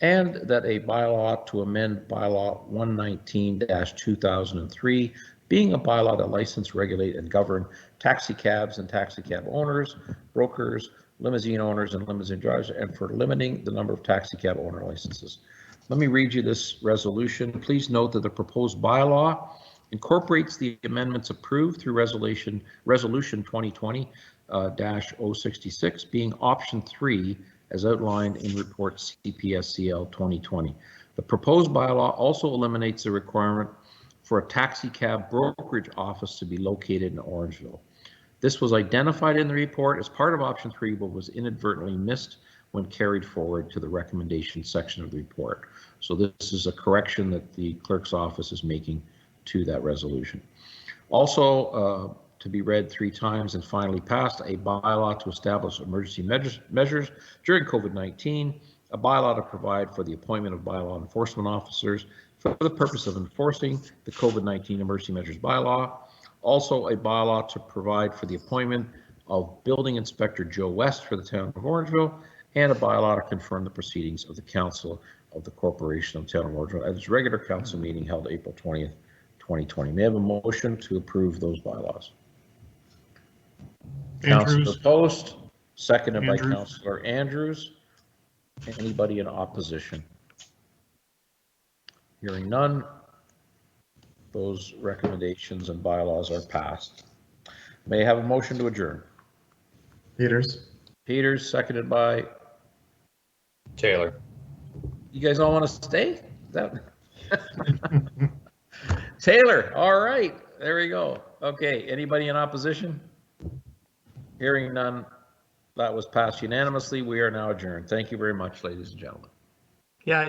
And that a bylaw to amend bylaw 119-2003, being a bylaw to license, regulate, and govern taxi cabs and taxi cab owners, brokers, limousine owners, and limousine drivers, and for limiting the number of taxi cab owner licenses. Let me read you this resolution. Please note that the proposed bylaw incorporates the amendments approved through resolution 2020-066, being option 3 as outlined in report CPSCL 2020. The proposed bylaw also eliminates the requirement for a taxi cab brokerage office to be located in Orangeville. This was identified in the report as part of option 3, but was inadvertently missed when carried forward to the recommendation section of the report. So this is a correction that the clerk's office is making to that resolution. Also, to be read 3 times and finally passed, a bylaw to establish emergency measures during COVID-19, a bylaw to provide for the appointment of bylaw enforcement officers for the purpose of enforcing the COVID-19 emergency measures bylaw. Also, a bylaw to provide for the appointment of Building Inspector Joe West for the town of Orangeville, and a bylaw to confirm the proceedings of the Council of the Corporation of Town of Orangeville at its regular council meeting held April 20th, 2020. May I have a motion to approve those bylaws? Councillor Post, seconded by Councillor Andrews. Anybody in opposition? Hearing none, those recommendations and bylaws are passed. May I have a motion to adjourn? Peters. Peters, seconded by Taylor. You guys all want to stay? That Taylor, all right, there we go. Okay, anybody in opposition? Hearing none, that was passed unanimously. We are now adjourned. Thank you very much, ladies and gentlemen. Yeah,